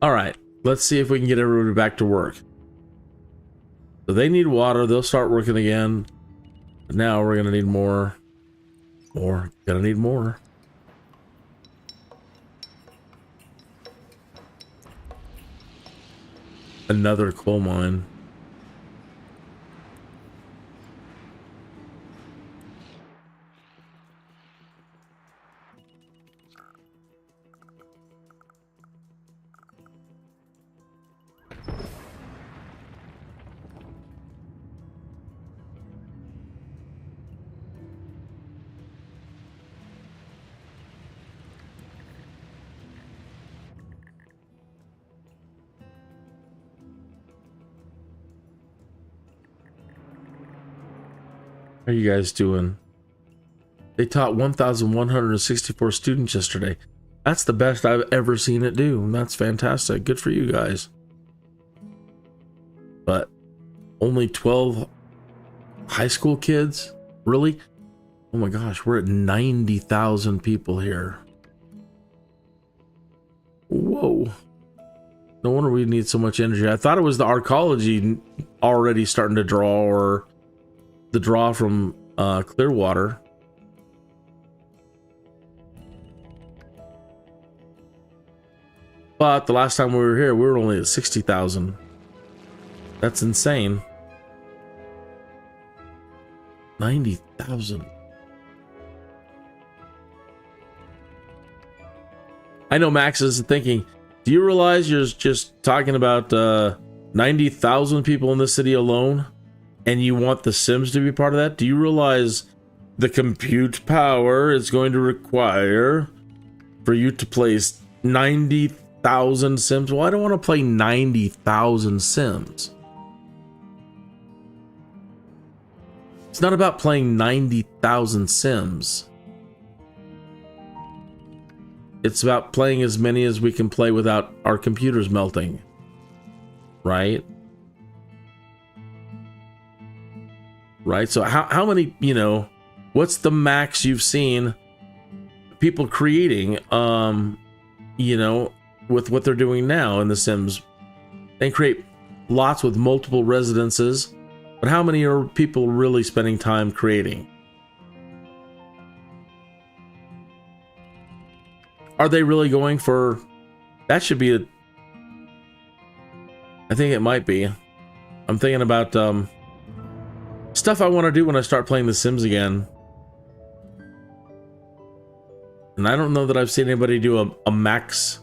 S1: All right, let's see if we can get everybody back to work. So they need water. They'll start working again. But now we're gonna need more. Gonna need more. Another coal mine. How are you guys doing? They taught 1,164 students yesterday. That's the best I've ever seen it do. And that's fantastic. Good for you guys. But only 12 high school kids? Really? Oh my gosh, we're at 90,000 people here. Whoa. No wonder we need so much energy. I thought it was the ARCOLOGY already starting to draw, or the draw from Clearwater. But the last time we were here, we were only at 60,000. That's insane. 90,000. I know Max is thinking, do you realize you're just talking about 90,000 people in this city alone? And you want the Sims to be part of that? Do you realize the compute power it's going to require for you to place 90,000 Sims? Well, I don't want to play 90,000 Sims. It's not about playing 90,000 Sims. It's about playing as many as we can play without our computers melting. Right? Right? So how many, you know, what's the max you've seen people creating, you know, with what they're doing now in The Sims? They create lots with multiple residences, but how many are people really spending time creating? Are they really going for... That should be a... I think it might be. I'm thinking about stuff I want to do when I start playing The Sims again. And I don't know that I've seen anybody do a max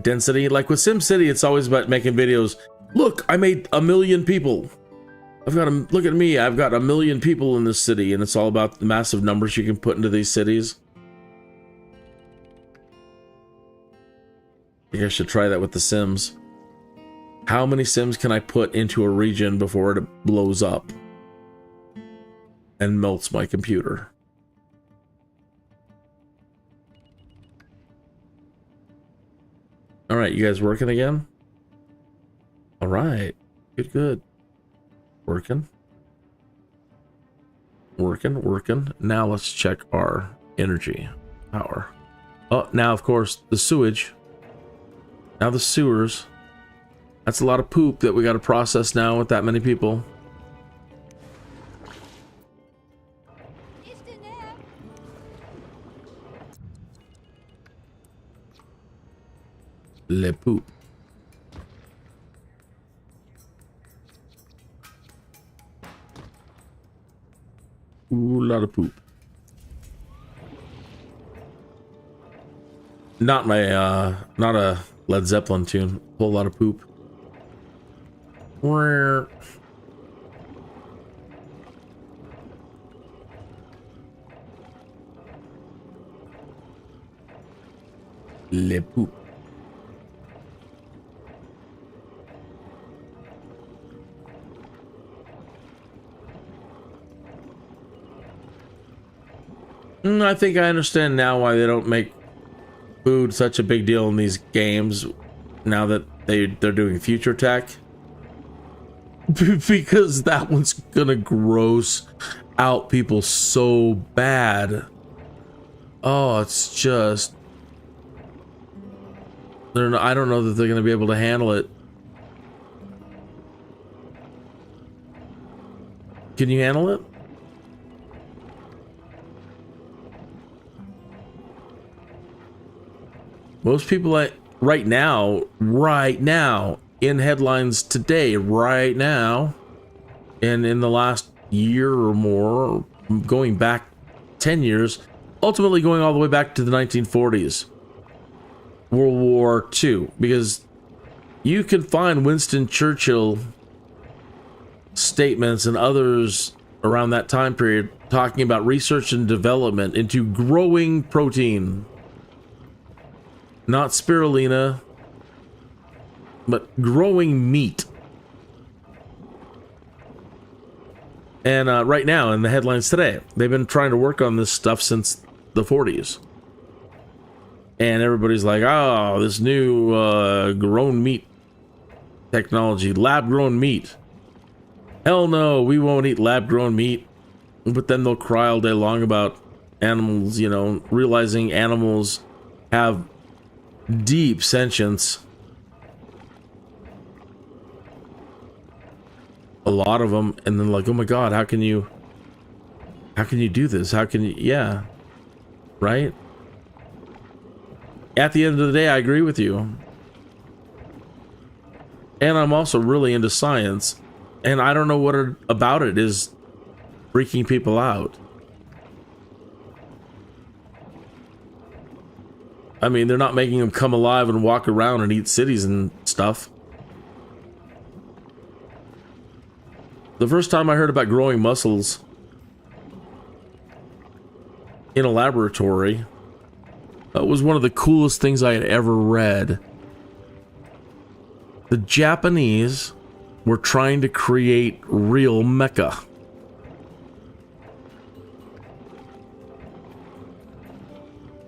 S1: density. Like with SimCity, it's always about making videos. Look, I made 1 million people. Look at me, I've got 1 million people in this city, and it's all about the massive numbers you can put into these cities. I think I should try that with The Sims. How many Sims can I put into a region before it blows up and melts my computer? All right, you guys working again? All right, good. Working. Now let's check our energy power. Oh, now of course the sewage. Now the sewers. That's a lot of poop that we got to process now with that many people. Le poop. Ooh, a lot of poop. Not my, not a Led Zeppelin tune. Whole lot of poop. Le poop. I think I understand now why they don't make food such a big deal in these games now that they're doing future tech. Because that one's gonna gross out people so bad. Oh, it's just... I don't know that they're gonna be able to handle it. Can you handle it? Most people, like right now, in headlines today, right now, and in the last year or more, going back 10 years, ultimately going all the way back to the 1940s, World War II, because you can find Winston Churchill statements and others around that time period talking about research and development into growing protein. Not spirulina, but growing meat. And right now, in the headlines today, they've been trying to work on this stuff since the 40s. And everybody's like, oh, this new grown meat technology, lab-grown meat. Hell no, we won't eat lab-grown meat. But then they'll cry all day long about animals, you know, realizing animals have deep sentience. A lot of them, and then like, oh my god, how can you do this? How can you, yeah, right? At the end of the day, I agree with you. And I'm also really into science, and I don't know what about it is freaking people out. I mean, they're not making them come alive and walk around and eat cities and stuff. The first time I heard about growing muscles in a laboratory, that was one of the coolest things I had ever read. The Japanese were trying to create real mecha.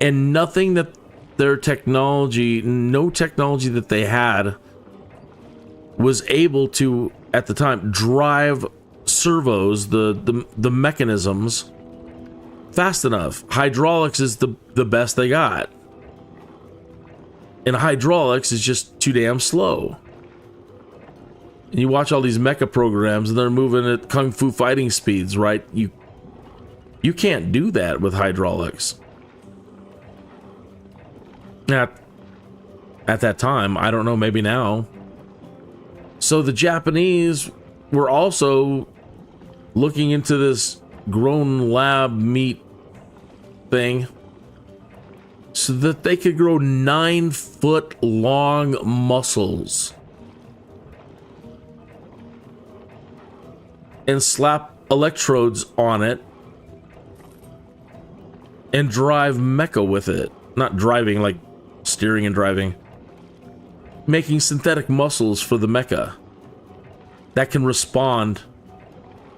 S1: And nothing that their technology, no technology that they had was able to, at the time, drive servos, the mechanisms, fast enough. Hydraulics is the best they got. And hydraulics is just too damn slow. And you watch all these mecha programs and they're moving at kung fu fighting speeds, right? You can't do that with hydraulics. At that time, I don't know, maybe now. So the Japanese were also looking into this grown lab meat thing so that they could grow 9-foot long muscles and slap electrodes on it and drive mecha with it. Not driving, like steering and driving. Making synthetic muscles for the mecha that can respond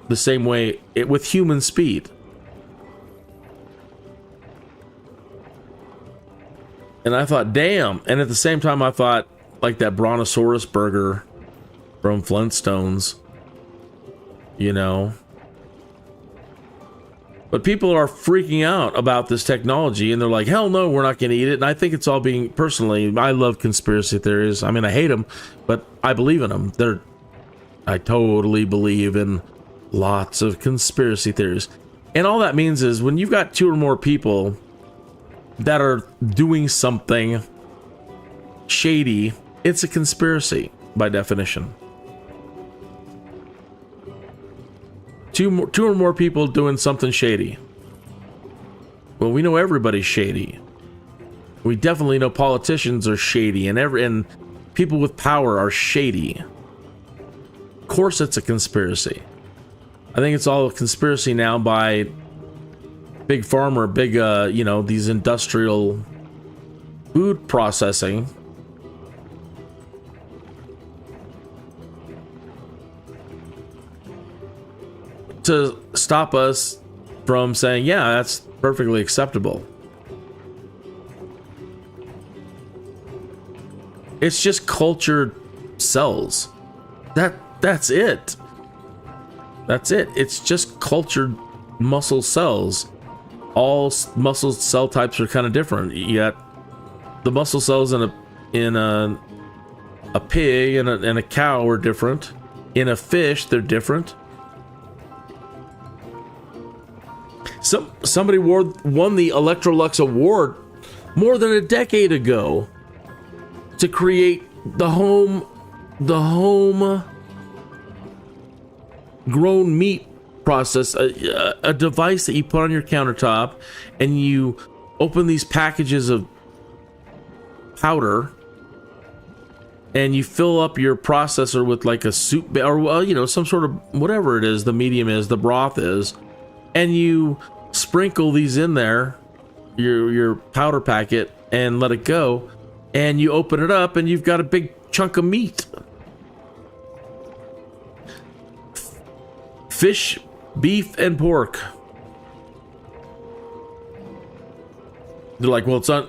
S1: the same way with human speed. And I thought, damn. And at the same time, I thought, like that brontosaurus burger from Flintstones, you know. But people are freaking out about this technology, and they're like, hell no, we're not going to eat it. And I think it's all being, personally, I love conspiracy theories. I mean, I hate them, but I believe in them. I totally believe in lots of conspiracy theories. And all that means is when you've got 2 or more people that are doing something shady, it's a conspiracy by definition. Two or more people doing something shady. Well, we know everybody's shady. We definitely know politicians are shady, and people with power are shady. Of course, it's a conspiracy. I think it's all a conspiracy now by big pharma, big you know, these industrial food processing. To stop us from saying, yeah, that's perfectly acceptable. It's just cultured cells. That's it. That's it. It's just cultured muscle cells. All muscle cell types are kind of different. Yet the muscle cells in a pig and a cow are different. In a fish, they're different. Somebody won the Electrolux Award more than a decade ago to create the home grown meat process, a device that you put on your countertop and you open these packages of powder and you fill up your processor with like a soup or you know, some sort of whatever it is, the medium is, the broth is, and you sprinkle these in there, your powder packet, and let it go, and you open it up and you've got a big chunk of meat. Fish Beef and pork. They're like, well, it's they're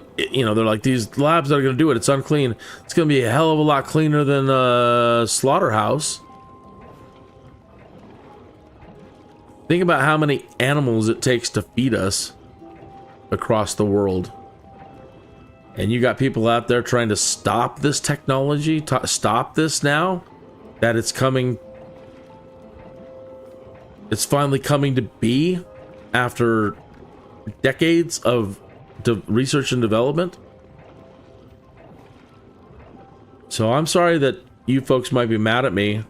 S1: like, these labs that are going to do it, it's unclean. It's going to be a hell of a lot cleaner than a slaughterhouse. Think about how many animals it takes to feed us across the world. And you got people out there trying to stop this technology, stop this now that it's coming. It's finally coming to be after decades of research and development. So I'm sorry that you folks might be mad at me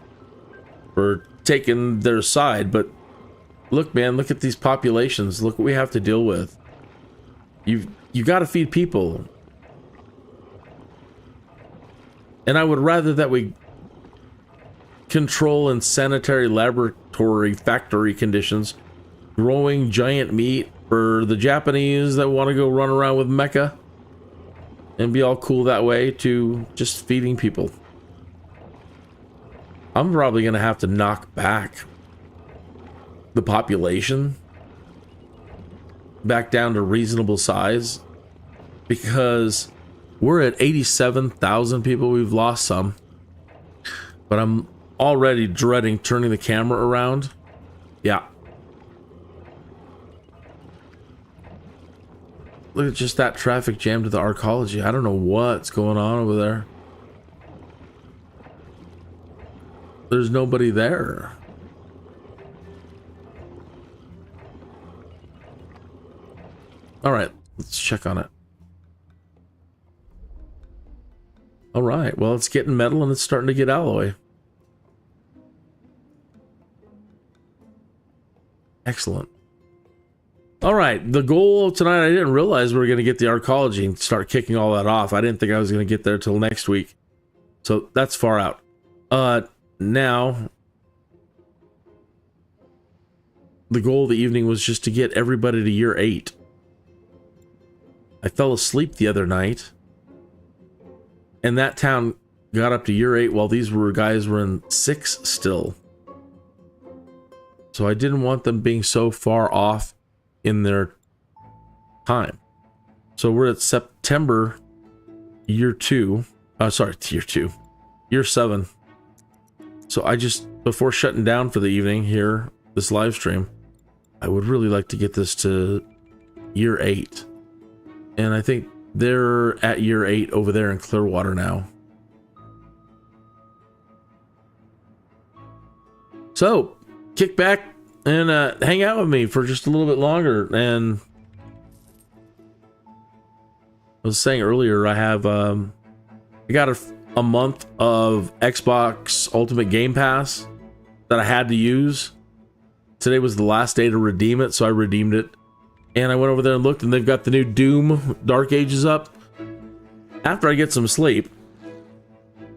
S1: for taking their side, but look, man, look at these populations. Look what we have to deal with. You got to feed people. And I would rather that we control in sanitary laboratory factory conditions, growing giant meat for the Japanese that want to go run around with mecha and be all cool that way, to just feeding people. I'm probably going to have to knock back the population back down to reasonable size, because we're at 87,000 people. We've lost some, but I'm already dreading turning the camera around. Yeah. Look at just that traffic jam to the Arcology. I don't know what's going on over there. There's nobody there. All right, let's check on it. All right, well, it's getting metal and it's starting to get alloy. Excellent. All right, the goal of tonight, I didn't realize we were going to get the Arcology and start kicking all that off. I didn't think I was going to get there till next week. So that's far out. Now, the goal of the evening was just to get everybody to year 8. I fell asleep the other night, and that town got up to year 8 while these guys were in 6 still. So I didn't want them being so far off in their time. So we're at September year 2. Sorry, year 2. Year 7. So I just, before shutting down for the evening here, this live stream, I would really like to get this to year 8. And I think they're at year 8 over there in Clearwater now. So, kick back and hang out with me for just a little bit longer. And I was saying earlier, I have I got a month of Xbox Ultimate Game Pass that I had to use. Today was the last day to redeem it, so I redeemed it. And I went over there and looked, and they've got the new Doom Dark Ages up. After I get some sleep,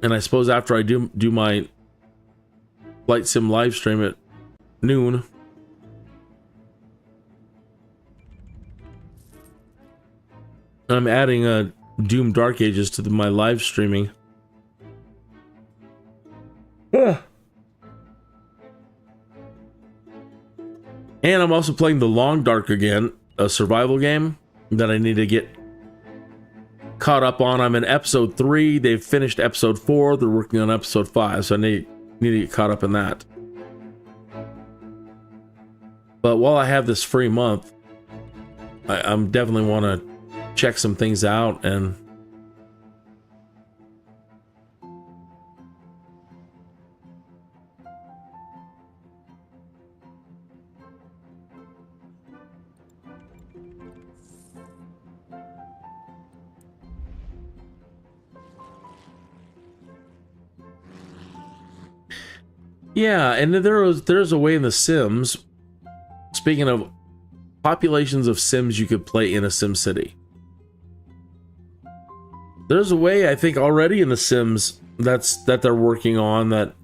S1: and I suppose after I do my Flight Sim live stream at noon, I'm adding Doom Dark Ages to my live streaming. And I'm also playing The Long Dark again, a survival game that I need to get caught up on. I'm in episode 3. They've finished episode 4. They're working on episode 5, so I need to get caught up in that. But while I have this free month, I'm definitely want to check some things out. And yeah, and there's a way in The Sims, speaking of populations of Sims you could play in a SimCity. There's a way, I think, already in The Sims that they're working on, that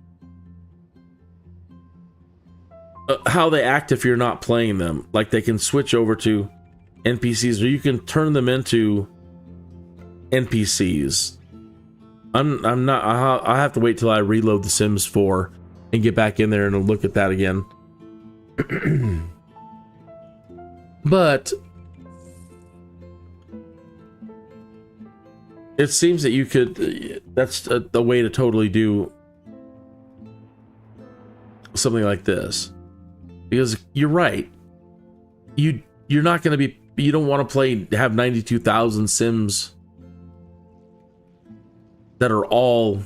S1: how they act if you're not playing them. Like, they can switch over to NPCs, or you can turn them into NPCs. I'm not. I have to wait till I reload The Sims 4 and get back in there and look at that again. But it seems that you could, that's a way to totally do something like this. Because you're right. You're not going to be, you don't want to have 92,000 Sims that are all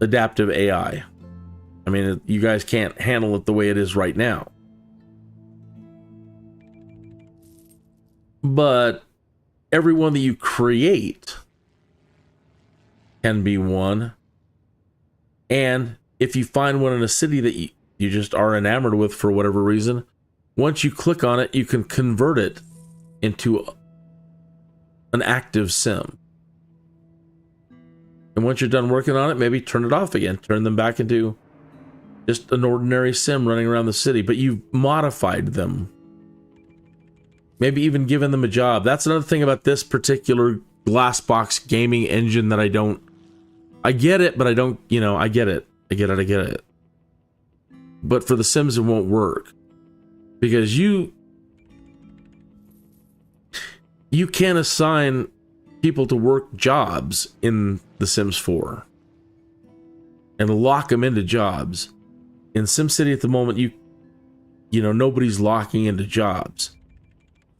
S1: adaptive AI. I mean, you guys can't handle it the way it is right now. But everyone that you create can be one. And if you find one in a city that you just are enamored with for whatever reason, once you click on it, you can convert it into an active sim. And once you're done working on it, maybe turn it off again. Turn them back into just an ordinary sim running around the city. But you've modified them. Maybe even given them a job. That's another thing about this particular Glassbox gaming engine that I get it, but I don't, I get it. I get it. But for the Sims, it won't work. Because you can't assign people to work jobs in The Sims 4 and lock them into jobs. In SimCity at the moment, nobody's locking into jobs.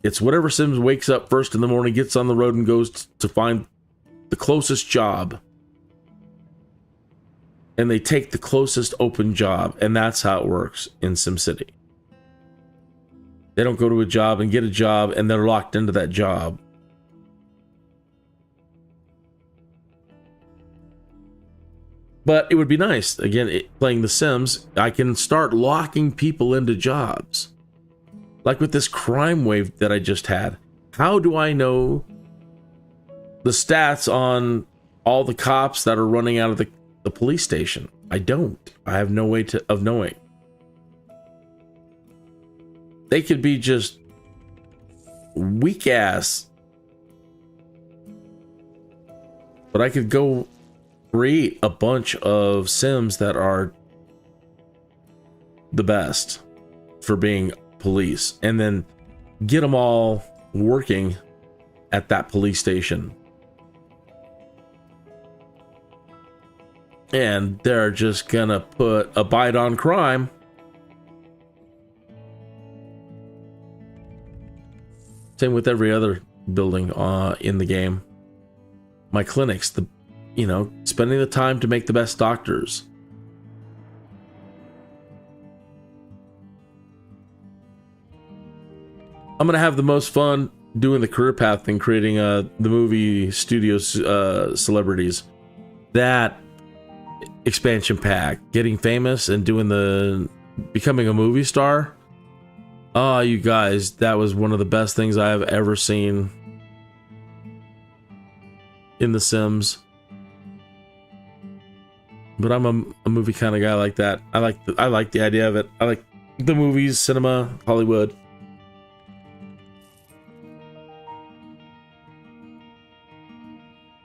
S1: It's whatever Sims wakes up first in the morning, gets on the road, and goes to find the closest job. And they take the closest open job, and that's how it works in SimCity. They don't go to a job and get a job, and they're locked into that job. But it would be nice, again, playing The Sims, I can start locking people into jobs. Like with this crime wave that I just had. How do I know the stats on all the cops that are running out of the police station? I don't. I have no way of knowing. They could be just weak ass. But I could go create a bunch of Sims that are the best for being police, and then get them all working at that police station. And they're just gonna abide on crime. Same with every other building in the game. My clinics, spending the time to make the best doctors. I'm going to have the most fun doing the career path thing, creating the movie studios celebrities. That expansion pack, getting famous and becoming a movie star. Oh, you guys, that was one of the best things I have ever seen in The Sims. But I'm a movie kind of guy like that. I like the idea of it. I like the movies, cinema, Hollywood.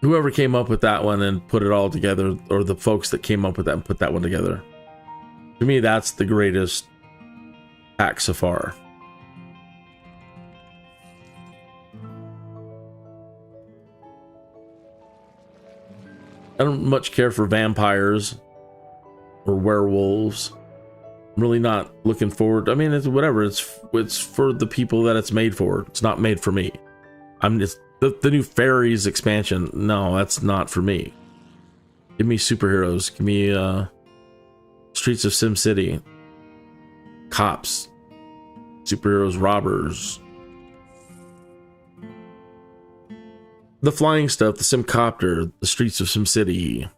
S1: Whoever came up with that one and put it all together, or the folks that came up with that and put that one together, to me, that's the greatest pack so far. I don't much care for vampires or werewolves. I'm really not looking forward. I mean, it's whatever. It's for the people that it's made for. It's not made for me. I'm just the new fairies expansion. No, that's not for me. Give me superheroes. Give me Streets of SimCity. Cops. Superheroes, robbers. The flying stuff, the Simcopter, the Streets of SimCity.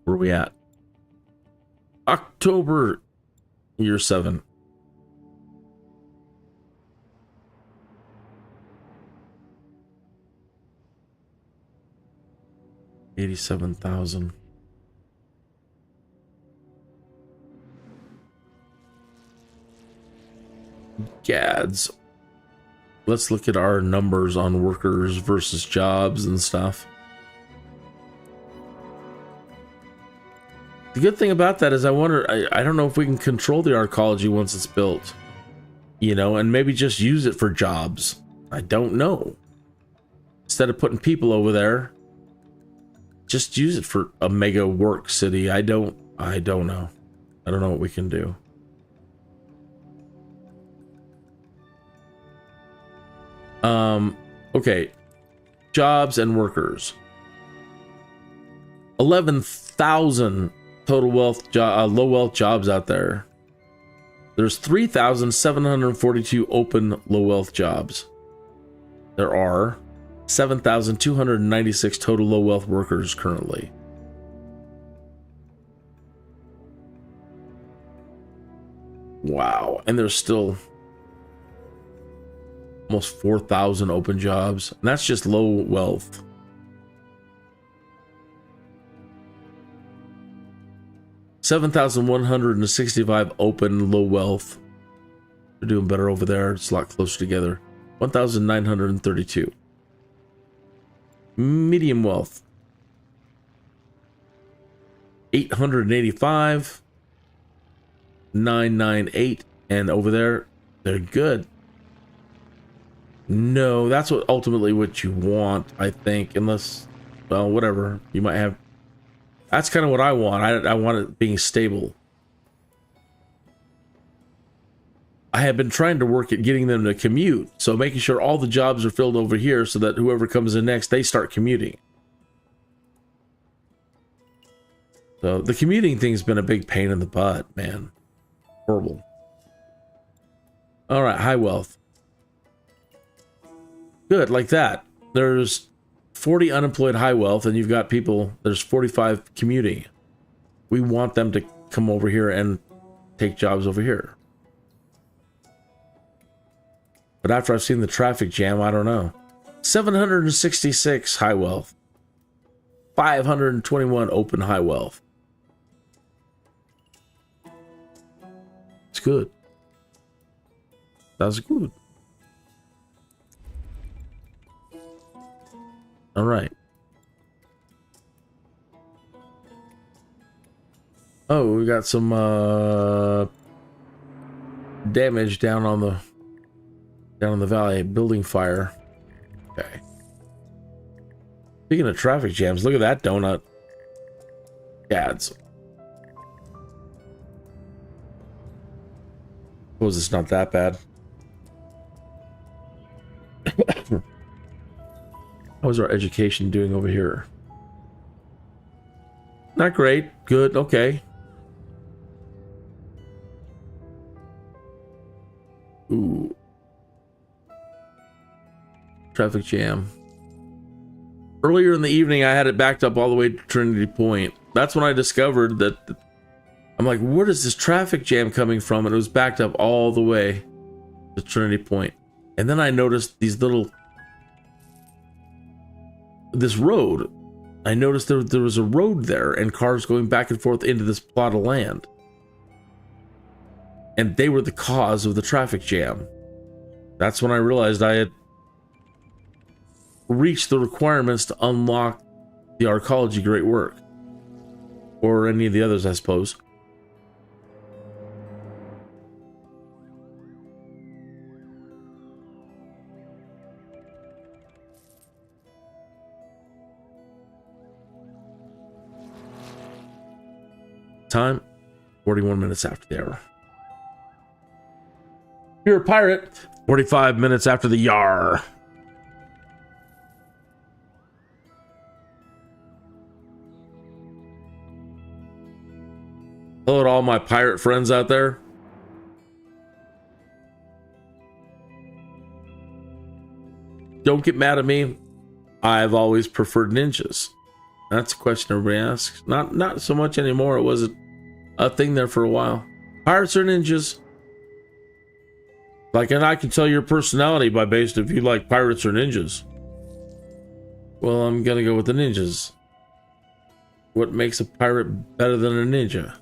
S1: Where are we at? October, year 7. $87,000. Gads. let's look at our numbers on workers versus jobs and stuff. The good thing about that is I wonder, I don't know if we can control the arcology once it's built, you know, and maybe just use it for jobs. I don't know. Instead of putting people over there, just use it for a mega work city. I don't know. I don't know what we can do. Okay. Jobs and workers. 11,000 total wealth, low wealth jobs out there. There's 3,742 open low wealth jobs. There are 7,296 total low wealth workers currently. Wow. And there's still almost 4,000 open jobs. And that's just low wealth. $7,165 open low wealth. They're doing better over there. It's a lot closer together. 1,932. Medium wealth. 885. 998. And over there, they're good. No, that's what ultimately what you want, I think. Unless, well, whatever. You might have. That's kind of what I want. I want it being stable. I have been trying to work at getting them to commute. So making sure all the jobs are filled over here so that whoever comes in next, they start commuting. So the commuting thing's been a big pain in the butt, man. Horrible. All right, high wealth. Good, like that. There's 40 unemployed high wealth, and you've got people, there's 45 commuting. We want them to come over here and take jobs over here. But after I've seen the traffic jam, I don't know. 766 high wealth. 521 open high wealth. It's good. That's good. All right. Oh, we got some damage down on the valley. Building fire. Okay. Speaking of traffic jams, look at that donut. Ads. Suppose it's not that bad. How's our education doing over here? Not great. Good. Okay. Ooh. Traffic jam. Earlier in the evening, I had it backed up all the way to Trinity Point. That's when I discovered that I'm like, where is this traffic jam coming from? And it was backed up all the way to Trinity Point. And then I noticed these little... This road. I noticed there was a road there and cars going back and forth into this plot of land. And they were the cause of the traffic jam. That's when I realized I had reached the requirements to unlock the Arcology Great Work. Or any of the others, I suppose. Time 41 minutes after the hour. You're a pirate. 45 minutes after the yar. Hello to all my pirate friends out there. Don't get mad at me. I've always preferred ninjas. That's a question everybody asks. Not so much anymore. It wasn't a thing there for a while. Pirates or ninjas? Like, and I can tell your personality by based if you like pirates or ninjas. Well, I'm gonna go with the ninjas. What makes a pirate better than a ninja?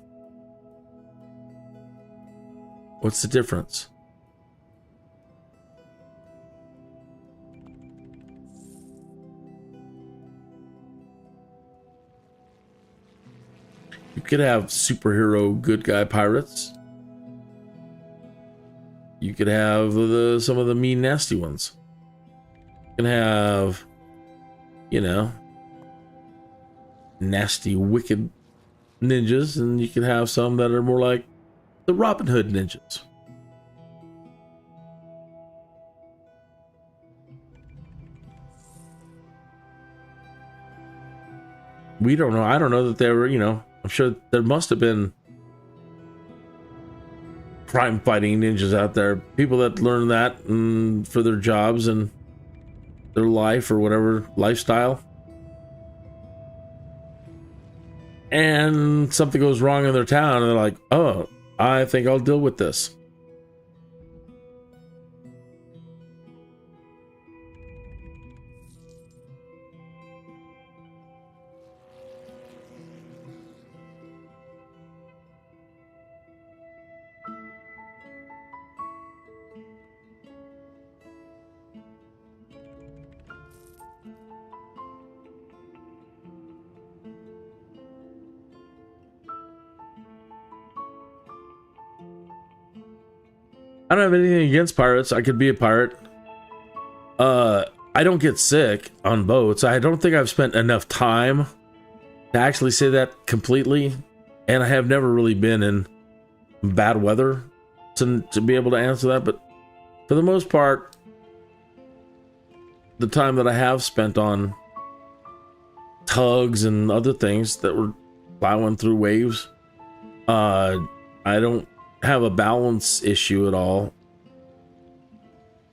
S1: What's the difference? You could have superhero good guy pirates. You could have some of the mean, nasty ones. You can have, you know, nasty, wicked ninjas, and you can have some that are more like the Robin Hood ninjas. We don't know. I don't know that they were, you know, I'm sure there must have been crime fighting ninjas out there. People that learn that for their jobs and their life or whatever lifestyle. And something goes wrong in their town and they're like, oh, I think I'll deal with this. I don't have anything against pirates. I could be a pirate. I don't get sick on boats. I don't think I've spent enough time to actually say that completely. And I have never really been in bad weather to be able to answer that. But for the most part, the time that I have spent on tugs and other things that were plowing through waves, I don't have a balance issue at all,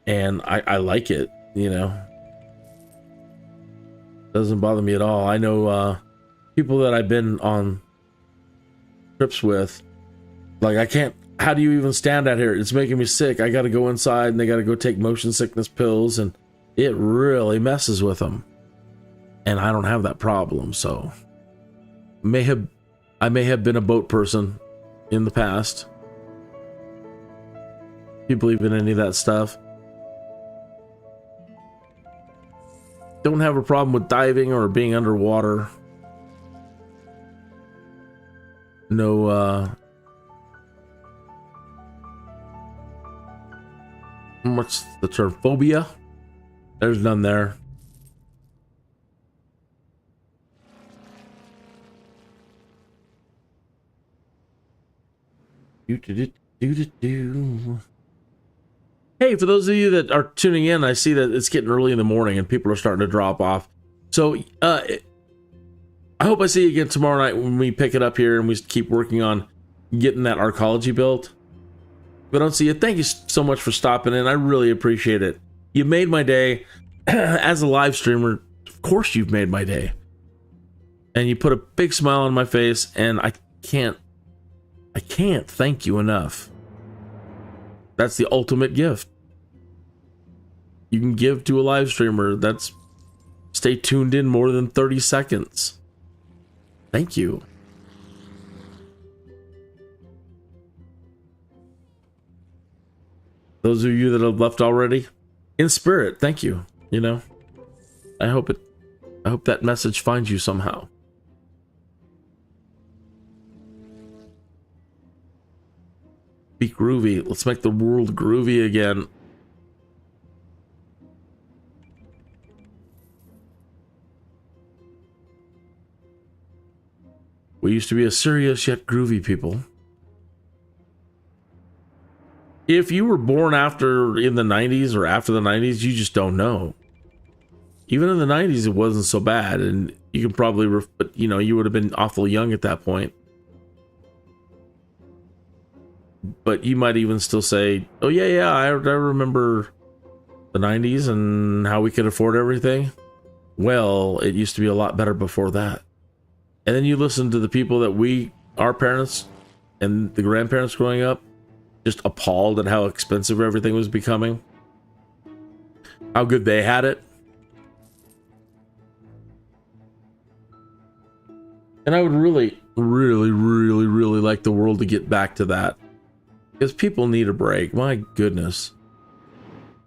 S1: and I like it, you know. Doesn't bother me at all. I know people that I've been on trips with, like, I can't, how do you even stand out here? It's making me sick. I gotta go inside and they gotta go take motion sickness pills, and it really messes with them, and I don't have that problem. So I may have been a boat person in the past. You believe in any of that stuff? Don't have a problem with diving or being underwater. No, what's the term? Phobia? There's none there. Hey, for those of you that are tuning in, I see that it's getting early in the morning and people are starting to drop off. So, I hope I see you again tomorrow night when we pick it up here and we keep working on getting that arcology built. If I don't see you, thank you so much for stopping in. I really appreciate it. You made my day. As a live streamer, of course you've made my day. And you put a big smile on my face, and I can't thank you enough. That's the ultimate gift you can give to a live streamer that's stay tuned in more than 30 seconds. Thank you. Those of you that have left already, in spirit, thank you. You know, I hope that message finds you somehow. Be groovy. Let's make the world groovy again. We used to be a serious yet groovy people. If you were born in the 90s or after the 90s, you just don't know. Even in the 90s, it wasn't so bad, and you can probably, but you know, you would have been awful young at that point. But you might even still say, oh yeah, I remember the 90s and how we could afford everything. Well, it used to be a lot better before that. And then you listen to the people that our parents and the grandparents growing up, just appalled at how expensive everything was becoming. How good they had it. And I would really, really, really, really like the world to get back to that. Because people need a break. My goodness.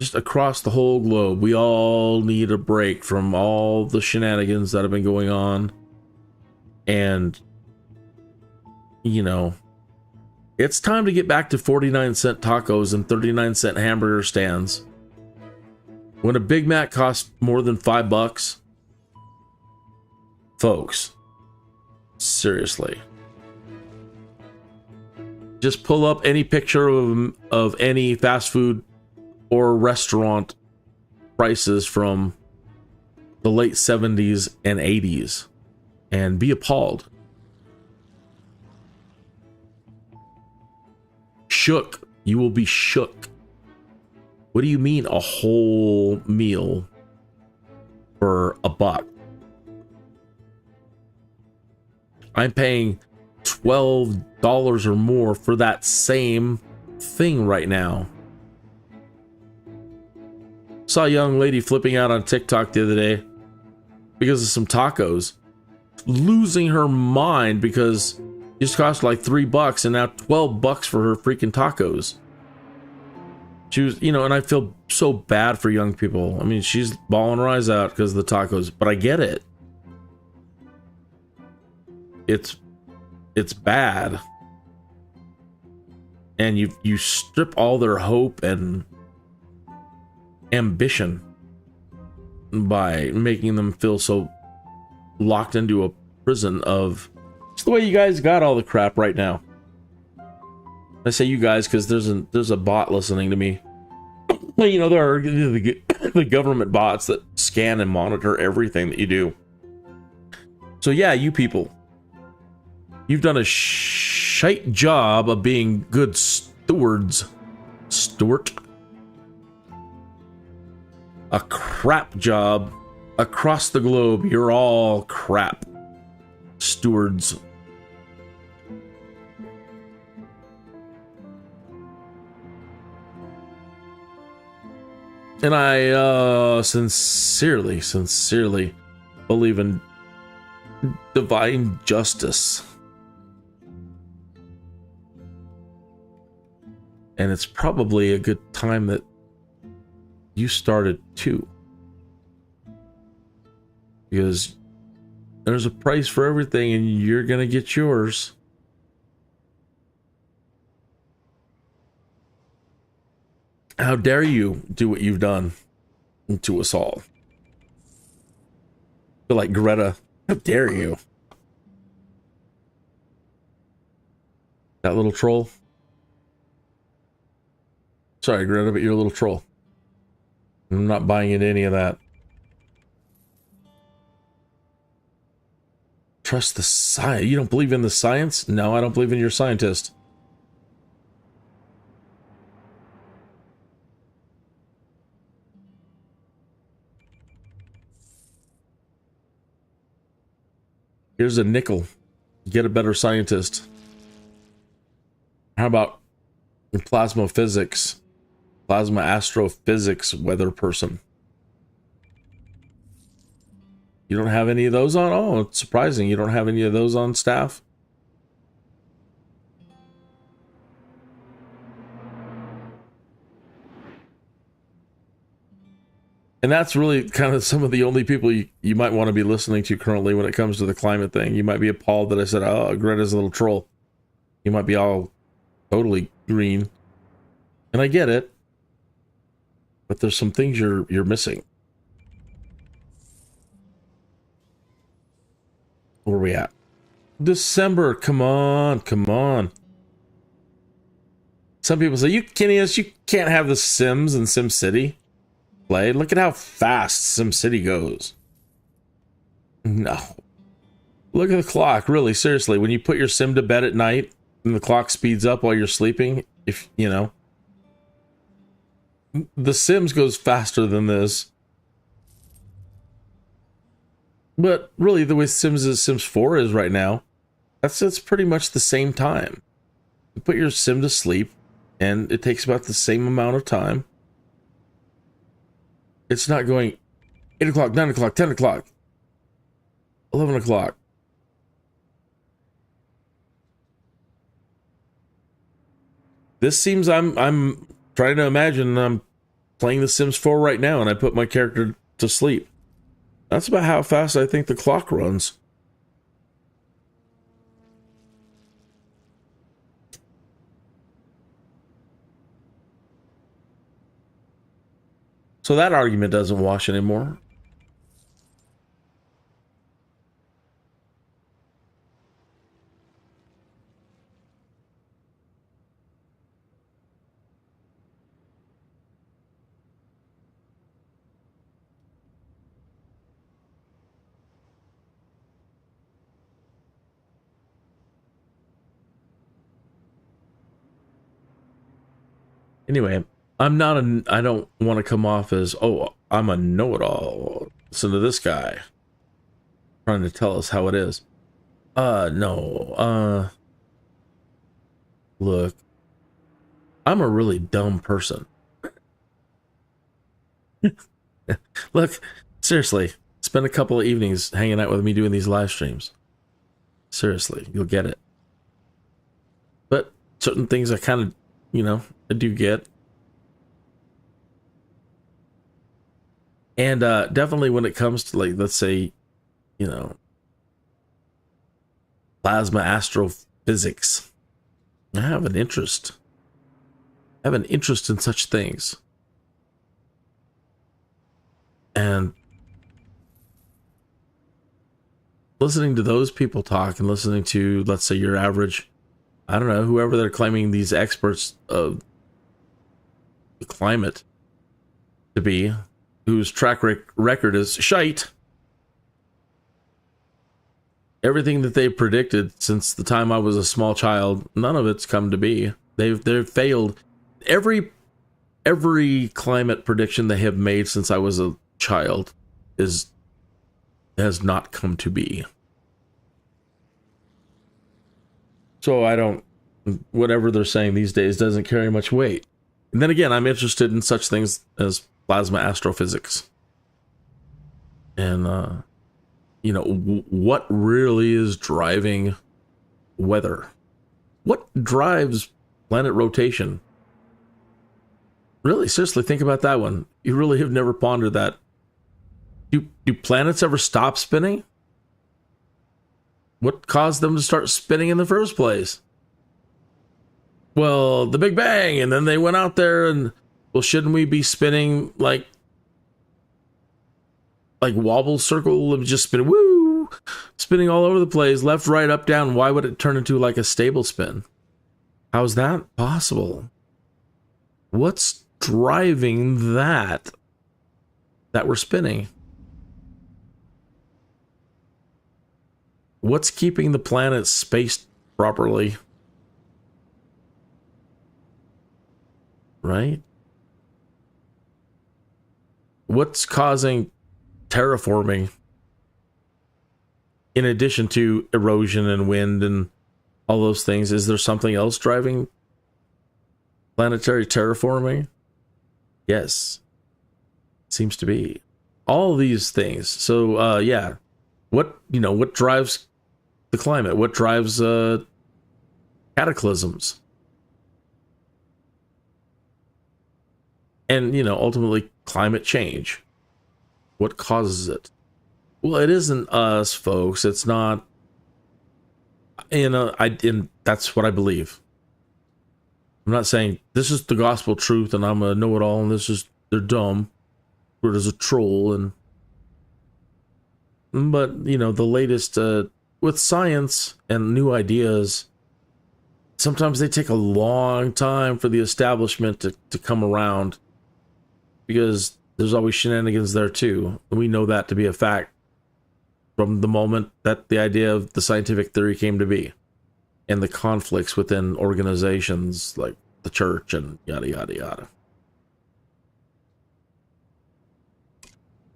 S1: Just across the whole globe, we all need a break from all the shenanigans that have been going on. And you know, it's time to get back to 49-cent tacos and 39-cent hamburger stands. When a Big Mac costs more than $5, folks, seriously. Just pull up any picture of any fast food or restaurant prices from the late 70s and 80s and be appalled. Shook. You will be shook. What do you mean a whole meal for $1? I'm paying $12 or more for that same thing right now. Saw a young lady flipping out on TikTok the other day because of some tacos, losing her mind because it just cost like $3 and now $12 for her freaking tacos. She was, you know, and I feel so bad for young people. I mean, she's bawling her eyes out because of the tacos, but I get it. It's bad. And you strip all their hope and ambition by making them feel so locked into a prison of... It's the way you guys got all the crap right now. I say you guys because there's a bot listening to me. You know, there are the government bots that scan and monitor everything that you do. So yeah, you people, you've done a shite job of being good stewards. Stewart. A crap job across the globe. You're all crap stewards. And I sincerely believe in divine justice. And it's probably a good time that you started too. Because there's a price for everything and you're gonna get yours. How dare you do what you've done to us all? I feel like Greta. How dare you? That little troll. Sorry, Greta, but you're a little troll. I'm not buying into any of that. Trust the science. You don't believe in the science? No, I don't believe in your scientist. Here's a nickel. Get a better scientist. How about plasma physics? Plasma astrophysics weather person. You don't have any of those on? Oh, it's surprising. You don't have any of those on staff? And that's really kind of some of the only people you might want to be listening to currently when it comes to the climate thing. You might be appalled that I said, oh, Greta's a little troll. You might be all totally green. And I get it. But there's some things you're missing. Where are we at? December, come on, come on. Some people say, you can't have the Sims in SimCity play. Look at how fast SimCity goes. No. Look at the clock, really, seriously. When you put your Sim to bed at night and the clock speeds up while you're sleeping, if, you know. The Sims goes faster than this. But really, the way Sims 4 is right now, it's pretty much the same time. You put your Sim to sleep, and it takes about the same amount of time. It's not going 8 o'clock, 9 o'clock, 10 o'clock, 11 o'clock. This seems I'm trying to imagine I'm playing The Sims 4 right now, and I put my character to sleep. That's about how fast I think the clock runs. So that argument doesn't wash anymore. Anyway, I don't want to come off as, oh, I'm a know-it-all. Listen to this guy trying to tell us how it is. No. Look, I'm a really dumb person. Look, seriously, spend a couple of evenings hanging out with me doing these live streams. Seriously, you'll get it. But certain things I kind of, I do get. And definitely when it comes to, like, let's say, plasma astrophysics, I have an interest. I have an interest in such things. And listening to those people talk and listening to, let's say, your average, I don't know, whoever they're claiming these experts of the climate to be, whose track record is shite. Everything that they've predicted since the time I was a small child, none of it's come to be. They've failed. Every climate prediction they have made since I was a child has not come to be. So I don't, whatever they're saying these days doesn't carry much weight. And then again, I'm interested in such things as plasma astrophysics. And, what really is driving weather? What drives planet rotation? Really, seriously, think about that one. You really have never pondered that. Do planets ever stop spinning? What caused them to start spinning in the first place? Well, the Big Bang, and then they went out there and, well, shouldn't we be spinning like wobble circle of just spinning, woo, spinning all over the place, left, right, up, down? Why would it turn into like a stable spin? How is that possible? What's driving that we're spinning? What's keeping the planet spaced properly? Right? What's causing terraforming in addition to erosion and wind and all those things? Is there something else driving planetary terraforming? Yes, seems to be all these things. So yeah, what drives the climate? What drives cataclysms? And ultimately climate change. What causes it? Well, it isn't us, folks. It's not. That's what I believe. I'm not saying this is the gospel truth and I'm a know-it-all and they're dumb, or there's a troll. But the latest with science and new ideas, sometimes they take a long time for the establishment to come around, because there's always shenanigans there too. And we know that to be a fact from the moment that the idea of the scientific theory came to be, and the conflicts within organizations like the church and yada, yada, yada.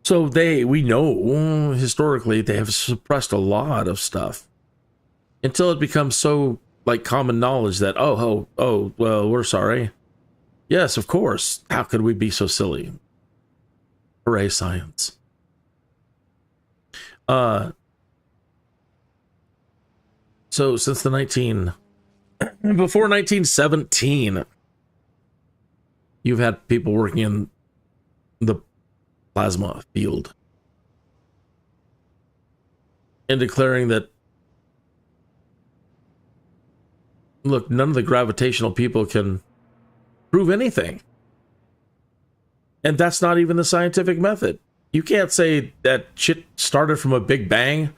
S1: So we know historically they have suppressed a lot of stuff until it becomes so like common knowledge that, oh, well, we're sorry. Yes, of course. How could we be so silly? Hooray, science. So since before 1917, you've had people working in the plasma field and declaring that, look, none of the gravitational people can prove anything. And that's not even the scientific method. You can't say that shit started from a big bang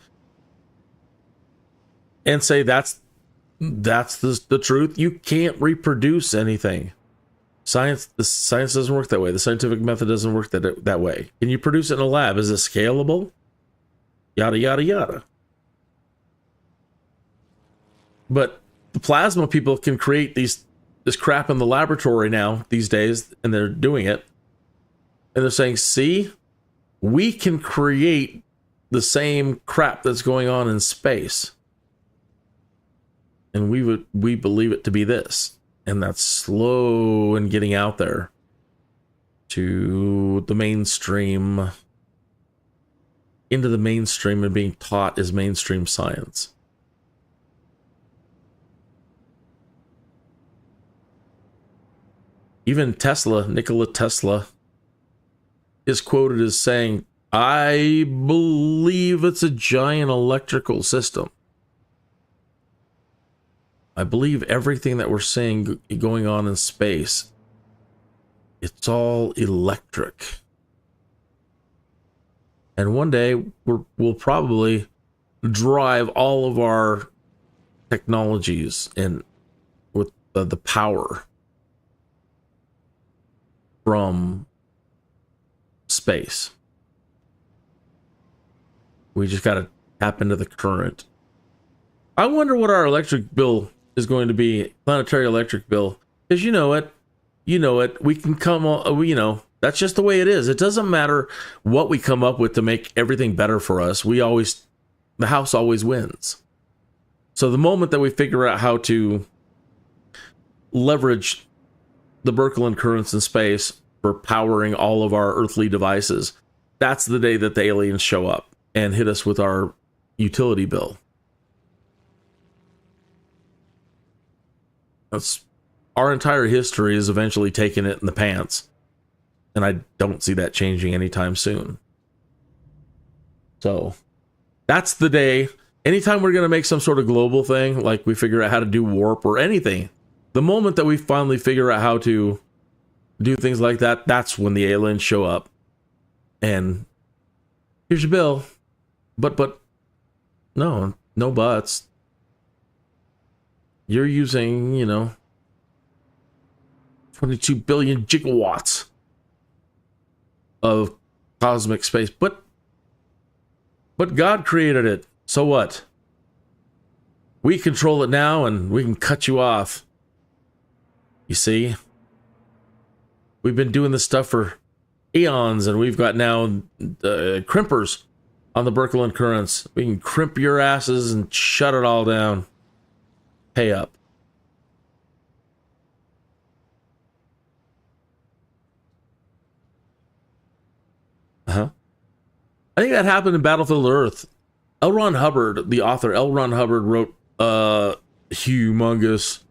S1: and say that's the truth. You can't reproduce anything. The science doesn't work that way. The scientific method doesn't work that way. Can you produce it in a lab? Is it scalable? Yada yada yada. But the plasma people can create this crap in the laboratory now these days, and they're doing it. And they're saying, see, we can create the same crap that's going on in space. And we believe it to be this. And that's slow in getting out there to the mainstream, into the mainstream and being taught as mainstream science. Even Nikola Tesla, is quoted as saying, I believe it's a giant electrical system. I believe everything that we're seeing going on in space, it's all electric. And one day we'll probably drive all of our technologies in with the power from space. We just got to tap into the current. I wonder what our electric bill is going to be, planetary electric bill, because you know it, we can that's just the way it is. It doesn't matter what we come up with to make everything better for us. The house always wins. So the moment that we figure out how to leverage the Birkeland currents in space for powering all of our earthly devices, that's the day that the aliens show up and hit us with our utility bill. That's our entire history is eventually taking it in the pants. And I don't see that changing anytime soon. So that's the day. Anytime we're going to make some sort of global thing, like we figure out how to do warp or anything, the moment that we finally figure out how to do things like that, that's when the aliens show up. And here's your bill. But no buts. You're using, 22 billion gigawatts of cosmic space. But God created it. So what? We control it now and we can cut you off. You see? We've been doing this stuff for eons, and we've got now crimpers on the Birkeland currents. We can crimp your asses and shut it all down. Pay up. I think that happened in Battlefield Earth. L. Ron Hubbard, the author, L. Ron Hubbard wrote a humongous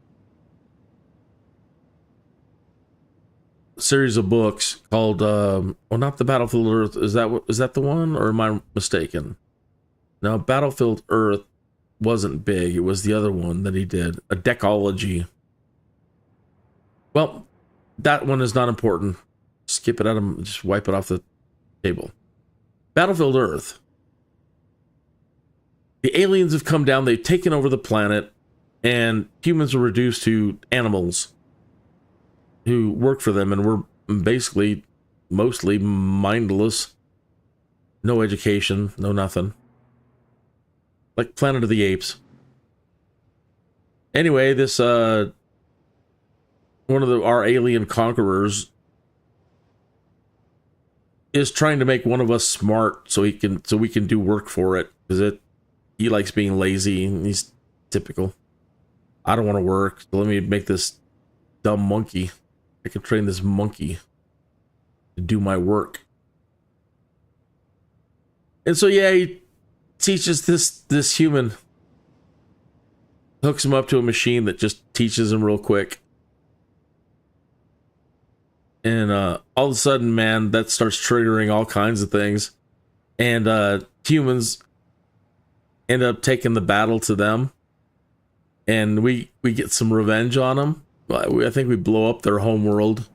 S1: series of books called not the Battlefield Earth. Is that the one, or am I mistaken? No, Battlefield Earth wasn't big. It was the other one that he did, a decology. Well, that one is not important. Skip it out of, just wipe it off the table. Battlefield Earth. The aliens have come down, they've taken over the planet, and humans are reduced to animals who work for them, and we're basically mostly mindless. No education, no nothing. Like Planet of the Apes. Anyway, this one of our alien conquerors is trying to make one of us smart so we can do work for it, because he likes being lazy, and he's typical. I don't want to work, so let me make this dumb monkey. I can train this monkey to do my work. And so yeah, he teaches this human, hooks him up to a machine that just teaches him real quick. And all of a sudden, man, that starts triggering all kinds of things. And humans end up taking the battle to them. And we get some revenge on them. I think we blow up their home world.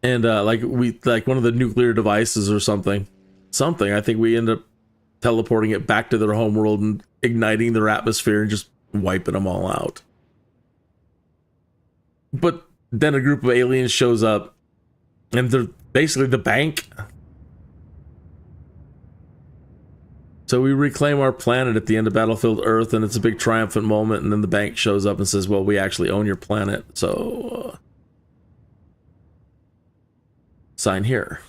S1: And like one of the nuclear devices or something. I think we end up teleporting it back to their home world and igniting their atmosphere and just wiping them all out. But then a group of aliens shows up, and they're basically the bank. So we reclaim our planet at the end of Battlefield Earth, and it's a big triumphant moment, and then the bank shows up and says, well, we actually own your planet, so sign here.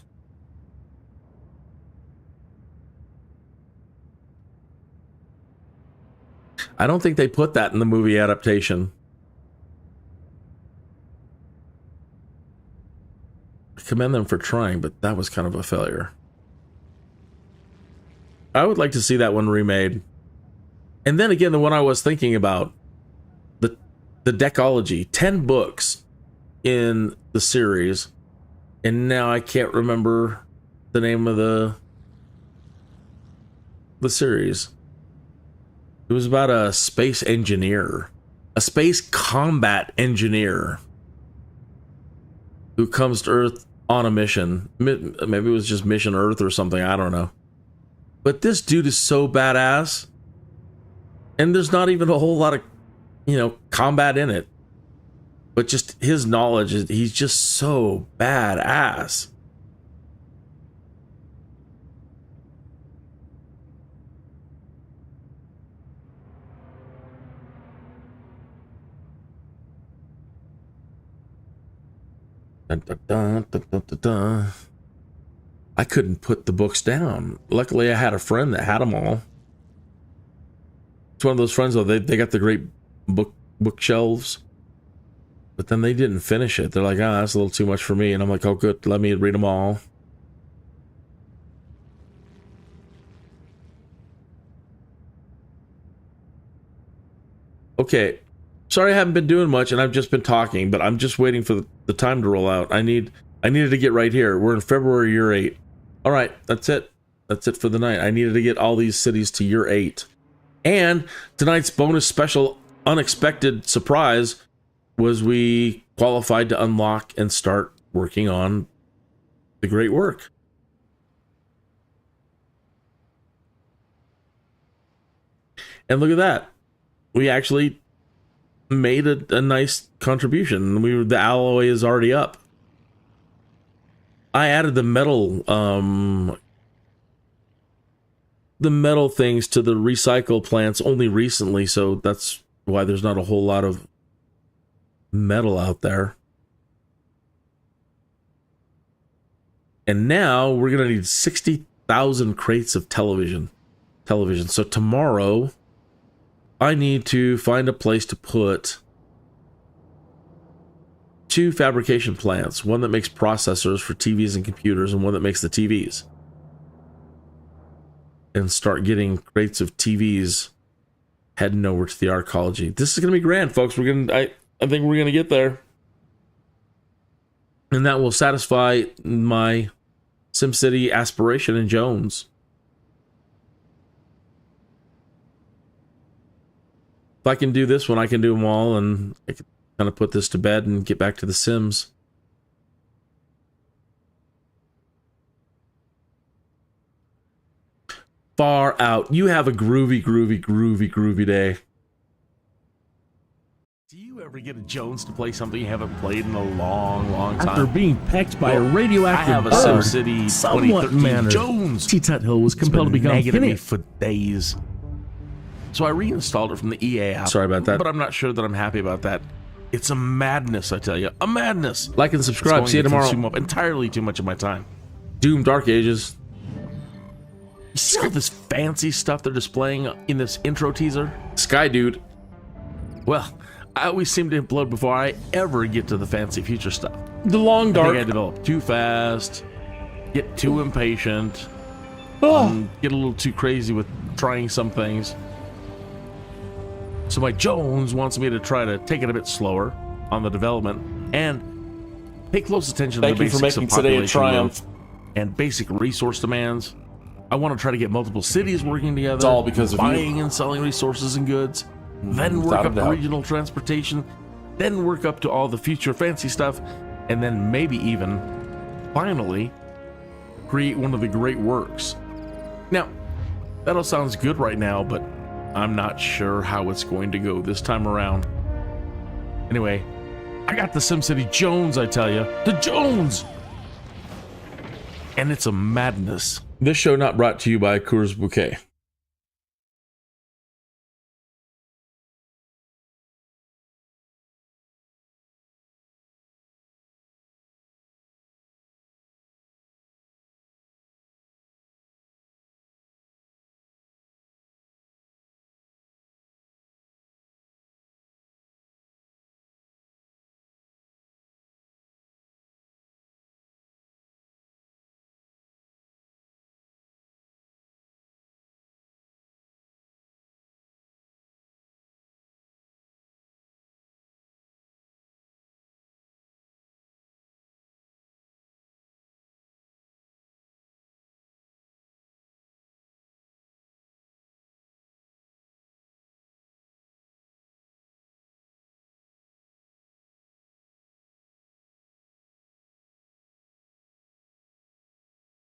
S1: I don't think they put that in the movie adaptation. I commend them for trying, but that was kind of a failure. I would like to see that one remade. And then again, the one I was thinking about, the Decology, 10 books in the series, and now I can't remember the name of the series. It was about a space engineer, a space combat engineer who comes to Earth on a mission. Maybe it was just Mission Earth or something, I don't know. But this dude is so badass, and there's not even a whole lot of, combat in it. But just his knowledge, he's just so badass. Dun, dun, dun, dun, dun, dun, dun. I couldn't put the books down. Luckily, I had a friend that had them all. It's one of those friends, though, they got the great bookshelves, but then they didn't finish it. They're like, that's a little too much for me. And I'm like, oh, good, let me read them all. Okay, sorry I haven't been doing much, and I've just been talking, but I'm just waiting for the time to roll out. I needed to get right here. We're in February, year 8. All right, that's it. That's it for the night. I needed to get all these cities to year 8. And tonight's bonus special unexpected surprise was we qualified to unlock and start working on the great work. And look at that. We actually made a nice contribution. The alloy is already up. I added the metal things to the recycle plants only recently, so that's why there's not a whole lot of metal out there. And now we're gonna need 60,000 crates of television. So tomorrow I need to find a place to put 2 fabrication plants, one that makes processors for TVs and computers and one that makes the TVs, and start getting crates of TVs heading over to the Arcology. This is gonna be grand, folks. I think we're gonna get there, and that will satisfy my SimCity aspiration in Jones. If I can do this one, I can do them all, and I can kind of put this to bed and get back to the Sims. Far out. You have a groovy day. Do you ever get a Jones to play something you haven't played in a long time?
S2: After being pecked by a radioactive
S1: I have a
S2: bird,
S1: SimCity
S2: somewhat
S1: 2013
S2: mannered,
S1: Jones.
S2: T-Tut Hill was compelled to become
S1: nagging at me
S2: Kinnick.
S1: for days. So I reinstalled it from the EA app. Sorry about that. But I'm not sure that I'm happy about that. It's a madness, I tell you. A madness. Like and subscribe. See you tomorrow. Consume up entirely too much of my time. Doom Dark Ages. You see all this fancy stuff they're displaying in this intro teaser? Sky Dude. Well, I always seem to implode before I ever get to the fancy future stuff. The Long Dark. I think I develop too fast, get too impatient, get a little too crazy with trying some things. So my Jones wants me to try to take it a bit slower on the development and pay close attention to the basics of population growth and basic resource demands. I want to try to get multiple cities working together. It's all because of buying and selling resources and goods, then work
S3: Without a
S1: up to
S3: doubt.
S1: regional transportation, then work up to all the future fancy stuff, and then maybe even, finally, create one of the great works. Now, that all sounds good right now, but I'm not sure how it's going to go this time around. Anyway, I got the SimCity Jones, I tell you. The Jones! And it's a madness. This show not brought to you by Coors Bouquet.